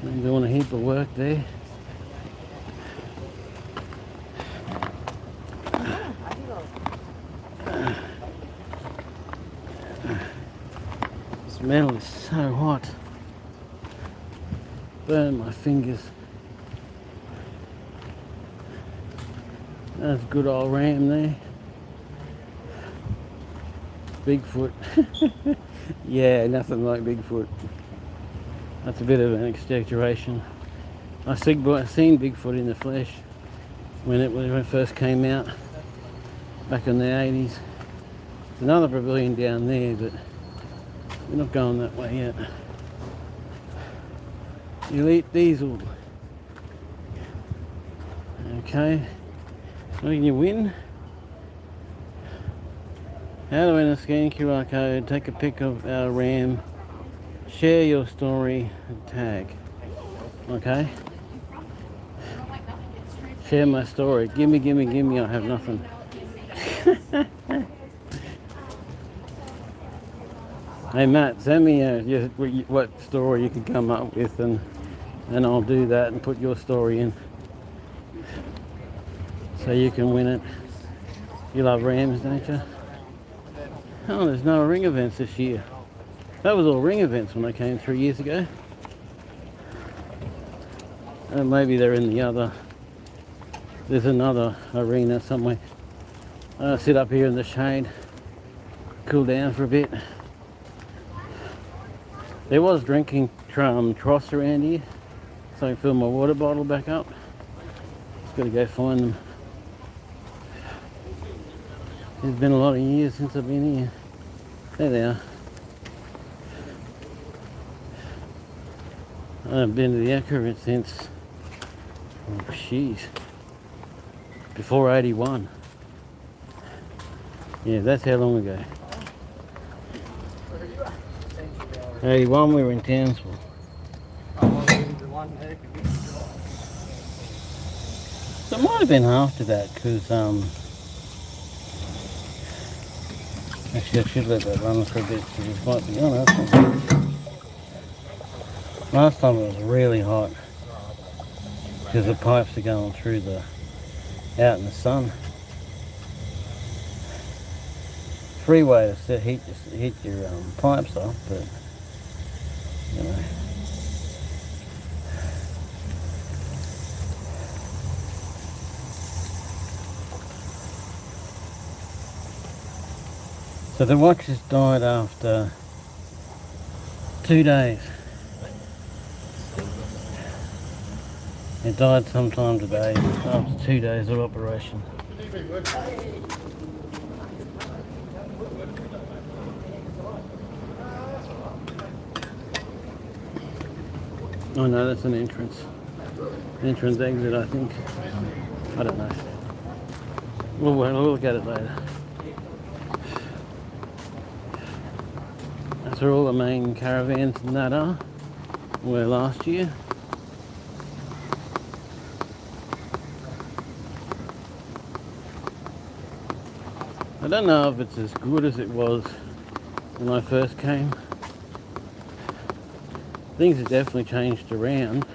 I'm doing a heap of work there. This metal is so hot. Burn my fingers. That's a good old ram there. Bigfoot. Yeah, nothing like Bigfoot. That's a bit of an exaggeration. I've seen Bigfoot in the flesh when it first came out back in the 80s. There's another pavilion down there, but we're not going that way yet. Elite Diesel. Okay. What can you win? How to enter, scan QR code, take a pic of our RAM, share your story, and tag. Okay? Share my story. Gimme, I have nothing. Hey Matt, send me what story you can come up with, and I'll do that and put your story in. So you can win it. You love Rams, don't you? Oh, there's no ring events this year. That was all ring events when I came 3 years ago. And maybe they're in the other. There's another arena somewhere. I'll sit up here in the shade, cool down for a bit. There was drinking troughs around here, so I can fill my water bottle back up. Just got to go find them. It's been a lot of years since I've been here. There they are. I haven't been to the Aquarium since, oh jeez, before 81. Yeah, that's how long ago. 81 we were in Townsville. So it might have been after that, because actually I should let that run for a bit, because it might be on us. Last time it was really hot, because the pipes are going through out in the sun. Free way to heat your pipes off, but you know. So the watch has died after 2 days. It died sometime today after 2 days of operation. Oh no, that's an entrance exit, I think. I don't know. We'll look at it later. That's where all the main caravans and that were last year. I don't know if it's as good as it was when I first came. Things have definitely changed around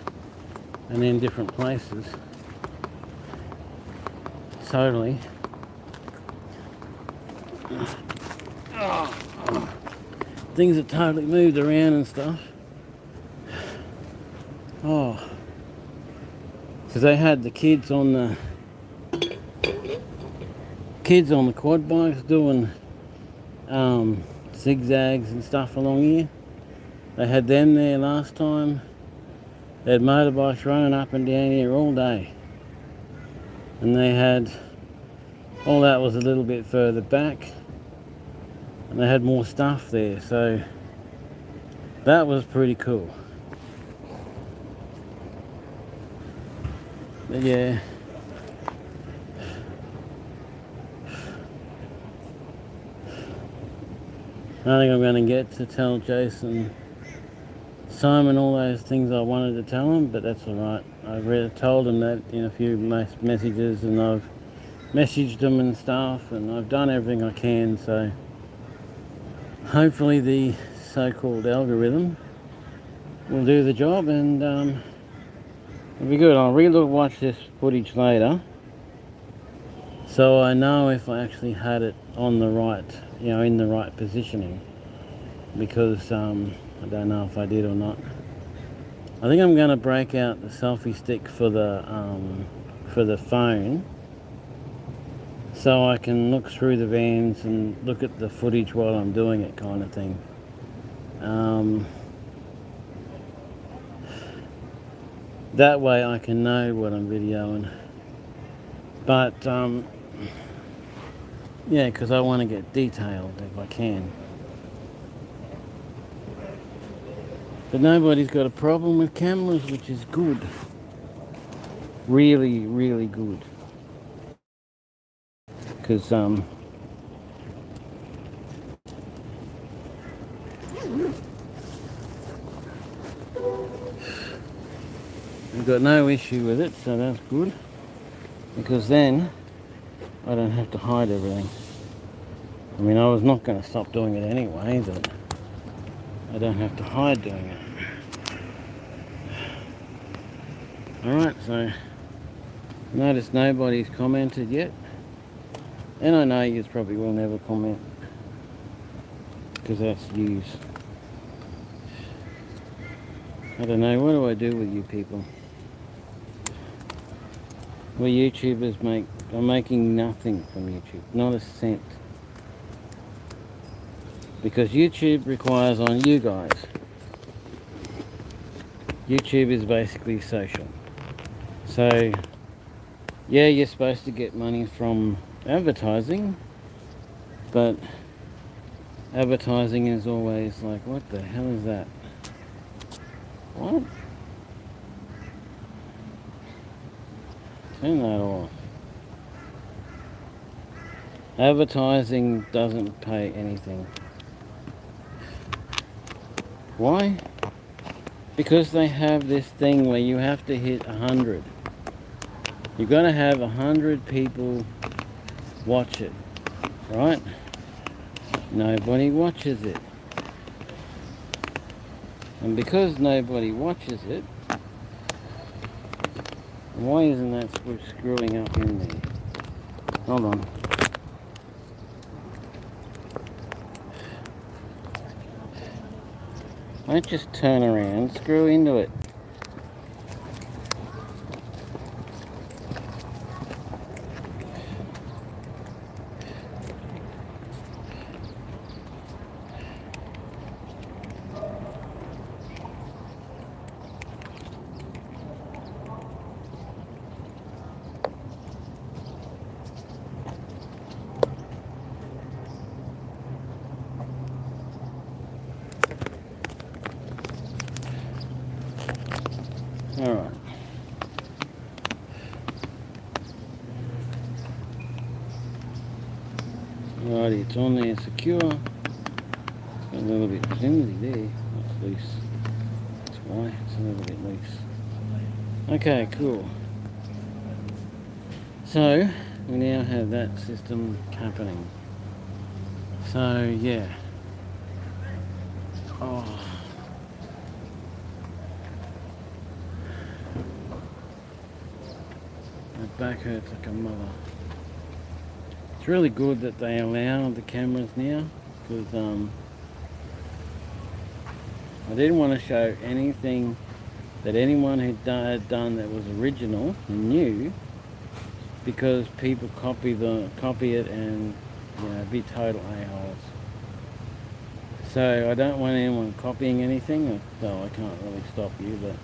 and in different places. Totally. Things have totally moved around and stuff. Oh. Because they had the kids on the quad bikes doing zigzags and stuff along here. They had them there last time. They had motorbikes running up and down here all day. And they had, all that was a little bit further back. And they had more stuff there, so that was pretty cool. But yeah. I think I'm going to get to tell Jason, Simon, all those things I wanted to tell him, but that's alright. I've told him that in a few messages, and I've messaged him and stuff, and I've done everything I can, so hopefully the so-called algorithm will do the job, and it'll be good. I'll watch this footage later, so I know if I actually had it on the right, in the right positioning. because I don't know if I did or not. I think I'm going to break out the selfie stick for the phone, so I can look through the vans and look at the footage while I'm doing it, kind of thing. That way I can know what I'm videoing. But yeah, because I want to get detailed if I can. But nobody's got a problem with cameras, which is good. Really, really good. Because we've got no issue with it, so that's good. Because then I don't have to hide everything. I mean, I was not going to stop doing it anyway, but I don't have to hide doing it. Alright, so notice nobody's commented yet. And I know you probably will never comment, because that's views. I don't know, what do I do with you people? Well, YouTubers I'm making nothing from YouTube, not a cent. Because YouTube requires on you guys. YouTube is basically social. So, yeah, you're supposed to get money from advertising, but advertising is always like, what the hell is that? What? Turn that off. Advertising doesn't pay anything. Why? Because they have this thing where you have to hit 100. You're going to have 100 people watch it, right? Nobody watches it. And because nobody watches it, why isn't that screwing up in there? Hold on. Don't just turn around, screw into it. Alright. Alrighty, it's on there secure. Got a little bit flimsy there. It's loose. That's why it's a little bit loose. Okay, cool. So, we now have that system happening. So, yeah. Oh. My back hurts like a mother. It's really good that they allow the cameras now, because I didn't want to show anything that anyone had done that was original and new, because people copy it and, you know, be total a-holes. So I don't want anyone copying anything, though I can't really stop you, but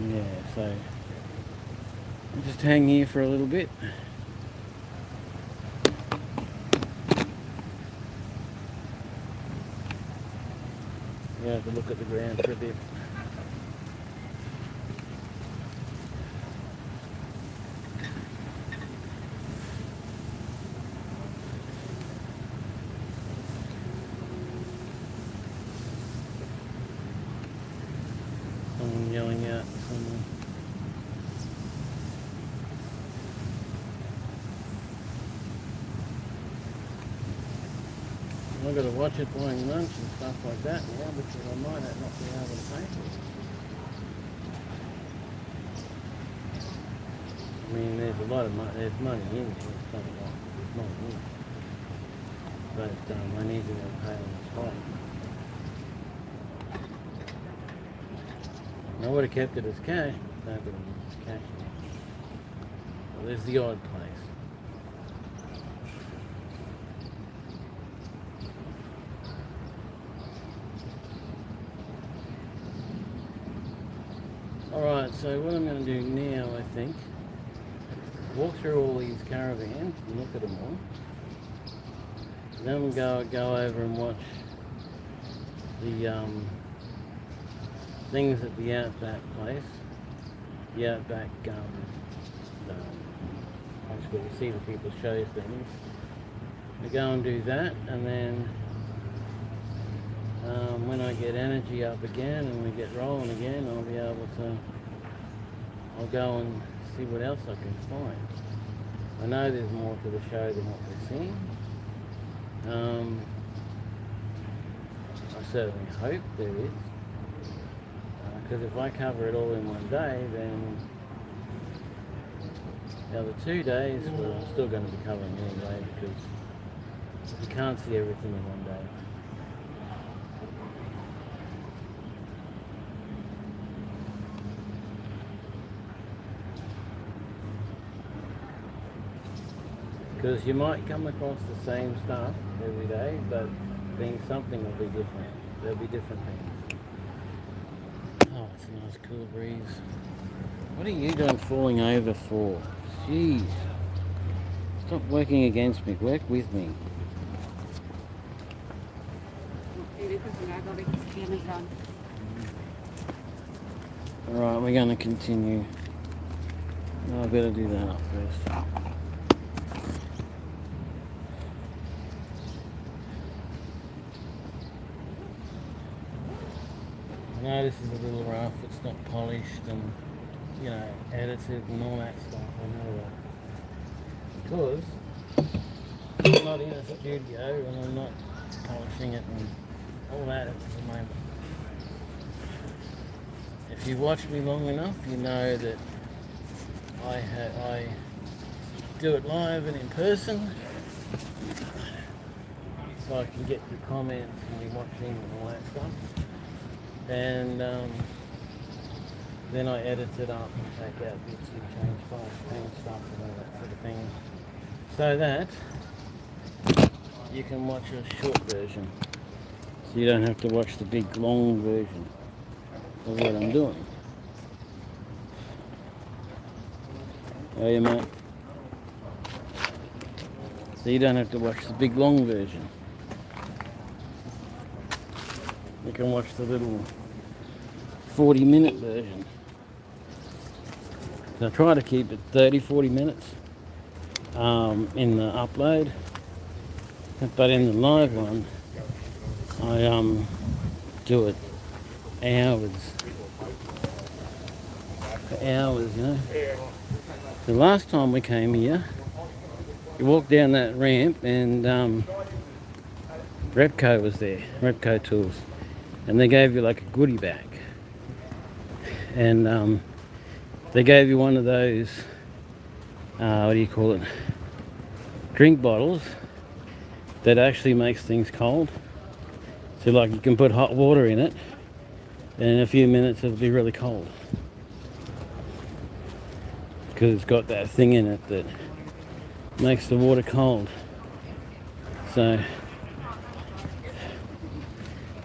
yeah, so I'll just hang here for a little bit. You have to look at the ground for a bit. Someone yelling out somewhere. I've got to watch it buying lunch and stuff like that now, because I might not be able to pay for it. I mean, there's a lot of money, there's money in it, it's not like there's money in it. but I need to go pay on the spot. I would have kept it as cash, but I don't think it's cash. Well, there's the odd place. Alright, so what I'm going to do now, I think, walk through all these caravans and look at them all. Then we'll go over and watch the things at the Outback place. The Outback, basically you see the people show things. We go and do that, and then when I get energy up again and we get rolling again, I'll be able to, I'll go and see what else I can find. I know there's more to the show than what we're seeing. I certainly hope there is. Because if I cover it all in one day, then the other 2 days, well, I'm still going to be covering anyway, because you can't see everything in one day. Because you might come across the same stuff every day, but then something will be different. There'll be different things. Oh, it's a nice cool breeze. What are you doing falling over for? Jeez. Stop working against me. Work with me. Alright, we're going to continue. No, I better do that up first. I know this is a little rough, it's not polished and, you know, edited and all that stuff, I know that. Because I'm not in a studio and I'm not polishing it and all that at the moment. If you watch me long enough, you know that I do it live and in person, so I can get your comments and your watching and all that stuff. And then I edit it up and take out bits and change and stuff and all that sort of thing, so that you can watch a short version, so you don't have to watch the big long version of what I'm doing. Oh yeah, mate. So you don't have to watch the big long version. You can watch the little 40-minute version. So I try to keep it 30-40 minutes in the upload, but in the live one I do it hours for hours, you know. The last time we came here, you walked down that ramp and Repco was there, Repco Tools. And they gave you like a goodie bag, and they gave you one of those what do you call it, drink bottles that actually makes things cold. So like you can put hot water in it and in a few minutes it'll be really cold, because it's got that thing in it that makes the water cold. So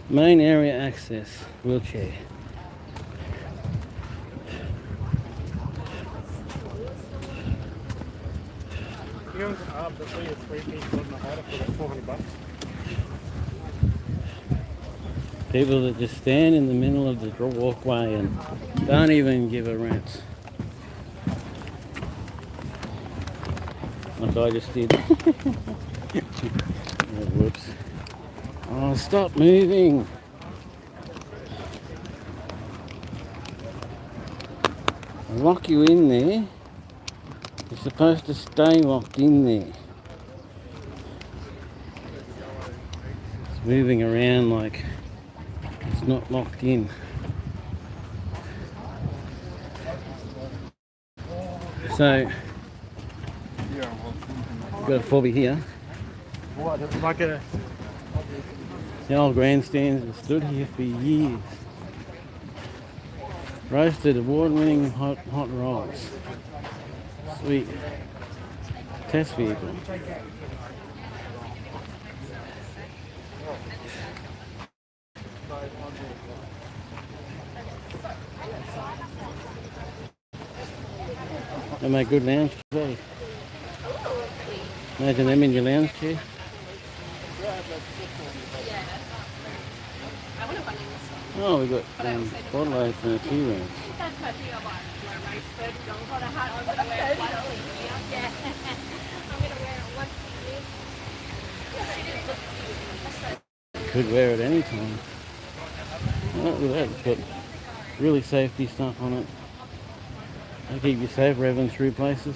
main area access, wheelchair. You know, to see a 3-piece on the harder for like $400. People that just stand in the middle of the walkway and don't even give a rat's. Like I just did. Oh, whoops. Oh, stop moving. I'll lock you in there. You're supposed to stay locked in there. It's moving around like it's not locked in. So, got a phobia here. Like a The old grandstands have stood here for years. Roasted award-winning hot rolls. Sweet. Test vehicle. They make good lounge chairs. Imagine them in your lounge chair. Oh, we've got bottle opener and a tea room. Could wear it any time. Oh, look at that, it's got really safety stuff on it. They keep you safe revving through places.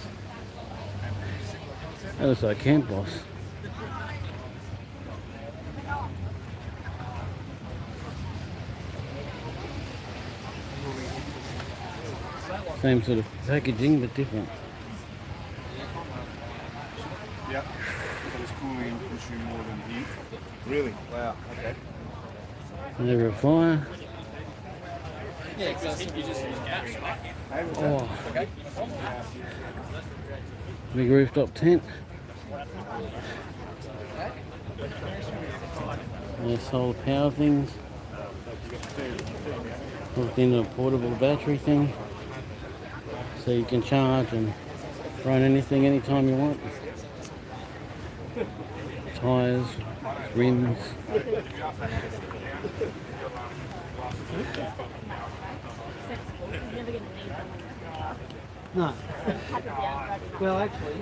That looks like Camp Boss. Same sort of packaging but different. Yeah. So it's cooling consume more than heat. Really? Wow. Okay. Never a fire. Yeah, because you just use gas, right? Oh. Big rooftop tent. Solar power things. Hooked into a portable battery thing. So you can charge and run anything anytime you want. Tires, rims. No. Well, actually.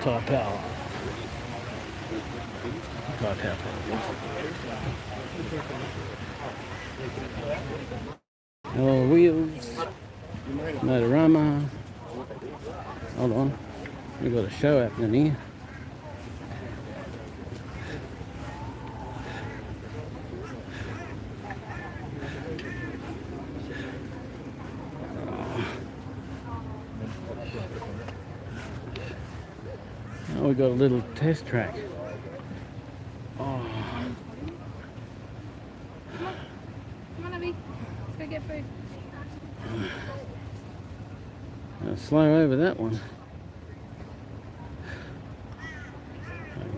Tire power. Tire power. Oh, wheels. Motorama. Hold on. We've got a show happening here. Oh, we've got a little test track. Oh. Come on, Abby. Let's go get food. Slow over that one.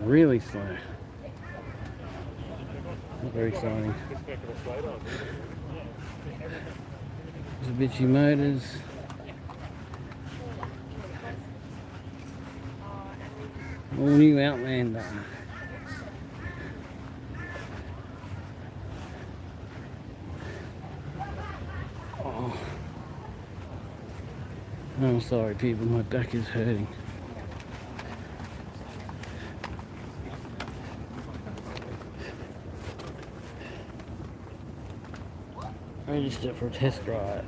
Really slow. Not very exciting. Mitsubishi Motors. All new Outlander. Oh. I'm sorry people, my back is hurting. Register for a test drive.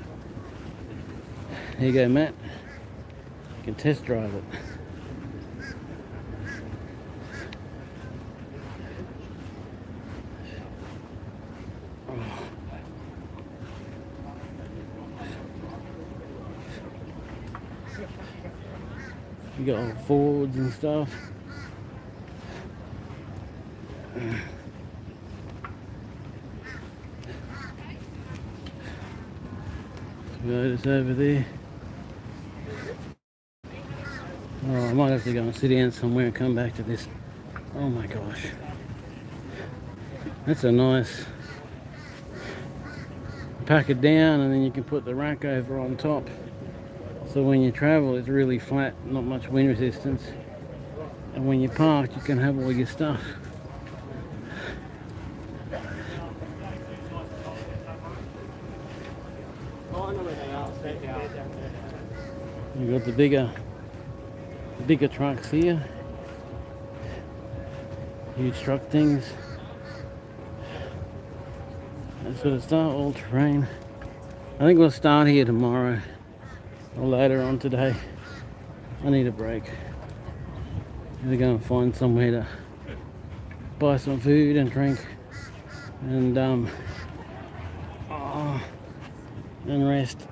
There you go, Matt. You can test drive it. You got all Fords and stuff. Motors over there. Oh, I might have to go and sit down somewhere and come back to this. Oh my gosh. That's a nice. Pack it down and then you can put the rack over on top. So when you travel it's really flat, not much wind resistance. And when you're parked you can have all your stuff. You've got the bigger trucks here. Huge truck things. That sort of stuff, all terrain. I think we'll start here tomorrow. or later on today. I need a break. I'm gonna go and find somewhere to buy some food and drink and rest.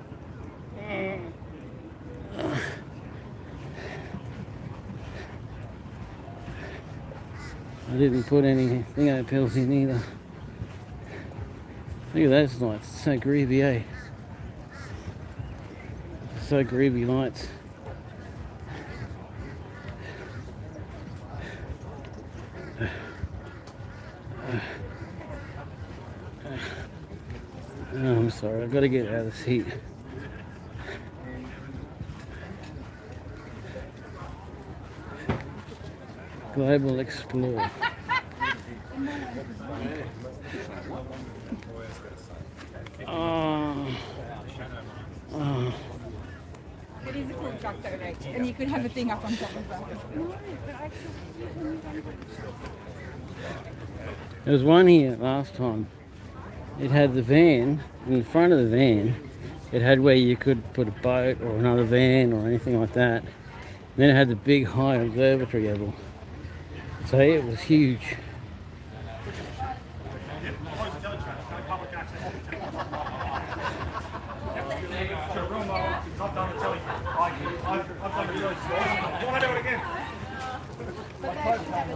I didn't put any thingo pills in either. Look at those lights, it's so groovy, eh? So groovy lights. Oh, I'm sorry, I've got to get out of this heat. Global Explorer. It is a cool truck though, right? And you could have a thing up on top of that. There was one here last time. It had the van, in the front of the van, it had where you could put a boat or another van or anything like that. And then it had the big high observatory level. So it was huge.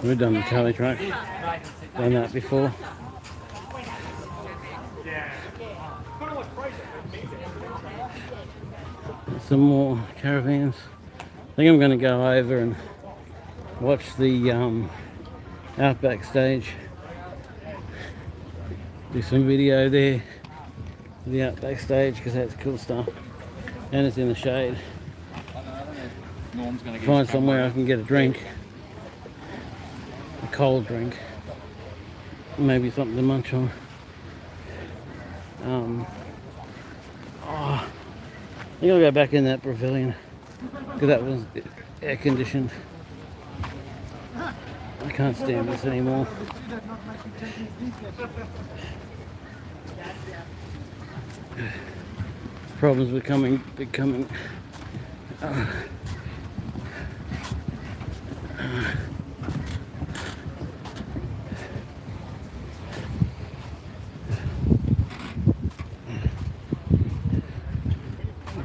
We've done the telly track. Done that before. Some more caravans. I think I'm going to go over and watch the outback stage. Do some video there. The outback stage because that's cool stuff. And it's in the shade. Find somewhere I can get a drink. A cold drink. Maybe something to munch on. I think I'll go back in that pavilion because that was air conditioned. I can't stand this anymore. Problems becoming.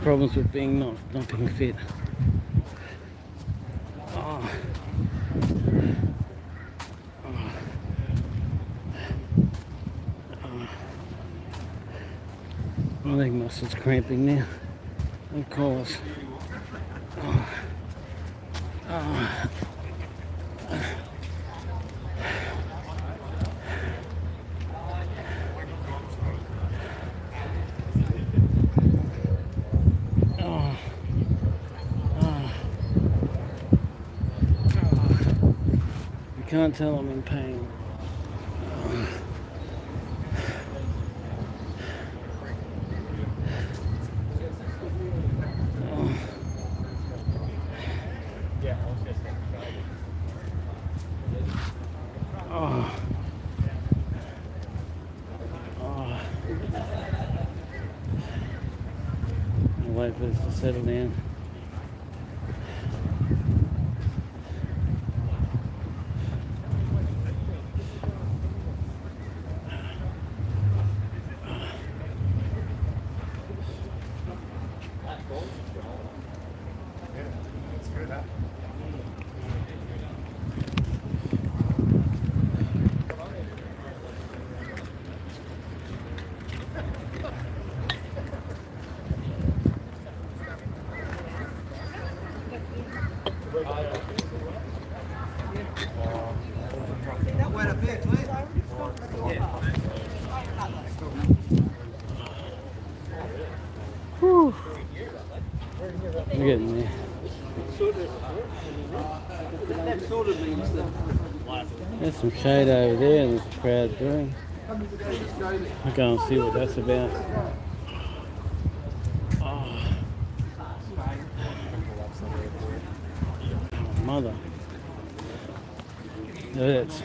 Problems with being not being fit. My leg muscles cramping now. Of course. You can't tell I'm in pain. Wait for this to settle down. Whew. We're getting there. That sort of means that. There's some shade over there and there's a crowd doing. I'll go and see what that's about. Oh, mother. That's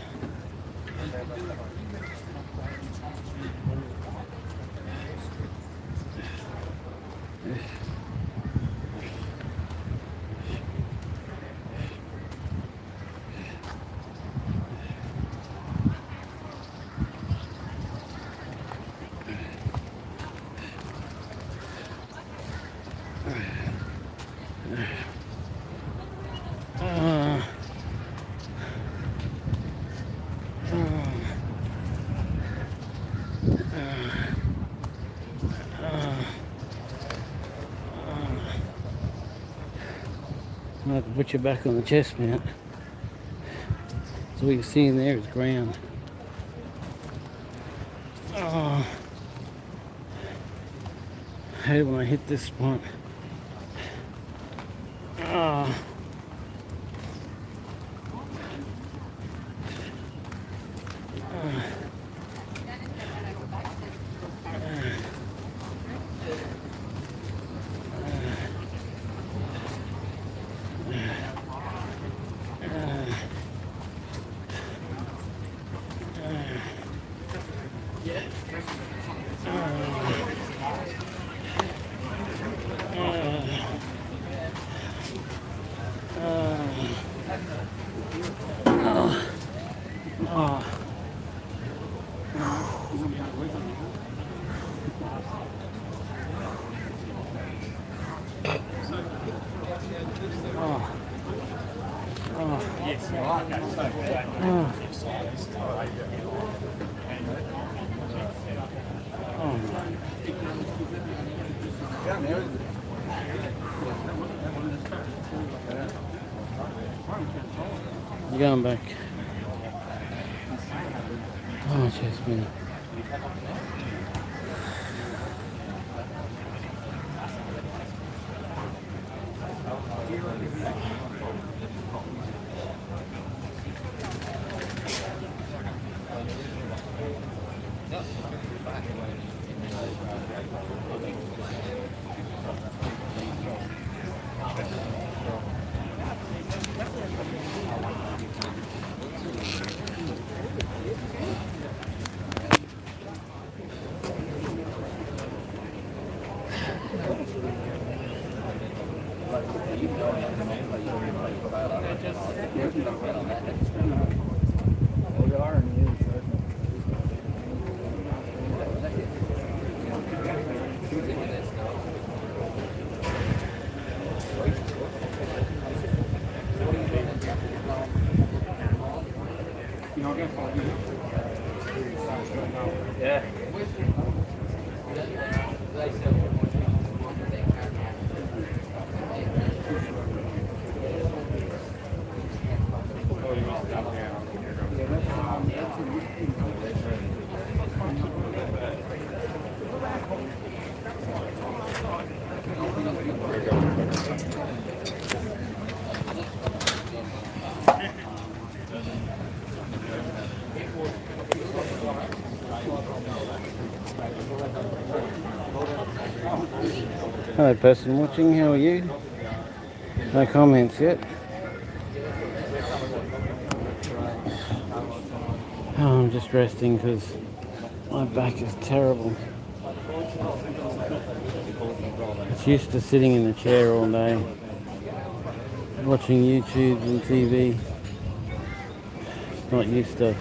put you back on the chest mount. So what you see in there is ground. Oh, I hate it when I hit this spot. Oh. You going back? Oh, chest me. Yeah. Hello person watching, how are you? No comments yet. Oh, I'm just resting because my back is terrible. It's used to sitting in the chair all day, watching YouTube and TV. It's not used to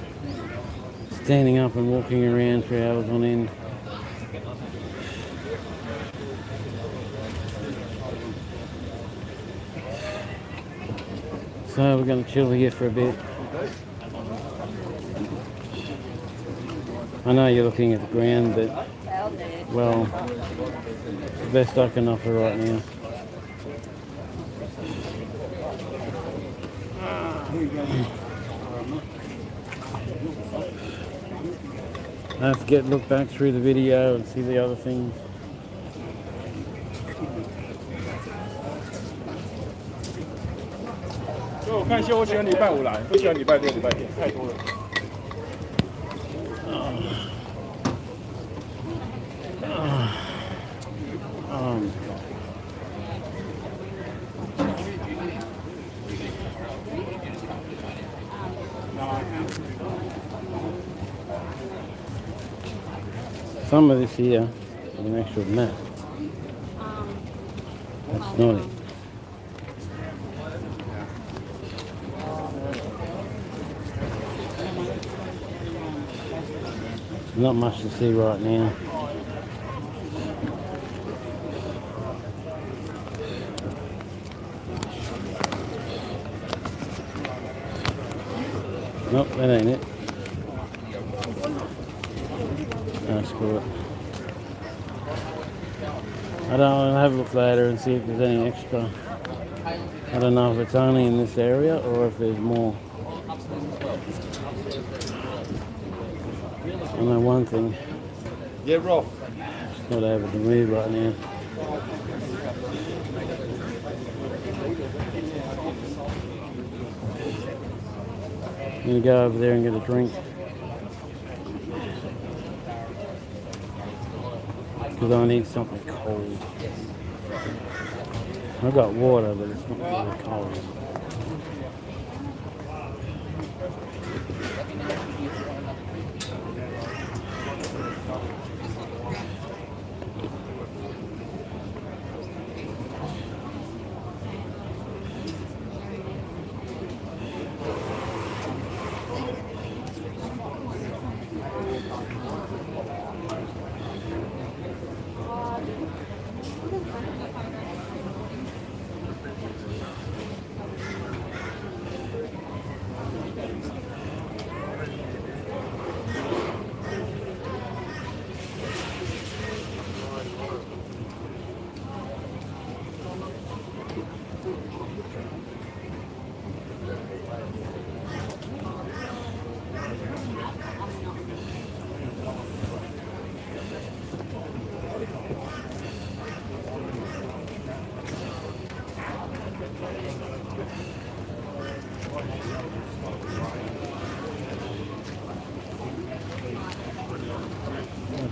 standing up and walking around for hours on end. So we're going to chill here for a bit. I know you're looking at the ground, but, well, the best I can offer right now. Don't forget to look back through the video and see the other things.我看一下，我喜欢礼拜五来，不喜欢礼拜六、礼拜天，太多了。Some of this here is an actual map. That's not it. Not much to see right now. Nope, that ain't it. No, screw it. I'll have a look later and see if there's any extra. I don't know if it's only in this area or if there's more. I know one thing. Yeah, Rob. It's not able to move right now. I'm going to go over there and get a drink. Because I need something cold. I've got water, but it's not really cold.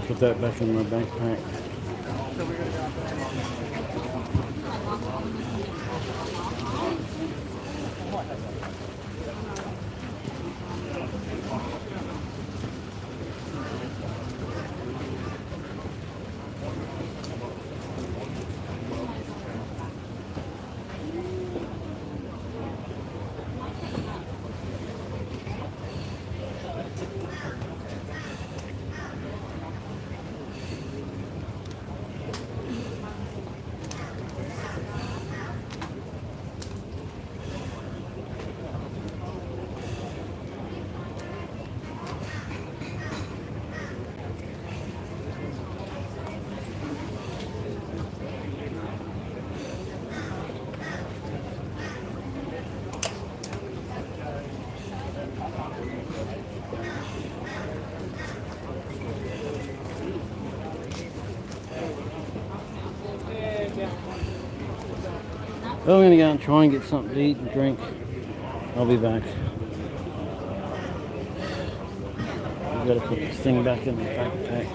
Put that back in my backpack. Well, I'm going to go and try and get something to eat and drink. I'll be back. I've got to put this thing back in the backpack.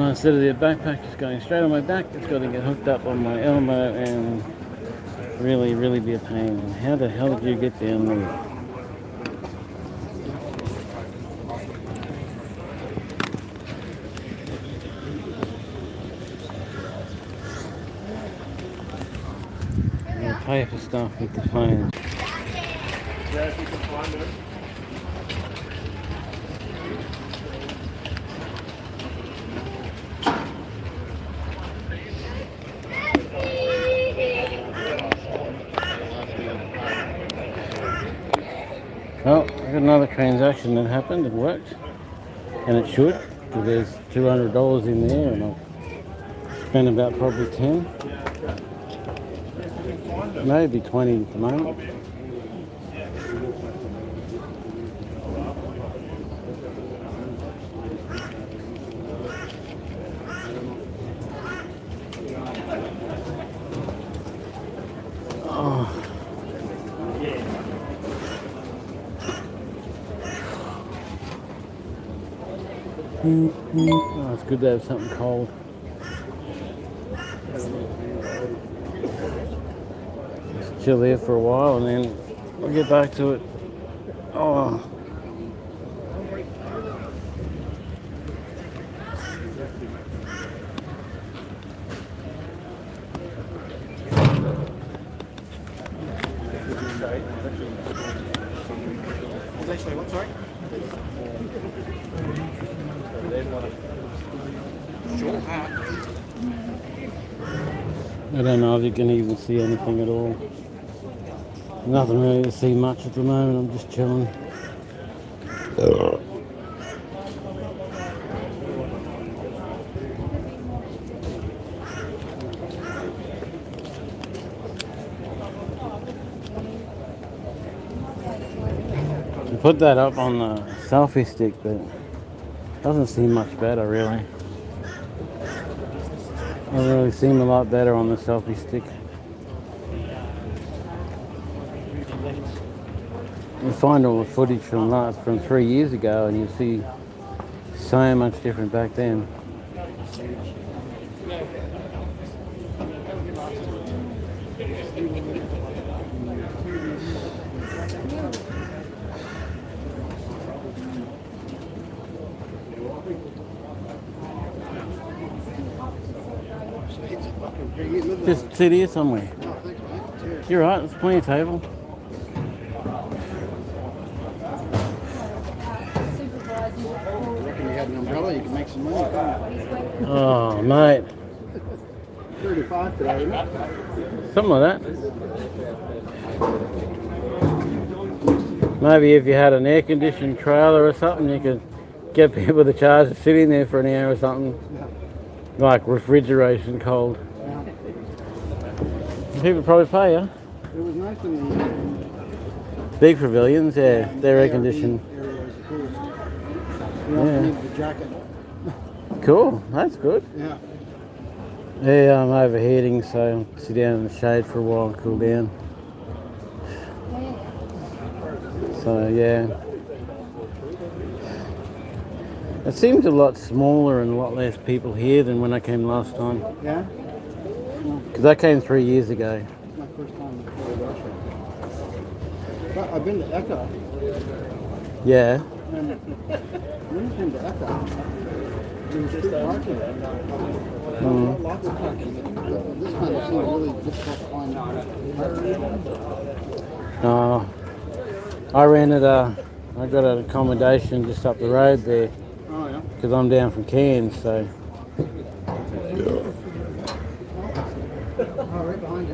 Instead of the backpack just going straight on my back, it's got to get hooked up on my elbow and really be a pain. How the hell did you get down there? I'm going to pay for stuff with the phone. Yeah, if you can find it. Well, I got another transaction that happened. It worked, and it should, because there's $200 in there, and I've spent about probably 10, maybe 20 at the moment. Oh, it's good to have something cold. Just chill there for a while and then we'll get back to it. Oh. What, sorry? Short hat. I don't know if you can even see anything at all. Nothing really to see much at the moment, I'm just chilling. I put that up on the selfie stick, but it doesn't seem much better really. It really seem a lot better on the selfie stick. You find all the footage from 3 years ago and you see so much different back then. Just sit here somewhere. You're right, there's plenty of table. I reckon you had an umbrella, you could make some money. Oh, mate. 35 today, isn't it? Something like that. Maybe if you had an air-conditioned trailer or something, you could get people to charge to sit in there for an hour or something. Like refrigeration cold. People probably pay you. It was nice in the Big pavilions, yeah, they're air-conditioned. area was the coolest. You only Yeah. needed the jacket. Cool, that's good. Yeah. Yeah, I'm overheating, so I'll sit down in the shade for a while and cool down. So yeah. It seems a lot smaller and a lot less people here than when I came last time. Yeah? Because I came 3 years ago. It's my first time before Russia. But I've been to Eka. Yeah. And when I came to Eka, there was good parking. Lots of parking. This time it seemed really difficult to find parking. I rented I got an accommodation just up the road there. Oh, yeah. Because I'm down from Cairns, so. Oh, right behind you.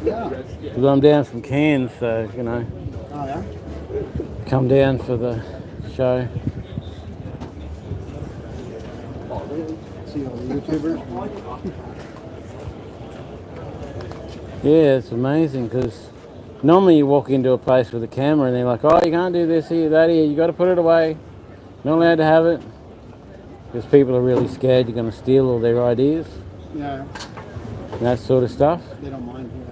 Yeah. Because I'm down from Cairns, so, you know. Oh, yeah? Come down for the show. See all the YouTubers? Yeah, it's amazing because normally you walk into a place with a camera and they're like, oh, you can't do this here, that here, you got to put it away. Not allowed to have it. Because people are really scared you're going to steal all their ideas. Yeah. And that sort of stuff. They don't mind here.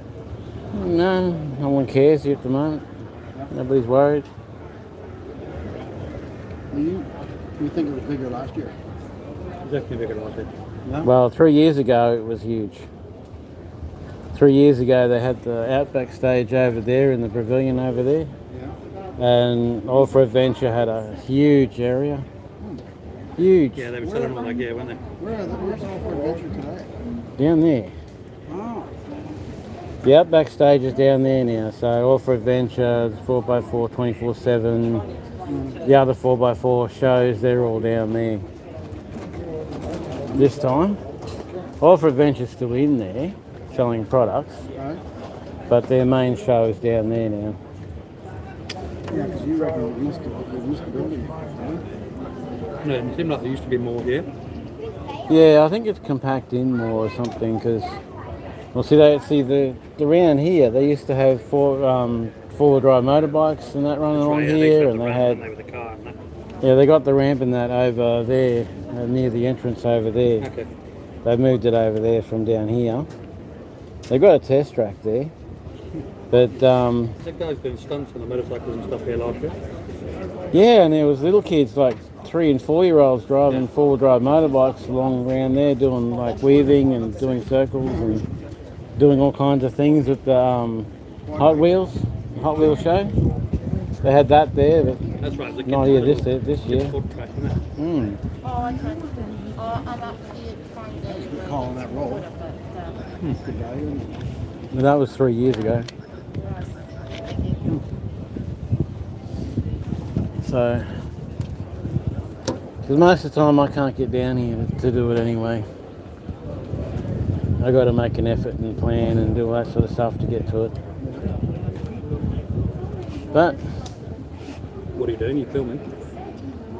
No one cares here at the moment. Nobody's worried. You think it was bigger last year? Definitely bigger last year. Yeah? Well, 3 years ago it was huge. 3 years ago they had the Outback stage over there in the pavilion over there. Yeah. And All for Adventure had a huge area. Huge. Yeah, they were selling all that gear, weren't they? Where's All for Adventure today? Down there. Oh. The Outback stage is down there now. So All for Adventure, 4x4, 24/7. The other 4x4 shows, they're all down there. This time, All for Adventure's still in there, selling products. Right. But their main show is down there now. Yeah, because you reckon it used to be right? No, it seemed like there used to be more here. Yeah, I think it's compact in more or something because, well, see the around here they used to have four-wheel drive motorbikes and that running along here, and they had they got the ramp and that over there near the entrance over there. Okay. They moved it over there from down here, They've got a test track there, but That guy's doing stunts on the motorcycles and stuff here last year. yeah, and there was little kids like 3 and 4 year olds driving 4-wheel drive motorbikes along around there, doing like weaving and doing circles and doing all kinds of things with the Hot Wheels show. They had that there, but That's right. not here this year. Mm. Oh, okay. I'm up here Friday. Calling that roll. Good day. And that was 3 years ago. So, because most of the time I can't get down here to do it anyway. I got to make an effort and plan and do all that sort of stuff to get to it. But What are you doing? You filming?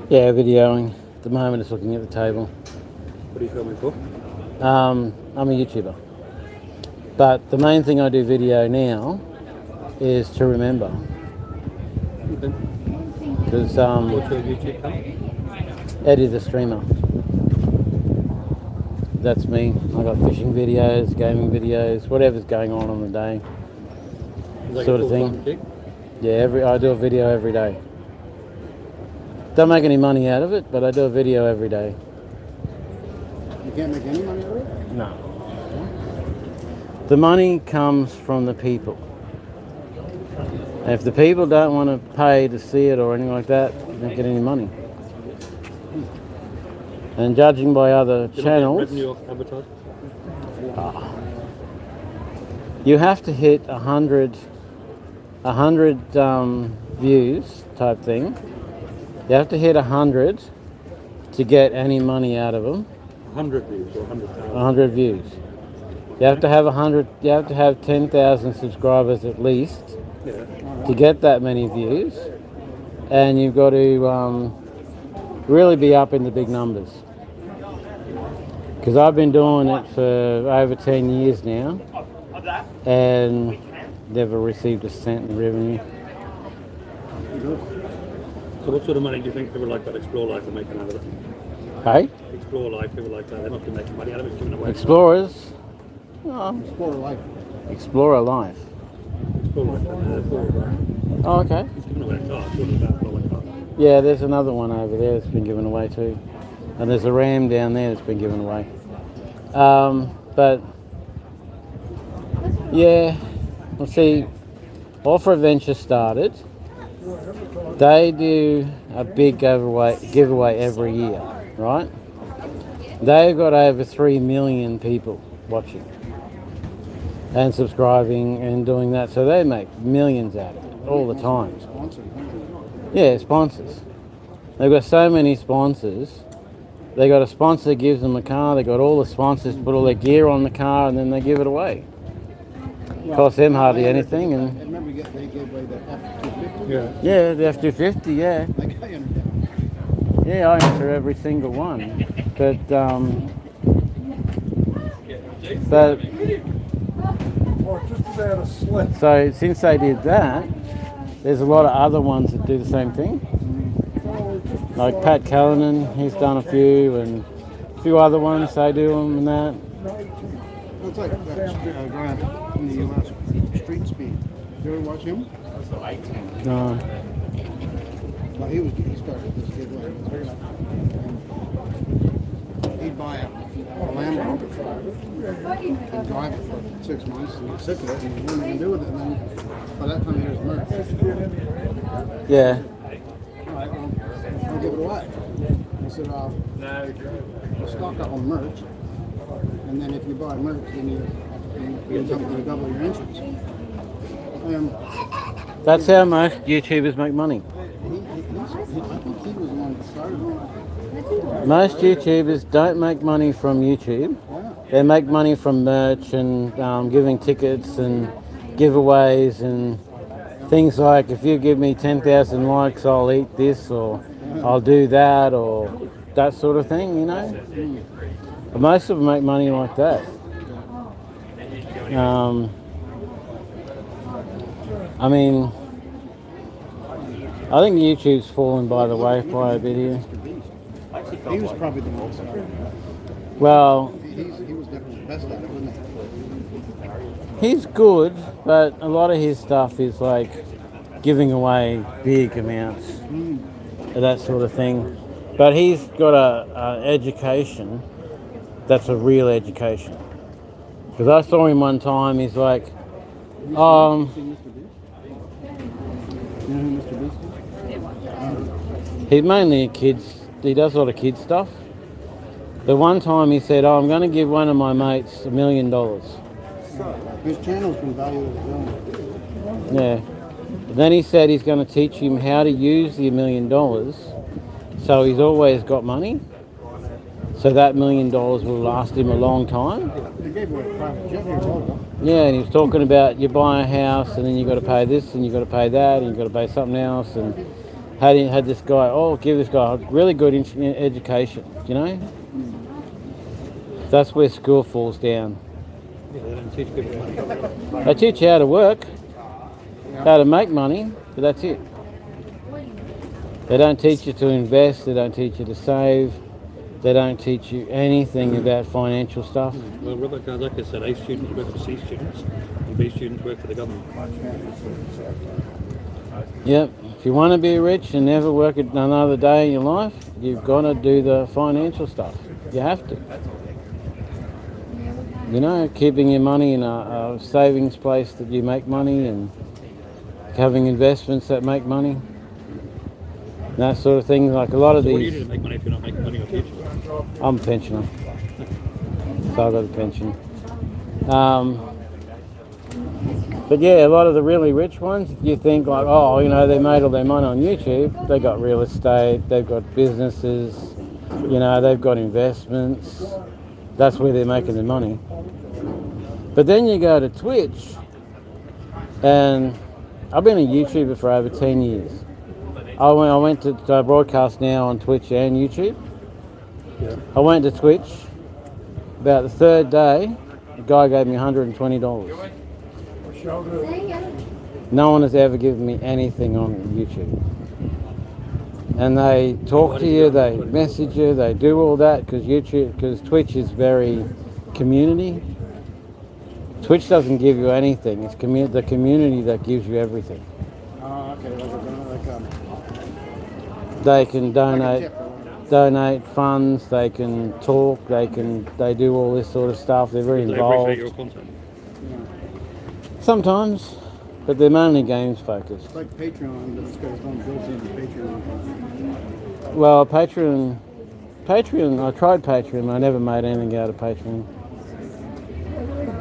yeah, videoing. At the moment it's looking at the table. What are you filming for? I'm a YouTuber. But the main thing I do video now is to remember. Because What's your YouTube channel? Eddie the Streamer. That's me. I got fishing videos, gaming videos, whatever's going on the day. Is that Sort your of thing. full-time gig? Yeah, I do a video every day. Don't make any money out of it, but I do a video every day. You can't make any money out of it? No. The money comes from the people. And if the people don't want to pay to see it or anything like that, you don't get any money. And judging by other Do you channels, not get revenue off advertising? you have to hit 100 views type thing. You have to hit 100 to get any money out of them. 100 views or 100,000? 100 views. You have to have 100. You have to have 10,000 subscribers at least Yeah. to get that many views, and you've got to really be up in the big numbers. Because I've been doing it for over 10 years now, and never received a cent in revenue. So what sort of money do you think people like that Explore Life are making out of it? Hey, Explore Life, people like that, they must be making money out of it, giving away. explorers. Explore life. Explorer life. Explore Life, right? Oh, okay. He's giving away a car, $200,000 car. Yeah, there's another one over there that's been given away too. And there's a ram down there that's been given away. But yeah, well, see, Offer Adventure started. They do a big giveaway every year, right? They've got over 3 million people watching and subscribing and doing that, so they make millions out of it all the time. Yeah, sponsors. They've got so many sponsors. They got a sponsor that gives them a car. They got all the sponsors put all their gear on the car and then they give it away. Costs them hardly anything. And Remember they gave away the F-250? yeah, the F-250. Yeah. Yeah, I enter every single one. But so since they did that, there's a lot of other ones that do the same thing. Like Pat Callanan, he's done a few, and a few other ones, they do them and that. It's like that guy in the US, Street Speed. You ever watch him? No. Well, he started this giveaway. And he'd buy a Lambo and drive it for 6 months and get sick of it and he wasn't going to do with it. And then by that time, he was merch. Yeah. All right, well, I'll give it away. I said, I'll stock up on merch. And then if you buy merch, then you double your entrance. That's how most YouTubers make money. I think he was the one that started it. Most YouTubers don't make money from YouTube. They make money from merch and giving tickets and giveaways and things like, if you give me 10,000 likes, I'll eat this or I'll do that or that sort of thing, you know. But most of them make money like that. I mean, I think YouTube's fallen by the way by a bit here. He was probably the most. Well, He was definitely. best at it, wasn't he? He's good, but a lot of his stuff is like giving away big amounts, that sort of thing. But he's got a education that's a real education. Because I saw him one time, he's like, You know who Mr. Beast is? he's mainly kids, he does a lot of kids stuff. The one time he said, I'm going to give one of my mates $1 million. His channel's been valued as well. Yeah. Then he said he's going to teach him how to use the $1 million, so he's always got money. So that $1 million will last him a long time. They gave away a private jet here, Volvo. Yeah, and he was talking about you buy a house and then you got to pay this and you got to pay that and you got to pay something else, and had this guy, give this guy a really good education, you know? That's where school falls down. Yeah, they don't teach people money. They teach you how to work, how to make money, but that's it. They don't teach you to invest, they don't teach you to save, they don't teach you anything about financial stuff. Well, Robert Kardec said A students work for C students and B students work for the government. Yep, if you want to be rich and never work another day in your life, you've got to do the financial stuff. You have to. You know, keeping your money in a savings place that you make money, and having investments that make money. That sort of thing, like a lot of So these. what do you do to make money if you're not making money on YouTube? I'm a pensioner, so I've got a pension. But yeah, a lot of the really rich ones, you think like, oh, you know, they made all their money on YouTube. They got real estate, they've got businesses, you know, they've got investments. That's where they're making their money. But then you go to Twitch, and I've been a YouTuber for over 10 years. I went to broadcast now on Twitch and YouTube. Yeah. I went to Twitch. About the third day, the guy gave me $120. No one has ever given me anything on YouTube. And they talk to you, they message you, they do all that because Twitch is very community. Twitch doesn't give you anything. It's the community that gives you everything. Oh, okay. They can donate funds, they can talk, they do all this sort of stuff. They're very involved. They appreciate your content. Sometimes, but they're mainly games focused. It's like Patreon, but it's got its own built-in Patreon. Well, Patreon, I tried Patreon, I never made anything out of Patreon.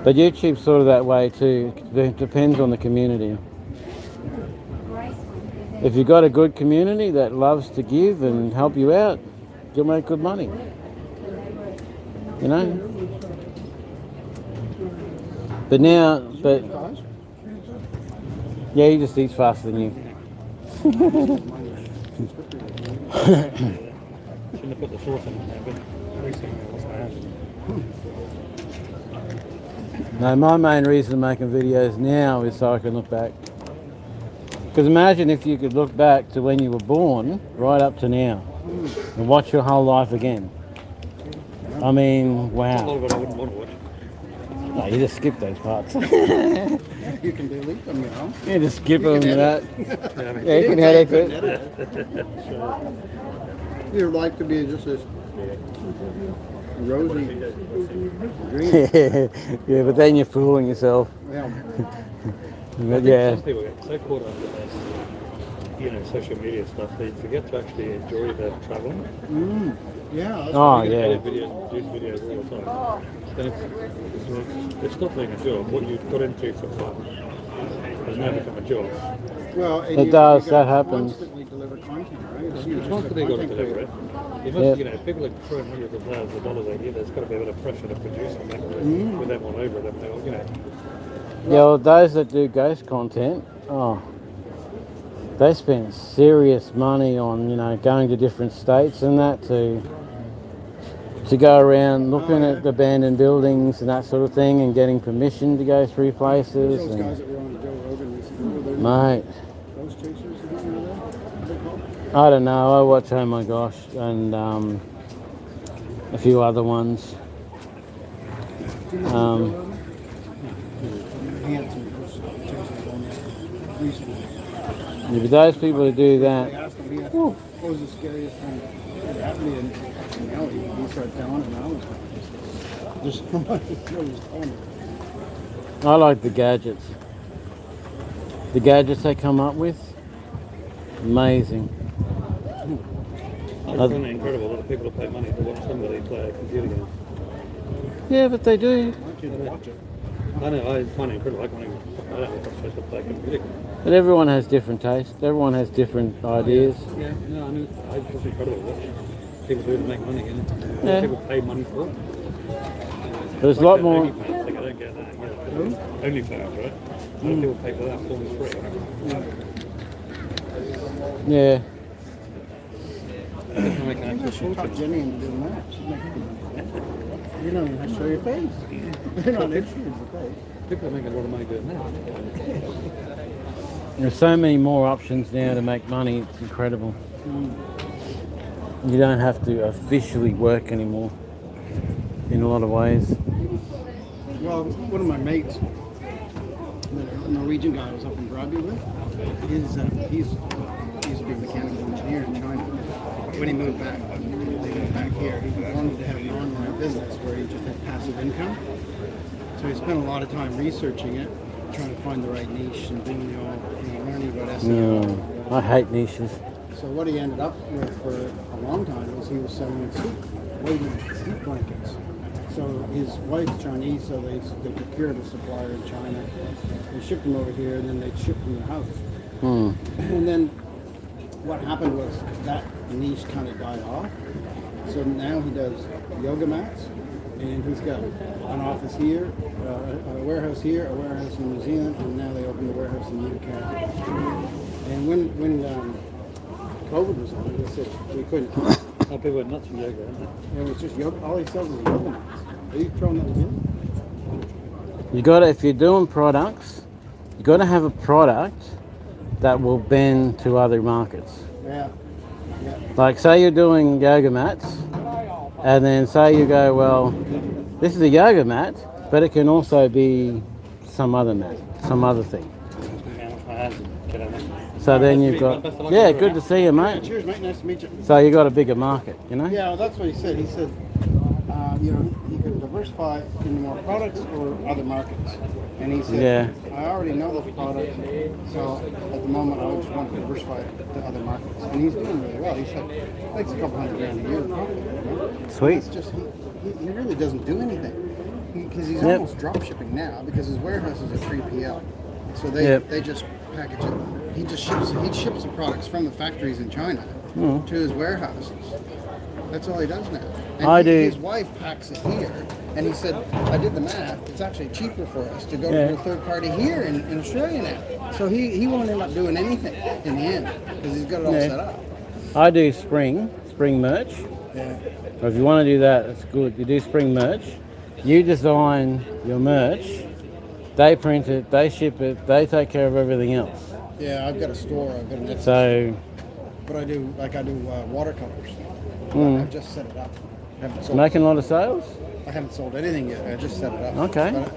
But YouTube's sort of that way too. It depends on the community. If you've got a good community that loves to give and help you out, you'll make good money. You know? But yeah, he just eats faster than you. Shouldn't have put the sauce in there, but recently what's going to happen? No, my main reason of making videos now is so I can look back. Because imagine if you could look back to when you were born, right up to now, and watch your whole life again. I mean, wow. A lot of it I wouldn't want to watch. No, you just skip those parts. You can delete them, you know. You just skip them can and that. edit. Yeah, you can edit it. Your life could be just as rosy green. Yeah, but then you're fooling yourself. Yeah. But yeah. Some people get so caught up with this, social media stuff, they forget to actually enjoy the traveling. Yeah. That's Oh, You yeah. edit videos, produce videos all the time. Then it's not being a job. What you got into for fun has now become a job. Well, and It does, you gotta that happens. Constantly deliver content, right? You constantly got to deliver it. You must, if people are throwing hundreds of thousands of dollars a year, there's got to be a bit of pressure to produce something with them on over them. Yeah, well, those that do ghost content, they spend serious money on, going to different states and that to go around looking at abandoned buildings and that sort of thing and getting permission to go through places. Those And, guys that were on Joe Rogan recently, mate, those chasers, you know that? What's they called? I don't know. I watch Oh My Gosh and a few other ones. He had some changes on that recently. Yeah, but those people who do They that, asked him, he asked him, what was the scariest thing that happened to you? And now he started telling it, and I was just from what he was telling me. I like the gadgets. The gadgets they come up with, amazing. I find it incredible a lot of people pay money to watch somebody play a computer game. Yeah, but they do. I know, I find it incredible. I don't know supposed to play a computer game. But everyone has different tastes. Everyone has different ideas. Yeah, no, I mean, it's incredible watching people do it to make money, you know? Yeah. People pay money for it. There's a lot more. OnlyFans, like, I don't get that. Yeah. OnlyFans, right? A lot of people pay for that for free. Yeah. Just to make an actual She'll talk fortune. Jenny into doing that. She'll make you don't even have to show your face. They're not interested in the face. People are making a lot of money doing that. There's so many more options now to make money. It's incredible. You don't have to officially work anymore in a lot of ways. Well, one of my mates, the Norwegian guy I was up in Bribey with, he's used to be a mechanical engineer in China. When he moved back, here, he wanted to have an online business where he just had passive income. So he spent a lot of time researching it, trying to find the right niche and doing learning about SEO. I hate niches. So what he ended up with for a long time was he was selling weighted seat blankets. So his wife's Chinese, so they procured a supplier in China. They shipped them over here, and then they'd ship them to the house. And then what happened was that niche kind of died off. So now he does yoga mats, and he's got an office here, a warehouse here, a warehouse in New Zealand, and now they opened the warehouse in the UK. And when COVID was on, they said we couldn't. People were nuts for yoga, aren't they? It was just yoga. All he sells is yoga mats. Are you throwing those in? You got to, if you're doing products, you got to have a product that will bend to other markets. Yeah. Like say you're doing yoga mats, and then say you go, well, this is a yoga mat, but it can also be some other mat, some other thing. So then you've got, yeah, good to see you, mate. Cheers, mate. Nice to meet you. So you got a bigger market, you know? Yeah, well, that's what he said. He said, he could diversify into more products or other markets. And he said, I already know the product, so at the moment I just want to diversify to other markets. And he's doing really well. He said, it makes a couple $100,000 a year profit, you know? Sweet. It's just, he really doesn't do anything. Because he's almost drop shipping now because his warehouse is a 3PL. So they just package it. He ships the products from the factories in China to his warehouses. That's all he does now. And his wife packs it here, and he said, I did the math, it's actually cheaper for us to go to a third party here in Australia now. So he won't end up doing anything in the end, because he's got it all set up. I do spring merch. Yeah. Or if you want to do that, that's good. You do spring merch. You design your merch, they print it, they ship it, they take care of everything else. Yeah, I've got a store, I've got an Etsy So, store. But I do watercolors. I've just set it up. Making a lot of sales? I haven't sold anything yet. I just set it up. Okay. But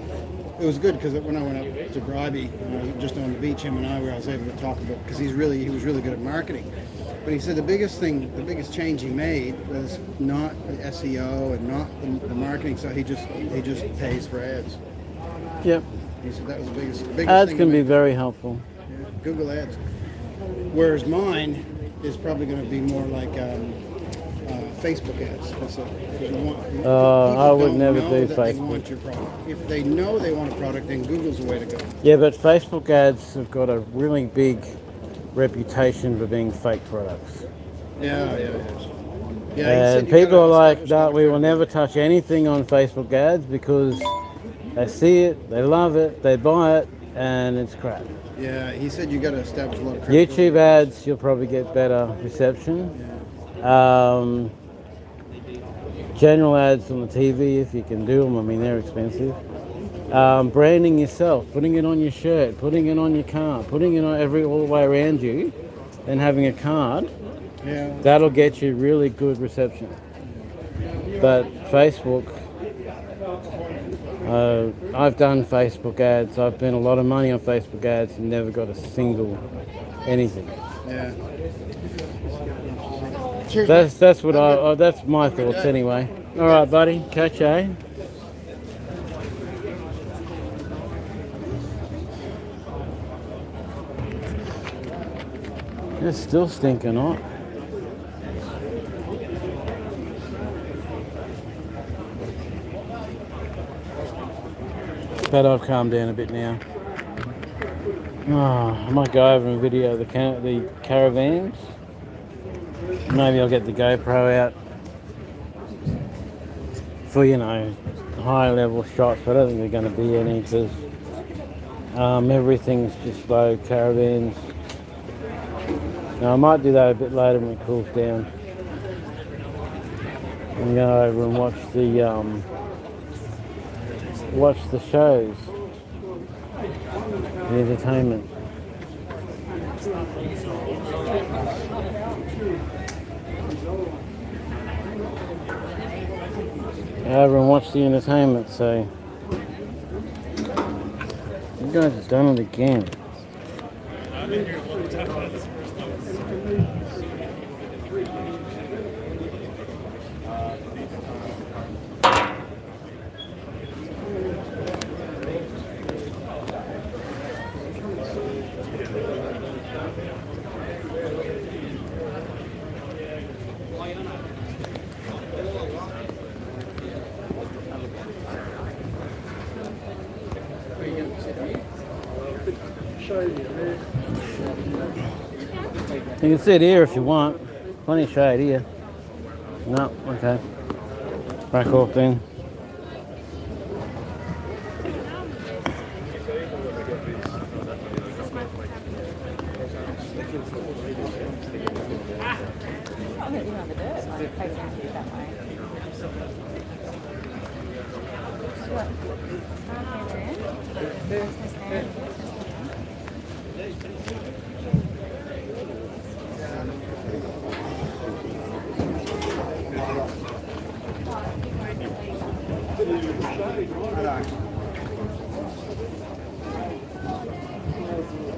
it was good because when I went up to Bribey, just on the beach, him and I was able to talk about because he was really good at marketing. But he said the biggest change he made was not the SEO and not the marketing. So he just pays for ads. Yep. He said that was the biggest Ads thing can be very helpful. Yeah, Google Ads. Whereas mine is probably going to be more like Facebook ads. That's it. I would never do They Facebook. want your product. If they know they want a product, then Google's the way to go. Yeah, but Facebook ads have got a really big reputation for being fake products. Yeah. And people are like, no, we will never touch anything on Facebook ads because they see it, they love it, they buy it, and it's crap. Yeah, he said you got to establish a lot of credibility. YouTube ads, you'll probably get better reception. General ads on the TV, if you can do them, I mean, they're expensive. Branding yourself, putting it on your shirt, putting it on your car, putting it on all the way around you, and having a card, that'll get you really good reception. But Facebook, I've done Facebook ads. I've spent a lot of money on Facebook ads and never got a single anything. Yeah. That's what that's my thoughts anyway. All right, buddy. Catch ya. It's still stinking hot. But I've calmed down a bit now. I might go over and video the caravans. Maybe I'll get the GoPro out for, you know, high level shots, but I don't think they're going to be any because everything's just low caravans. Now I might do that a bit later when it cools down. And go over and watch the shows, the entertainment. Over and watch the entertainment, so you guys have done it again. You can sit here if you want. Plenty of shade here. No, okay. Back off then.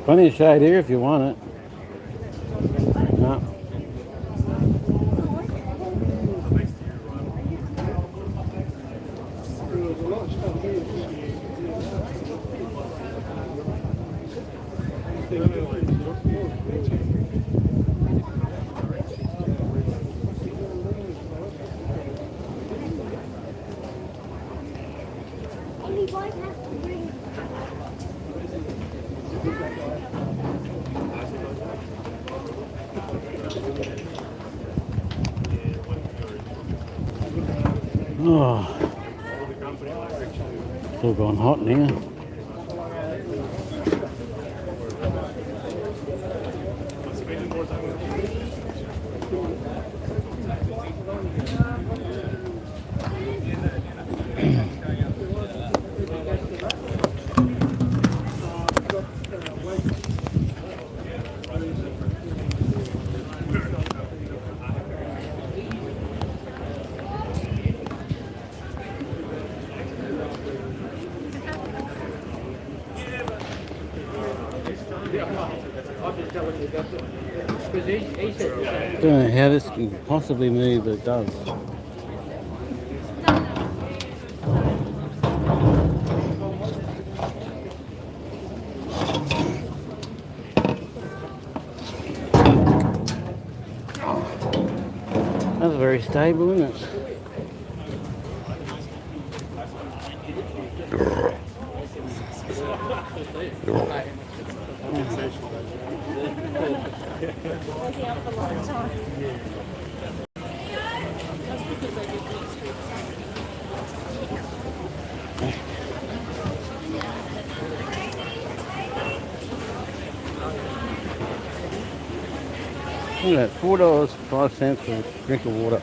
Plenty of shade here if you want it. No. Oh, it's all gone hot now. I don't know how this can possibly move, but it does. That's very stable, isn't it? Look at that, $4.05 for a drink of water.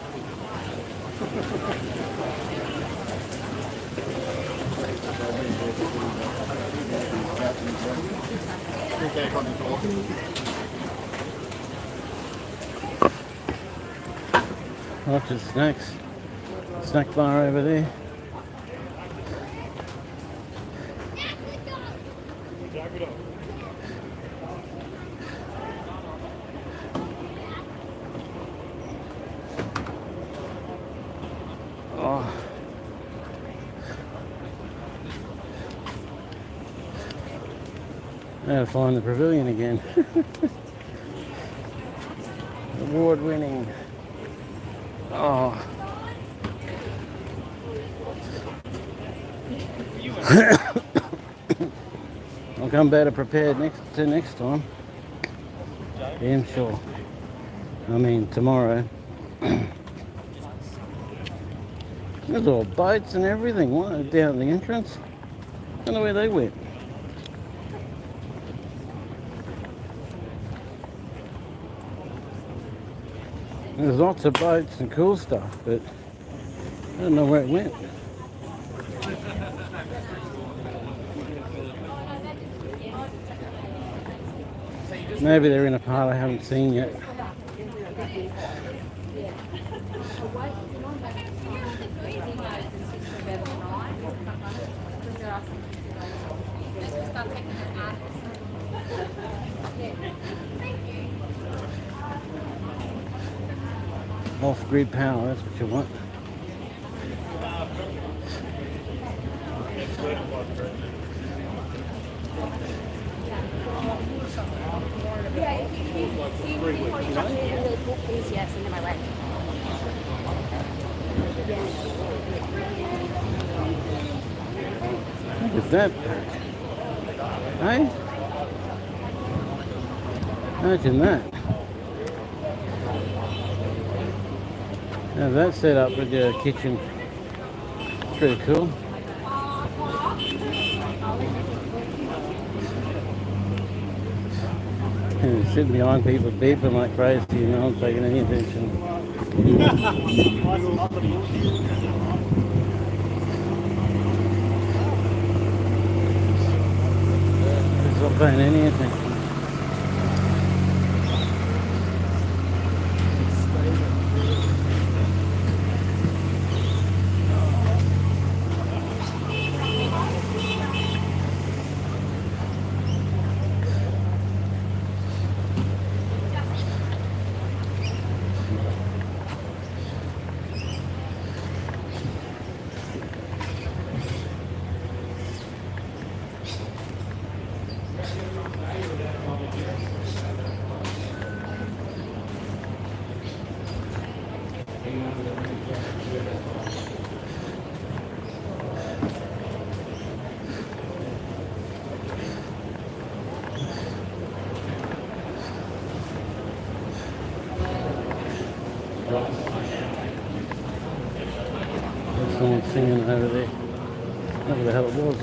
Lots of snacks. Snack bar over there. Oh. Now to find the pavilion again. Award winning. Oh. I'll come better prepared next time. Damn sure. I mean tomorrow. There's all boats and everything. What, down the entrance? I don't know where they went. There's lots of boats and cool stuff, but I don't know where it went. Maybe they're in a part I haven't seen yet. Off-grid power, that's what you want. Yes, into my leg. Look at that. Hey? Imagine that. Now that's set up with your kitchen. Pretty cool. And sitting behind people beeping like crazy and no one's taking any attention. It's not paying any attention. There's someone singing over there. Whatever the hell it was.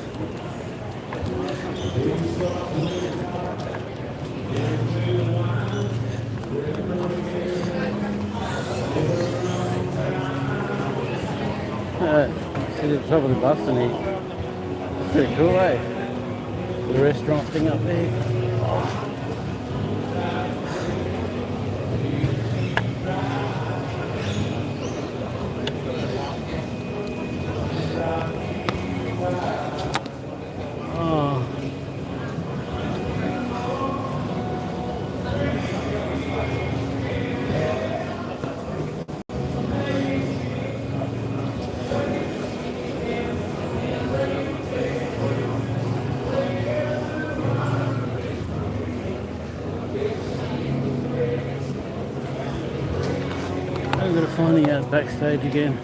See the top of the bus and eat. Pretty cool, eh? The restaurant thing up there. I'm going to find the backstage again.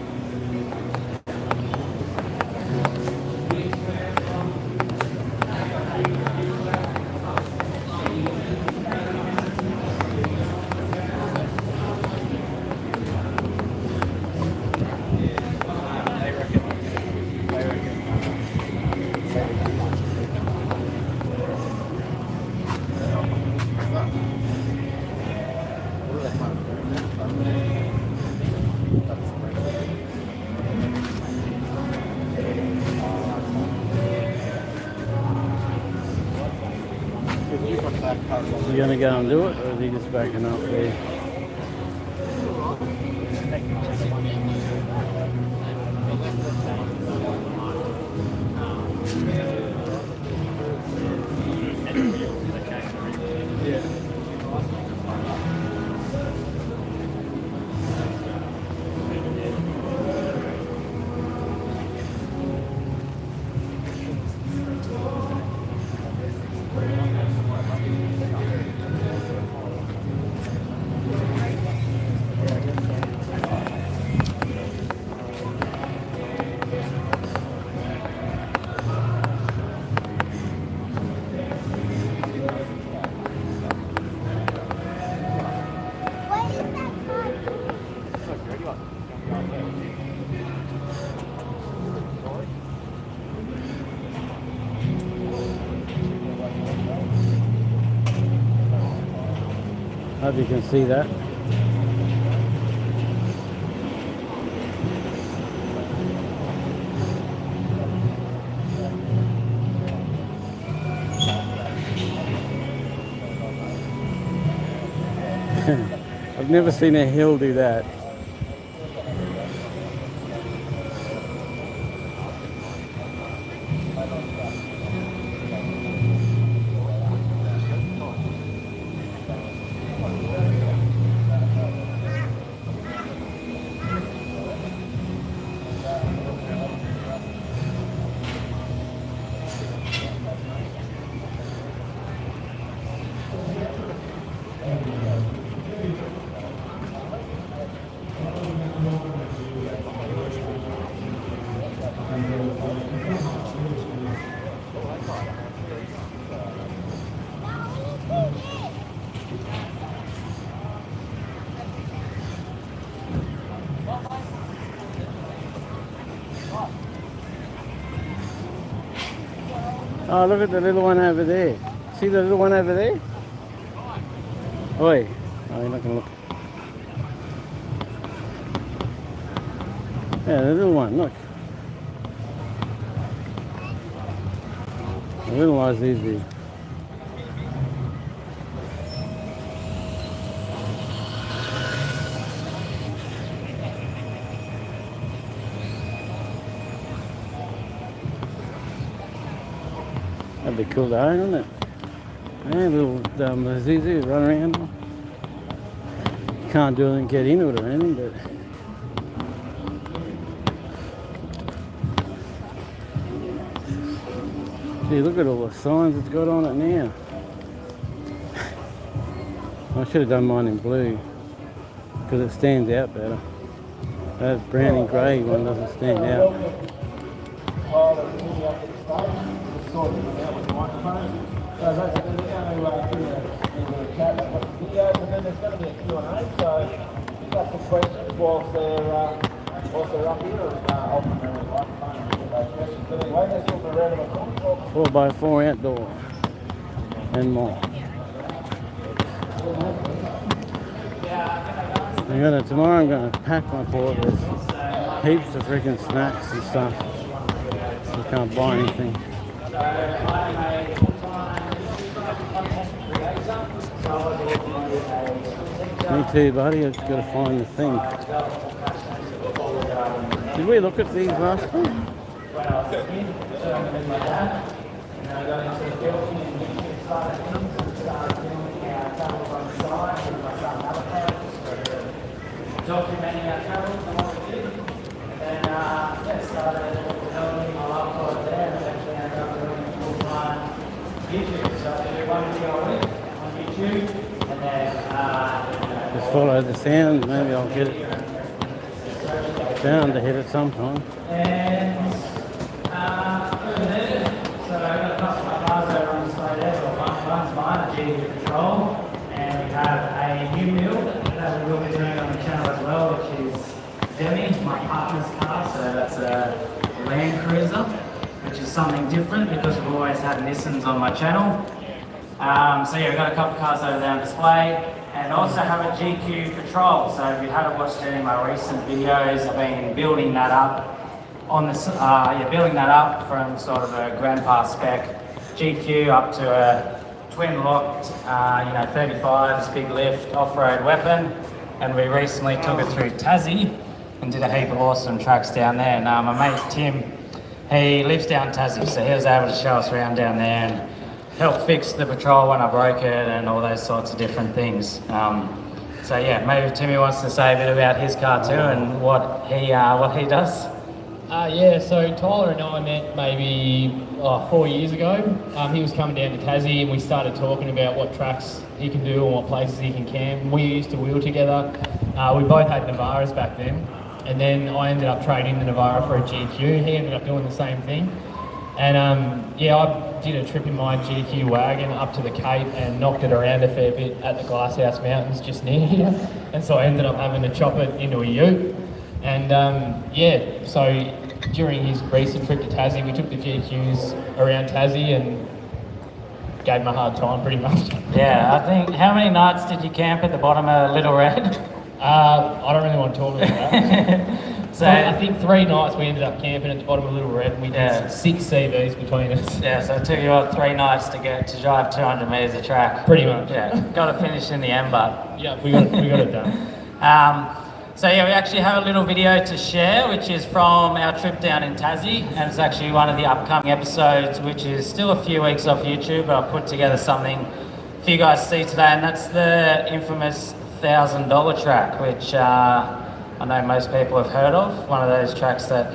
You gonna go and do it, or is he just backing up there? Hope you can see that. I've never seen a hill do that. Oh, look at the little one over there. See the little one over there? Oi. Oh, you're not going to look. Yeah, the little one, look. The little one's easy. That'd be cool to own, wouldn't it? Yeah, little Zuzu run around. You can't do it and get into it or anything, but gee, look at all the signs it's got on it now. I should have done mine in blue because it stands out better. That brown and grey one doesn't stand out. Four by four outdoor and more. Tomorrow I'm gonna pack my port. There's heaps of freaking snacks and stuff. You can't buy anything. Me too, buddy. I've just got to find the thing. Did we look at these last time? Documenting our travels and what we did, and then started developing my love for it there, and eventually ended up doing full-time YouTube. So I do one video a week on YouTube, and then just follow the sound. Maybe I'll get it down to hit it sometime. And over there, so I've got a couple of my cars over on display there. So one's mine, a GQ Patrol, and we have a new build that we will be doing on the channel as well, which is Demi, my partner's car. So that's a Land Cruiser, which is something different because we've always had Nissans on my channel. So yeah, we've got a couple of cars over there on display, and also have a GQ Patrol. So if you haven't watched any of my recent videos, I've been building that up on this, building that up from sort of a grandpa spec GQ up to a twin locked, 35, this big lift off-road weapon. And we recently took it through Tassie and did a heap of awesome tracks down there. And my mate Tim, he lives down Tassie, so he was able to show us around down there and help fix the Patrol when I broke it and all those sorts of different things. So yeah, maybe Timmy wants to say a bit about his car too and what he does. Yeah, so Tyler and I met maybe 4 years ago. He was coming down to Tassie and we started talking about what tracks he can do and what places he can camp. We used to wheel together. We both had Navaras back then. And then I ended up trading the Navara for a GQ. He ended up doing the same thing. And I did a trip in my GQ wagon up to the Cape and knocked it around a fair bit at the Glasshouse Mountains just near here. And so I ended up having to chop it into a ute. And so during his recent trip to Tassie, we took the GQs around Tassie and gave him a hard time pretty much. Yeah, I think, how many nights did you camp at the bottom of Little Red? I don't really want to talk about that. So I think 3 nights we ended up camping at the bottom of Little Red, and we did 6 CVs between us. Yeah, so it took you what, 3 nights to drive 200 metres of track. Pretty much. Yeah, got to finish in the end, but yeah, we got it done. So yeah, we actually have a little video to share, which is from our trip down in Tassie, and it's actually one of the upcoming episodes, which is still a few weeks off YouTube, but I've put together something for you guys to see today, and that's the infamous $1,000 track, which I know most people have heard of. One of those tracks that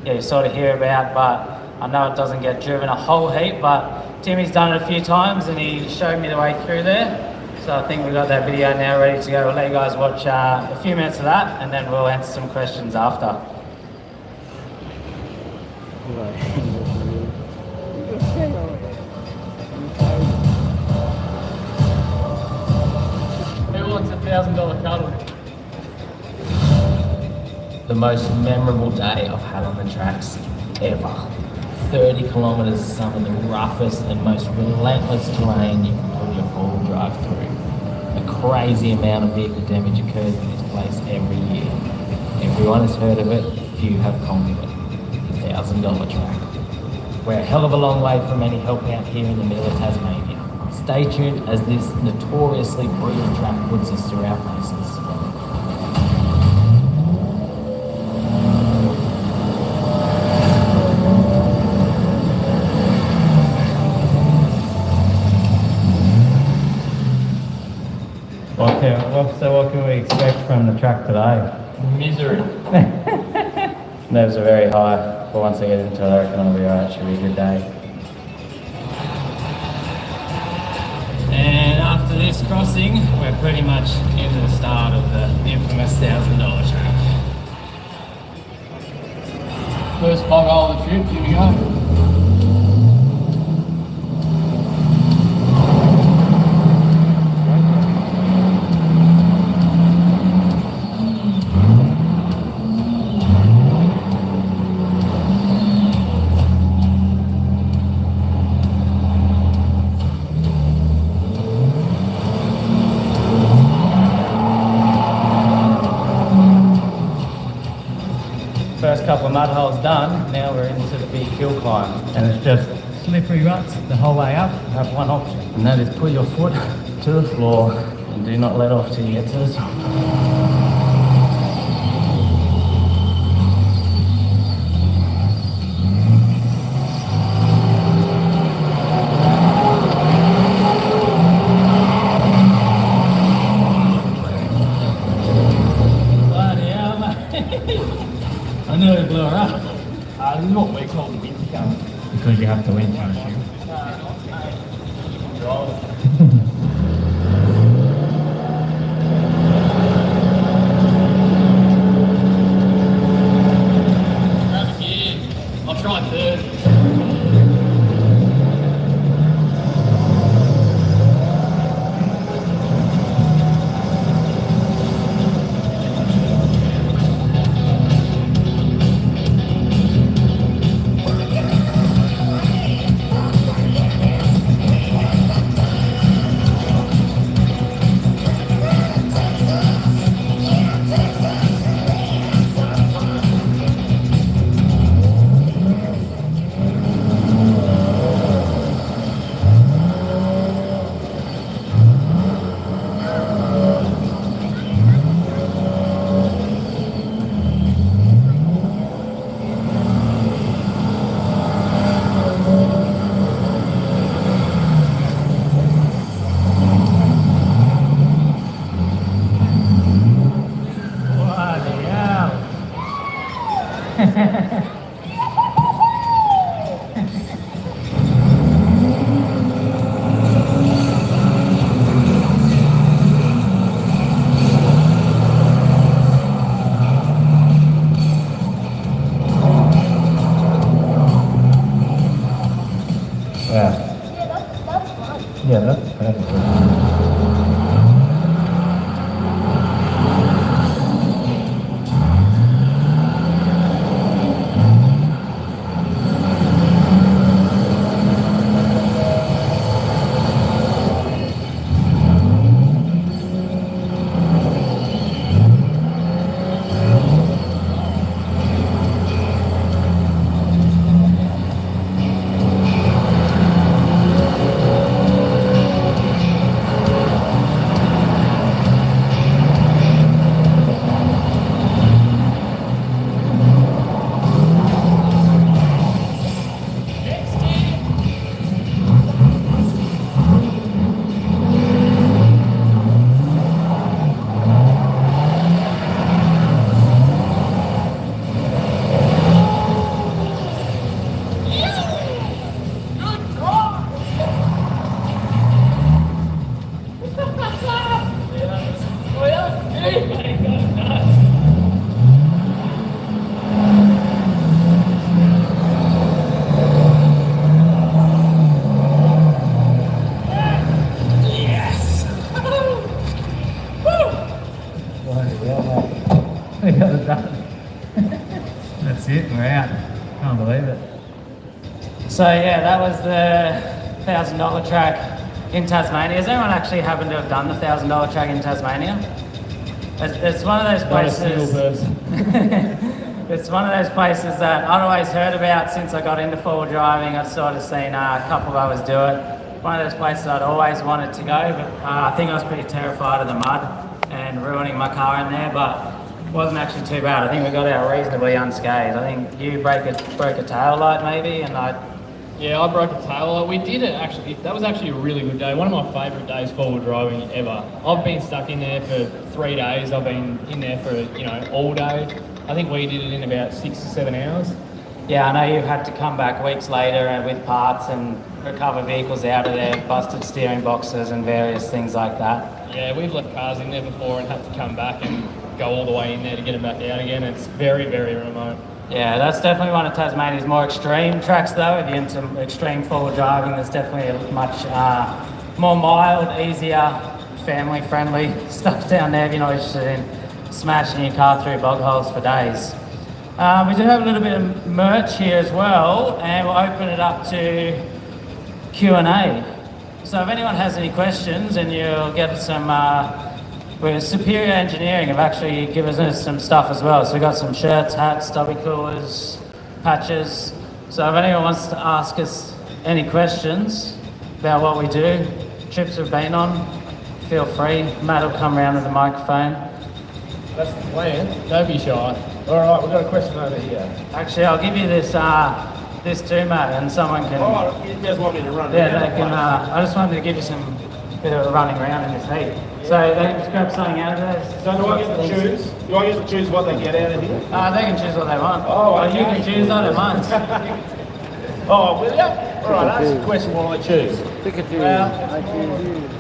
you sort of hear about, but I know it doesn't get driven a whole heap, but Timmy's done it a few times and he showed me the way through there. So I think we've got that video now ready to go. We'll let you guys watch a few minutes of that, and then we'll answer some questions after. Who wants a $1,000 cuddle? The most memorable day I've had on the tracks ever. 30 kilometres, some of the roughest and most relentless terrain you can put your four-wheel drive through. A crazy amount of vehicle damage occurs in this place every year. Everyone has heard of it, few have conquered it. The $1,000 track. We're a hell of a long way from any help out here in the middle of Tasmania. Stay tuned as this notoriously brutal track puts us through our places. So what can we expect from the track today? Misery. Nerves are very high, but once I get into it, I reckon I'll be alright. Should be a good day. And after this crossing, we're pretty much into the start of the infamous $1,000 track. First bog hole of the trip, here we go. First couple of mud holes done, now we're into the big hill climb. And it's just slippery ruts the whole way up. You have one option, and that is put your foot to the floor and do not let off till you get to the top. I nearly blew her up. This is what we call the wind gun. Because you have to wind parachute. Grab a gear. I'll try third. Yeah, that's perfect. So yeah, that was the $1,000 track in Tasmania. Has anyone actually happened to have done the $1,000 track in Tasmania? It's one of those places. Not a single person. It's one of those places that I'd always heard about since I got into four-wheel driving. I'd sort of seen a couple of others do it. One of those places I'd always wanted to go, but I think I was pretty terrified of the mud and ruining my car in there, but it wasn't actually too bad. I think we got out reasonably unscathed. I think you broke a tail light maybe, and Yeah, I broke a tail light. We did it actually. That was actually a really good day. One of my favourite days four-wheel driving ever. I've been stuck in there for 3 days. I've been in there for all day. I think we did it in about 6 or 7 hours. Yeah, I know you've had to come back weeks later and with parts and recover vehicles out of there, busted steering boxes and various things like that. Yeah, we've left cars in there before and had to come back and go all the way in there to get them back out again. It's very, very remote. Yeah, that's definitely one of Tasmania's more extreme tracks though. If you're into extreme four-wheel driving, there's definitely a much more mild, easier, family-friendly stuff down there if you're not interested in smashing your car through bog holes for days. We do have a little bit of merch here as well, and we'll open it up to Q&A. So if anyone has any questions, and you'll get some, with Superior Engineering have actually given us some stuff as well. So we've got some shirts, hats, stubby coolers, patches. So if anyone wants to ask us any questions about what we do, trips we've been on, feel free. Matt will come around with the microphone. That's the plan. Don't be shy. All right, we've got a question over here. Actually, I'll give you this this too, Matt, and someone can... Oh, you guys want me to run? Yeah, they can. I just wanted to give you some bit of a running around in this heat. So they can just grab something out of there. So do I get to choose? Do I get to choose what they get out of here? They can choose what they want. Oh, Or okay. you can choose, I don't mind. Oh, will ya? All right, ask a question while I choose. Well,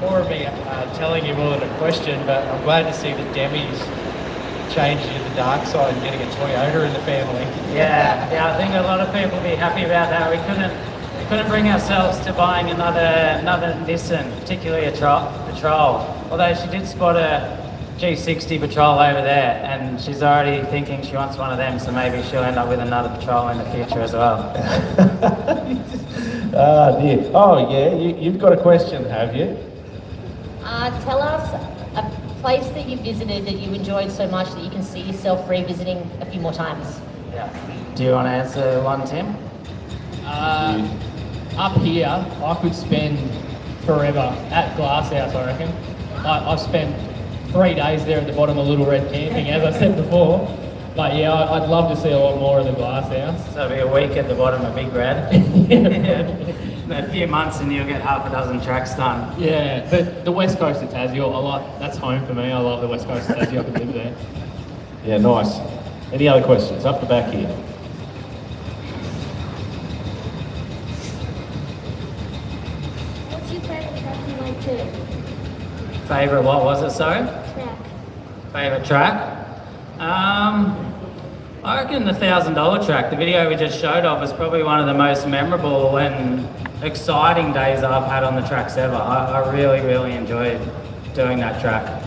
more of me telling you more than a question, but I'm glad to see that Demi's changing to the dark side and getting a Toyota in the family. Yeah, I think a lot of people will be happy about that. We couldn't bring ourselves to buying another Nissan, particularly a Patrol. Although she did spot a G60 Patrol over there, and she's already thinking she wants one of them, so maybe she'll end up with another Patrol in the future as well. Oh dear. Oh yeah, you've got a question, have you? Tell us a place that you visited that you enjoyed so much that you can see yourself revisiting a few more times. Yeah. Do you want to answer one, Tim? Up here, I could spend forever at Glasshouse, I reckon. I've spent 3 days there at the bottom of Little Red camping, as I said before. But yeah, I'd love to see a lot more of the Glasshouse. So it'll be a week at the bottom of Big Red. A few months and you'll get half a dozen tracks done. Yeah, but the west coast of Tassie, that's home for me. I love the west coast of Tassie. I could live there. Yeah, nice. Any other questions? Up the back here. What's your favourite track you went to? Favourite, what was it, sorry? Track. Favourite track? I reckon the $1,000 track, the video we just showed of, is probably one of the most memorable and exciting days I've had on the tracks ever. I really, really enjoyed doing that track.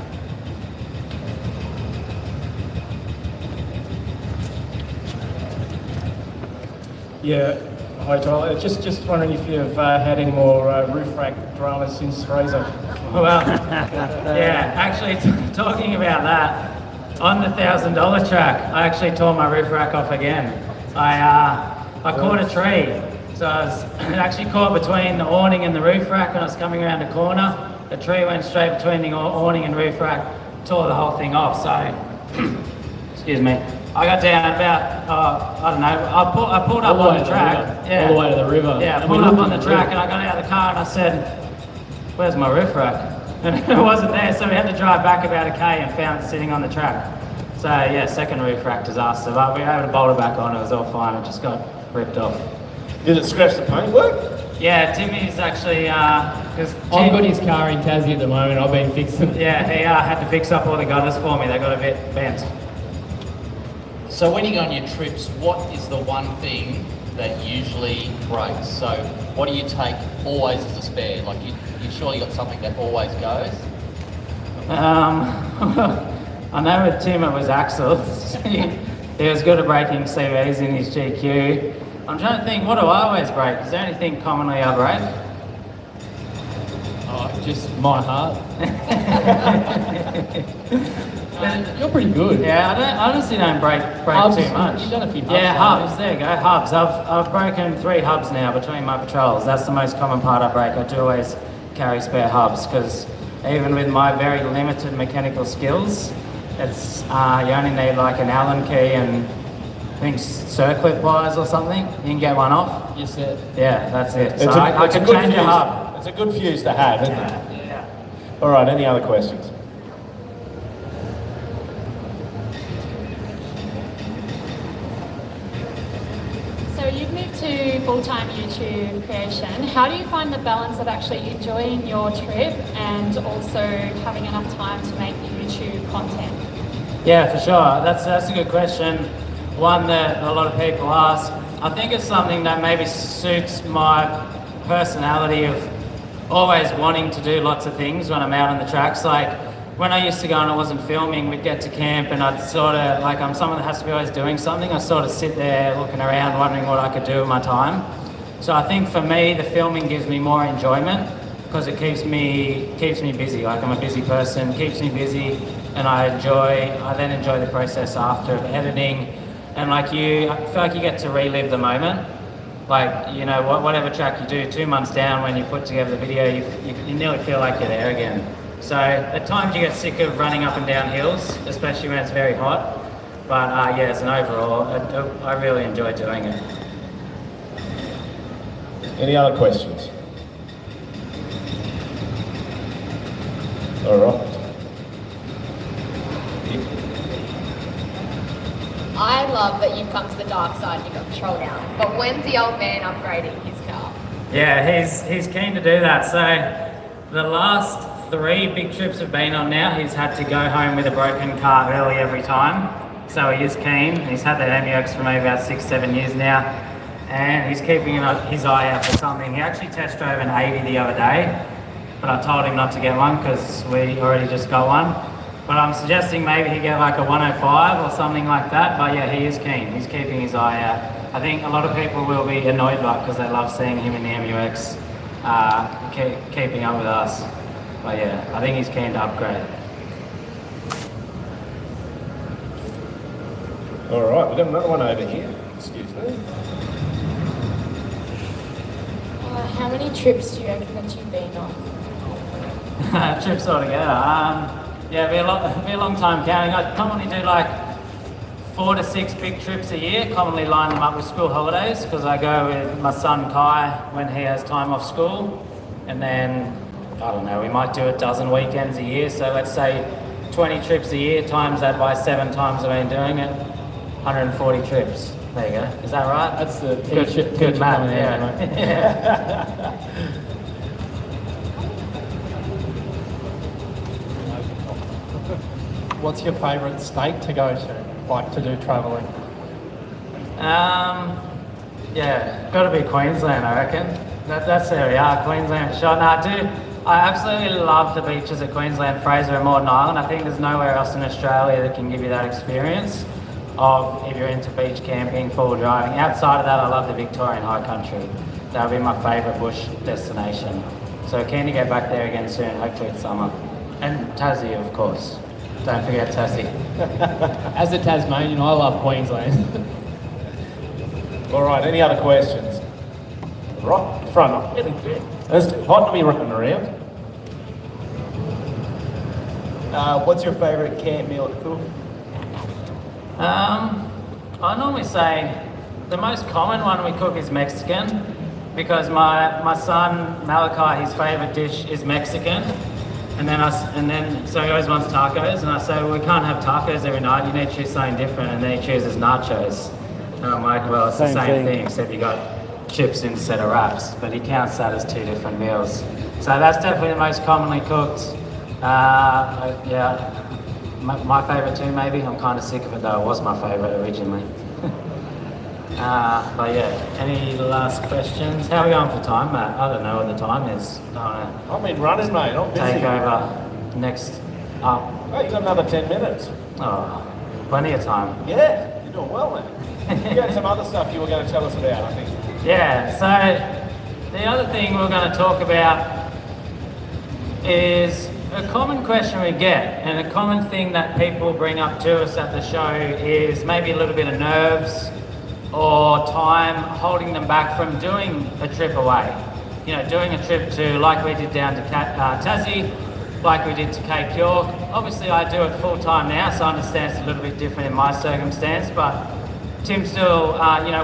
Yeah. Hi, Tyler. Just wondering if you've had any more roof rack dramas since Fraser. Well, yeah, actually, talking about that, on the $1,000 track, I actually tore my roof rack off again. I caught a tree. So it actually caught between the awning and the roof rack when I was coming around a corner. The tree went straight between the awning and roof rack, tore the whole thing off. So, excuse me. I got down about, I don't know, I pulled up on the track. Yeah. All the way to the river. Yeah, I pulled up on the track and I got out of the car and I said, where's my roof rack? And it wasn't there, so we had to drive back about a K and found it sitting on the track. So yeah, second roof rack disaster, but we were able to bolt it back on, it was all fine, it just got ripped off. Did it scratch the paintwork? Yeah, Timmy's actually, because I've got his car in Tassie at the moment, I've been fixing it. Yeah, he had to fix up all the gutters for me, they got a bit bent. So when you go on your trips, what is the one thing that usually breaks? So what do you take always as a spare? Like you surely got something that always goes? I know with Tim it was axles. He was good at breaking CVs in his GQ. I'm trying to think, what do I always break? Is there anything commonly I break? Oh, just my heart. You're pretty good. Yeah, I honestly don't break Hubs. too much. You've done a few hubs. Yeah, haven't hubs. There you go, hubs. I've broken 3 hubs now between my patrols. That's the most common part I break. I do always carry spare hubs because even with my very limited mechanical skills, it's you only need like an Allen key and I think circlip wires or something. You can get one off. You're set. Yeah, that's it. So It's I it's can good change a fuse. hub. It's a good fuse to have, isn't it? Yeah. All right, any other questions? So you've moved to full-time YouTube creation. How do you find the balance of actually enjoying your trip and also having enough time to make YouTube content? Yeah, for sure. That's a good question. One that a lot of people ask. I think it's something that maybe suits my personality of always wanting to do lots of things when I'm out on the tracks. Like when I used to go and I wasn't filming, we'd get to camp and I'd sort of, like I'm someone that has to be always doing something. I sort of sit there looking around wondering what I could do with my time. So I think for me, the filming gives me more enjoyment because it keeps me busy. Like I'm a busy person, keeps me busy, and I then enjoy the process after of editing. And like I feel like you get to relive the moment. Like, you know, whatever track you do, 2 months down when you put together the video, you nearly feel like you're there again. So at times you get sick of running up and down hills, especially when it's very hot. But yeah, as an overall, I really enjoy doing it. Any other questions? All right. I love that you've come to the dark side and you've got Patrol down. But when's the old man upgrading his car? Yeah, he's keen to do that. So the last 3 big trips I've been on now, he's had to go home with a broken car early every time. So he is keen. He's had that MUX for maybe about 6-7 years now. And he's keeping his eye out for something. He actually test drove an 80 the other day, but I told him not to get one because we already just got one. But I'm suggesting maybe he get like a 105 or something like that. But yeah, he is keen. He's keeping his eye out. I think a lot of people will be annoyed by it because they love seeing him in the MUX keeping up with us. But yeah, I think he's keen to upgrade. All right, we've got another one over here. Excuse me. How many trips do you reckon that you've been on? Trips altogether. Yeah, it'll be a long time counting. I commonly do like 4 to 6 big trips a year, commonly line them up with school holidays because I go with my son Kai when he has time off school. And then, I don't know, we might do a dozen weekends a year. So let's say 20 trips a year, times that by 7 times I've been doing it, 140 trips. There you go. Is that right? That's the good math, yeah. What's your favourite state to go to, like to do travelling? Yeah, got to be Queensland, I reckon. That's where we are, Queensland for sure. No, I absolutely love the beaches of Queensland, Fraser and Moreton Island. I think there's nowhere else in Australia that can give you that experience of if you're into beach camping, full driving. Outside of that, I love the Victorian High Country. That would be my favourite bush destination. So keen to get back there again soon, hopefully it's summer. And Tassie, of course. Don't forget Tassie. As a Tasmanian, I love Queensland. All right, any other questions? Right, front. It's hot to be running around. What's your favourite camp meal to cook? I normally say the most common one we cook is Mexican because my son Malachi, his favourite dish is Mexican. And then so he always wants tacos, and I say, well, we can't have tacos every night. You need to choose something different, and then he chooses nachos. And I'm like, well, it's the same thing, except you got chips instead of wraps. But he counts that as 2 different meals. So that's definitely the most commonly cooked. Yeah, my favourite too, maybe. I'm kind of sick of it though. It was my favourite originally. But yeah, any last questions? How are we going for time, Matt? I don't know what the time is. I've been running, mate. I'm busy. Take over next up. Oh, you got another 10 minutes. Oh, plenty of time. Yeah, you're doing well, mate. You had some other stuff you were going to tell us about, I think. Yeah, so the other thing we're going to talk about is a common question we get, and a common thing that people bring up to us at the show is maybe a little bit of nerves or time holding them back from doing a trip away. You know, doing a trip to, like we did down to Tassie, like we did to Cape York. Obviously I do it full time now, so I understand it's a little bit different in my circumstance, but Tim still,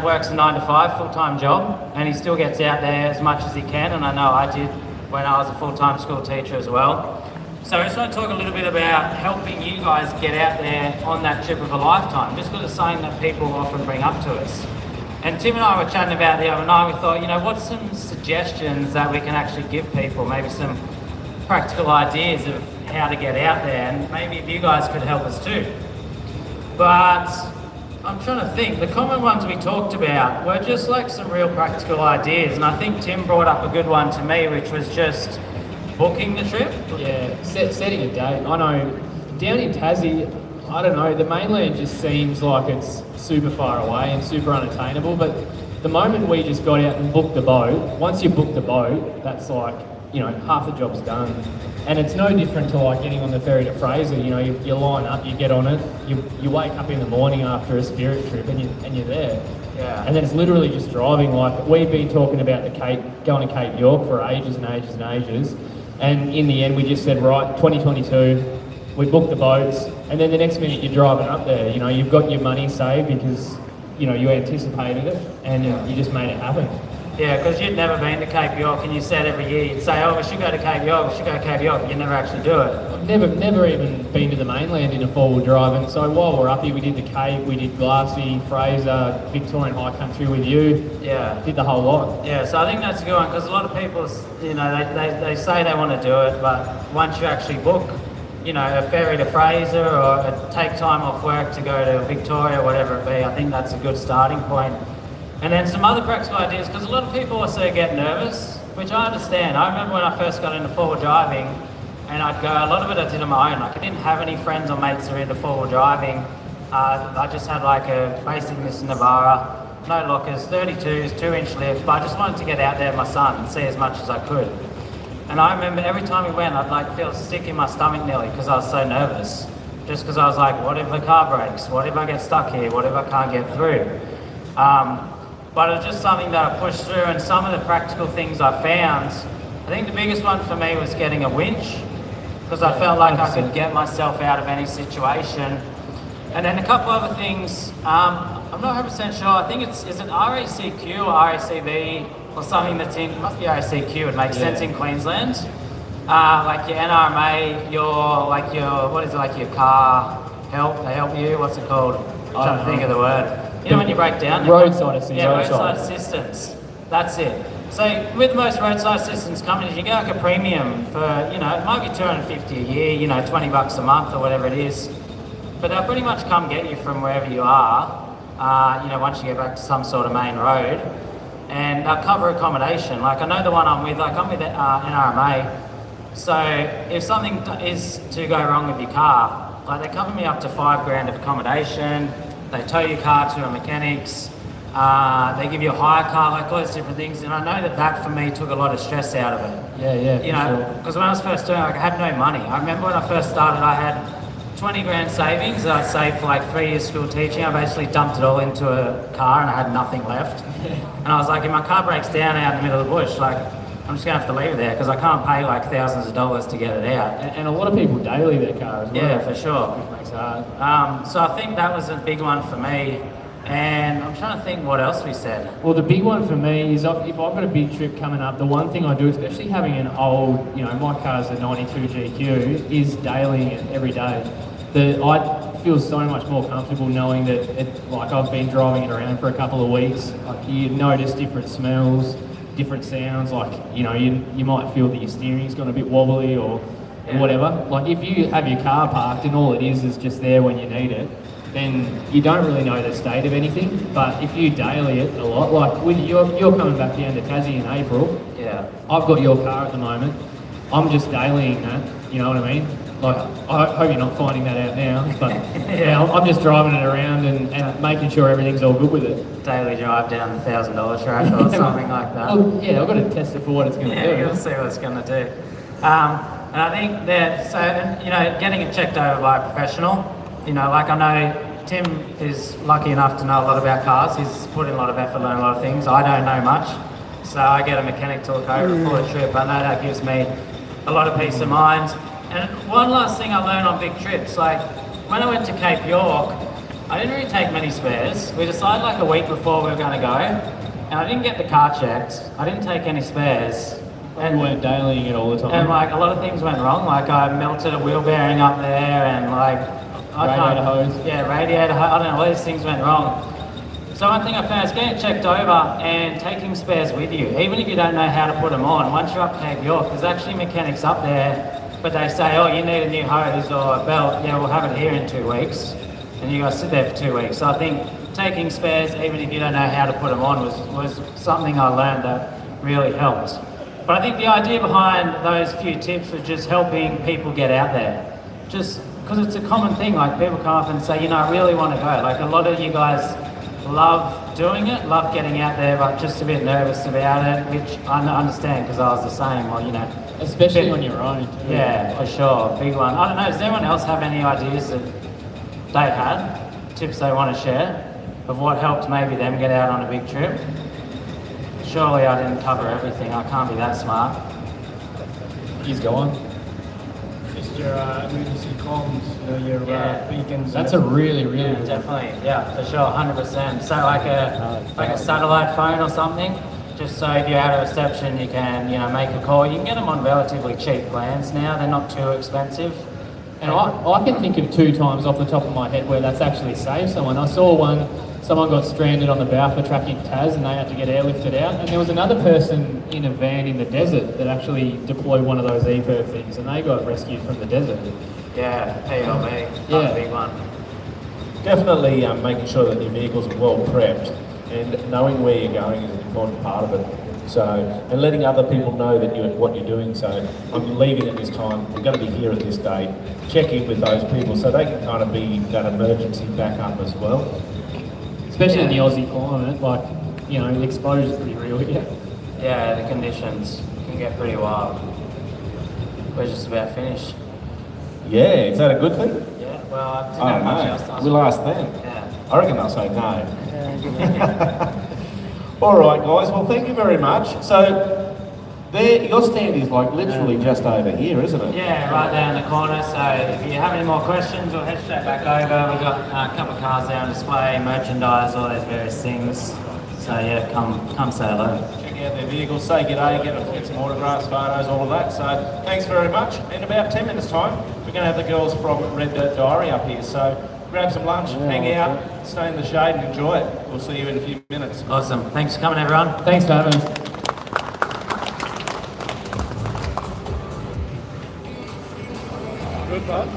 works a 9 to 5 full-time job, and he still gets out there as much as he can, and I know I did when I was a full-time school teacher as well. So I just want to talk a little bit about helping you guys get out there on that trip of a lifetime, just because it's something that people often bring up to us. And Tim and I were chatting about the other night, we thought, what's some suggestions that we can actually give people, maybe some practical ideas of how to get out there, and maybe if you guys could help us too. But I'm trying to think, the common ones we talked about were just like some real practical ideas, and I think Tim brought up a good one to me, which was just booking the trip. Yeah, setting a date. I know down in Tassie, I don't know, the mainland just seems like it's super far away and super unattainable, but the moment we just got out and booked the boat, once you book the boat, that's like, half the job's done. And it's no different to like getting on the ferry to Fraser. You line up, you get on it, you wake up in the morning after a spirit trip and you're there. Yeah. And then it's literally just driving. Like we've been talking about going to Cape York for ages and ages and ages. And in the end we just said, right, 2022, we booked the boats, and then the next minute you're driving up there. You've got your money saved because, you anticipated it and you just made it happen. Yeah, because you'd never been to Cape York, and you said every year, you'd say, we should go to Cape York, but you never actually do it. I've never even been to the mainland in a four-wheel drive, and so while we're up here, we did the Cape, we did Glassy, Fraser, Victorian High Country with you. Yeah. Did the whole lot. Yeah, so I think that's a good one, because a lot of people, they say they want to do it, but once you actually book, a ferry to Fraser or take time off work to go to Victoria, whatever it be, I think that's a good starting point. And then some other practical ideas, because a lot of people also get nervous, which I understand. I remember when I first got into four-wheel driving, and I'd go, a lot of it I did on my own. Like I didn't have any friends or mates who were into four-wheel driving. I just had like a basic Nissan Navara, no lockers, 32s, 2-inch lift, but I just wanted to get out there with my son and see as much as I could. And I remember every time we went, I'd like feel sick in my stomach nearly because I was so nervous. Just because I was like, what if the car breaks? What if I get stuck here? What if I can't get through? But it's just something that I pushed through, and some of the practical things I found, I think the biggest one for me was getting a winch, because I felt like I could get myself out of any situation. And then a couple other things, I'm not 100% sure, I think is it RACQ or RACV or something that's in, it must be RACQ, it makes sense in Queensland. Like your NRMA, your car help, they help you, what's it called? I'm trying to think of the word. When you break down? Roadside assistance. Yeah, roadside assistance. That's it. So with most roadside assistance companies, you get like a premium for, it might be $250 a year, $20 a month or whatever it is. But they'll pretty much come get you from wherever you are, once you get back to some sort of main road. And they'll cover accommodation. Like I know the one I'm with NRMA. So if something is to go wrong with your car, like they cover me up to $5,000 of accommodation. They tow your car to a mechanic's, they give you a hire car, like all those different things. And I know that for me took a lot of stress out of it. Yeah. Because when I was first doing it, I had no money. I remember when I first started, I had $20,000 savings that I'd saved for like 3 years school teaching. I basically dumped it all into a car and I had nothing left. And I was like, if my car breaks down out in the middle of the bush, like I'm just gonna have to leave it there because I can't pay like thousands of dollars to get it out. And a lot of people daily their car as well. Yeah, for sure. Which makes it hard. So I think that was a big one for me. And I'm trying to think what else we said. Well, the big one for me is if I've got a big trip coming up, the one thing I do, especially having an old, my car's a 92 GQ, is dailying it every day. I feel so much more comfortable knowing that like I've been driving it around for a couple of weeks. Like you notice different smells, different sounds. Like you might feel that your steering's gone a bit wobbly or whatever. Like if you have your car parked and all it is just there when you need it, then you don't really know the state of anything. But if you daily it a lot, like with you're coming back down to Tassie in April. Yeah. I've got your car at the moment. I'm just dailying that. You know what I mean? Like, I hope you're not finding that out now, but yeah, I'm just driving it around and making sure everything's all good with it. Daily drive down the $1,000 track or something like that. Well, yeah, I've got to test it for what it's going to do. Yeah, you'll see what it's going to do. And I think that, so, you know, getting it checked over by a professional, you know, like I know Tim is lucky enough to know a lot about cars. He's put in a lot of effort, learned a lot of things. I don't know much, so I get a mechanic to look over before the trip. I know that gives me a lot of peace of mind. And one last thing I learned on big trips, like when I went to Cape York, I didn't really take many spares. We decided like a week before we were going to go, and I didn't get the car checked. I didn't take any spares. And we weren't dailying it all the time. And like a lot of things went wrong. Like I melted a wheel bearing up there, and like Radiator hose. Yeah, radiator hose. I don't know, all these things went wrong. So one thing I found is getting it checked over and taking spares with you, even if you don't know how to put them on. Once you're up Cape York, there's actually mechanics up there. But they say, oh, you need a new hose or a belt. Yeah, we'll have it here in 2 weeks. And you got to sit there for 2 weeks. So I think taking spares, even if you don't know how to put them on, was something I learned that really helped. But I think the idea behind those few tips was just helping people get out there. Just because it's a common thing, like people come up and say, you know, I really want to go. Like a lot of you guys love doing it, love getting out there, but just a bit nervous about it, which I understand because I was the same. Well, you know, especially on your own. Too. Yeah, for sure, big one. I don't know. Does anyone else have any ideas that they had, tips they want to share of what helped maybe them get out on a big trip? Surely I didn't cover everything. I can't be that smart. He's gone. Just your emergency comms, you know, your beacons. That's a really good definitely. Yeah, for sure, 100%. So like a satellite phone or something, just so if you're at a reception, you can, you know, make a call. You can get them on relatively cheap plans now. They're not too expensive. And I can think of 2 times off the top of my head where that's actually saved someone. I saw one. Someone got stranded on the Balfour track in Tas and they had to get airlifted out. And there was another person in a van in the desert that actually deployed one of those EPIRB things and they got rescued from the desert. Yeah, PLB, yeah. Big one. Definitely making sure that your vehicles are well prepped and knowing where you're going is an important part of it. So, and letting other people know that what you're doing. So, I'm leaving at this time, we're going to be here at this date. Check in with those people so they can kind of be that emergency backup as well. Especially in the Aussie climate, like, you know, the exposure's pretty real here. Yeah, the conditions can get pretty wild. We're just about finished. Yeah, is that a good thing? Yeah, well, I didn't I have don't much know. else to ask. We'll ask them. Yeah. I reckon they'll say no. All right, guys. Well, thank you very much. So, there, your stand is like literally just over here, isn't it? Yeah, right there in the corner. So if you have any more questions, we'll head straight back over. We've got a couple of cars there on display, merchandise, all those various things. So yeah, come say hello. Check out their vehicles, say g'day, get some autographs, photos, all of that. So thanks very much. In about 10 minutes time, we're going to have the girls from Red Dirt Diary up here. So grab some lunch, hang out, stay in the shade and enjoy it. We'll see you in a few minutes. Awesome. Thanks for coming, everyone. Thanks for having us. Good, bud.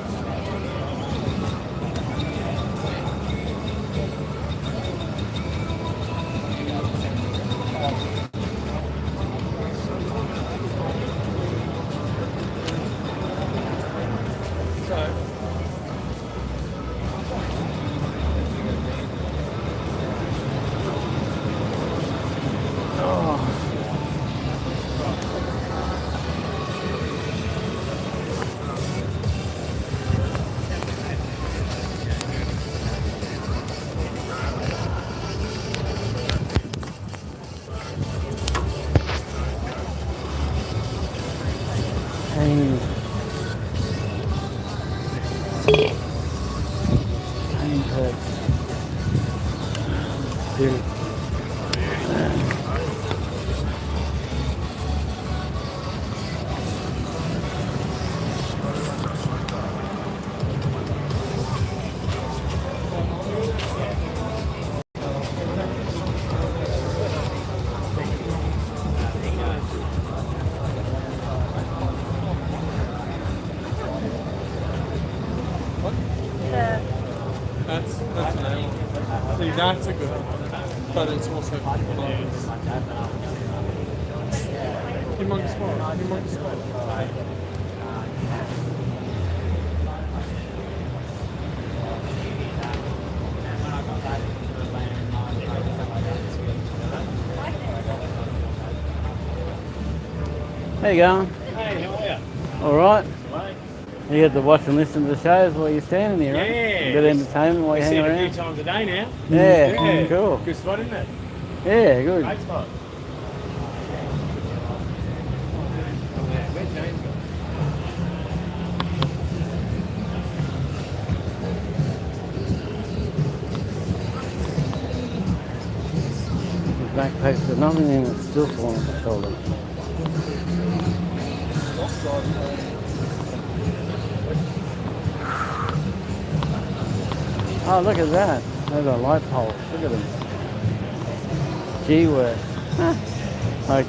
That's an A. See, that's a good one, but it's also close. Humongous one. How you going? Hey, how are you? All right. Mate. You get to watch and listen to the shows while you're standing here, right? Yeah. A bit of entertainment while you hang We've seen it a around. few times a day now. Yeah, cool. Good spot, isn't it? Yeah, good. Great spot. The backpack's got nothing in it, still falling on my shoulder. Oh, look at that. Those are light poles. Look at them. Gee whiz. Like,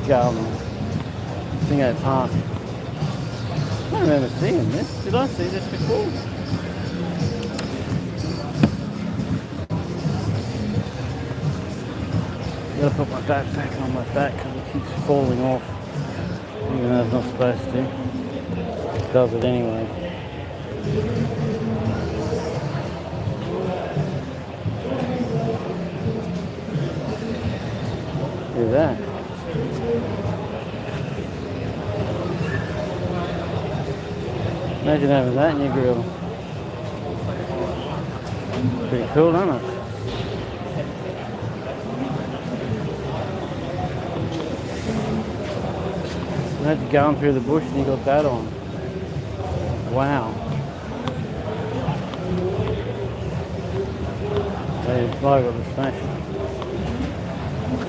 Dingo Park. I don't remember seeing this. Did I see this before? Gotta put my backpack on my back because it keeps falling off. Even though it's not supposed to. It does it anyway. Look at that. Imagine having that in your grill. Pretty cool, isn't it? Imagine going through the bush and you got that on. Wow. They blow got the smash.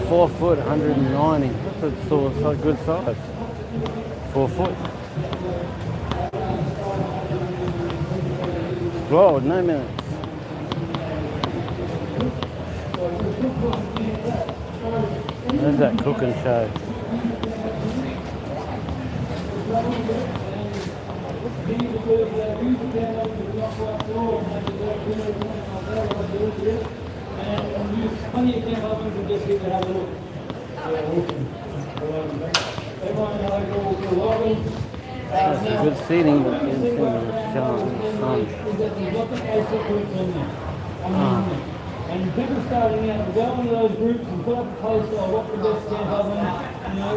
4 foot, 190. That's a sort of good size. 4 foot. Whoa, no minutes. There's that cooking show. That's a good seating, but it's in the sun. And people starting out to go into those groups and put up a poster of what's the best camp oven, you know,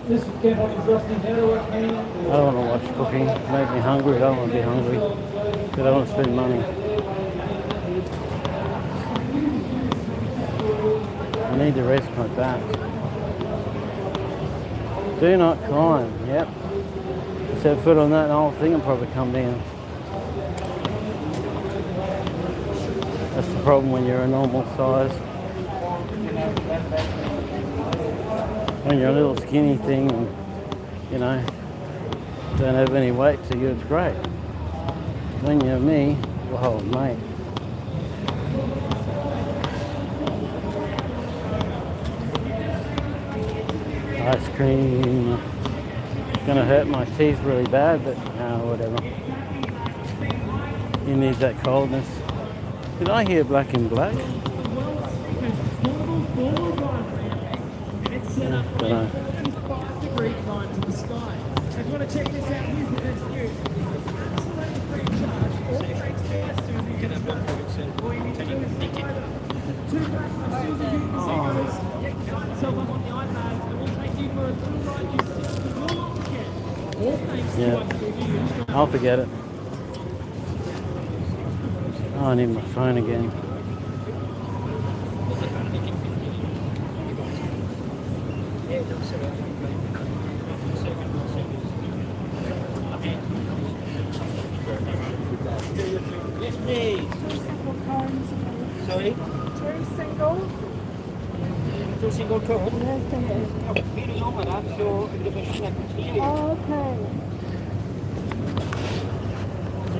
this camp oven's rusting, how do I clean it? I don't want to watch cooking. It makes me hungry. I don't want to be hungry. But I don't want to spend money. I need to rest my back. Do not climb. Yep. Set foot on that and the whole thing will probably come down. That's the problem when you're a normal size. When you're a little skinny thing and, you know, don't have any weight to you, it's great. When you're me, whoa, mate. Ice cream. It's gonna hurt my teeth really bad, but whatever. You need that coldness. Did I hear Black in Black? It's set up with 5-degree climb to the sky. If you want to check this out, here's the best news. Absolutely free of charge. All tracks to as soon as you get up on or you need to take a ticket. 2 bucks as soon as you get yourself up on the iPad and we'll take you for a little ride you will not forget. All thanks to us. Yeah, I'll forget it. Oh, I need my phone again. Yes, please. Sorry? 2 singles. 2 single couples? Meeting over that, so the machine okay.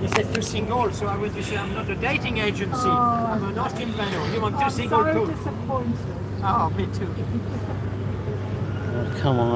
He said 2 single, so I went to say I'm not a dating agency. I'm an asking panel. You want 2 single couples? Oh, me too. Come on.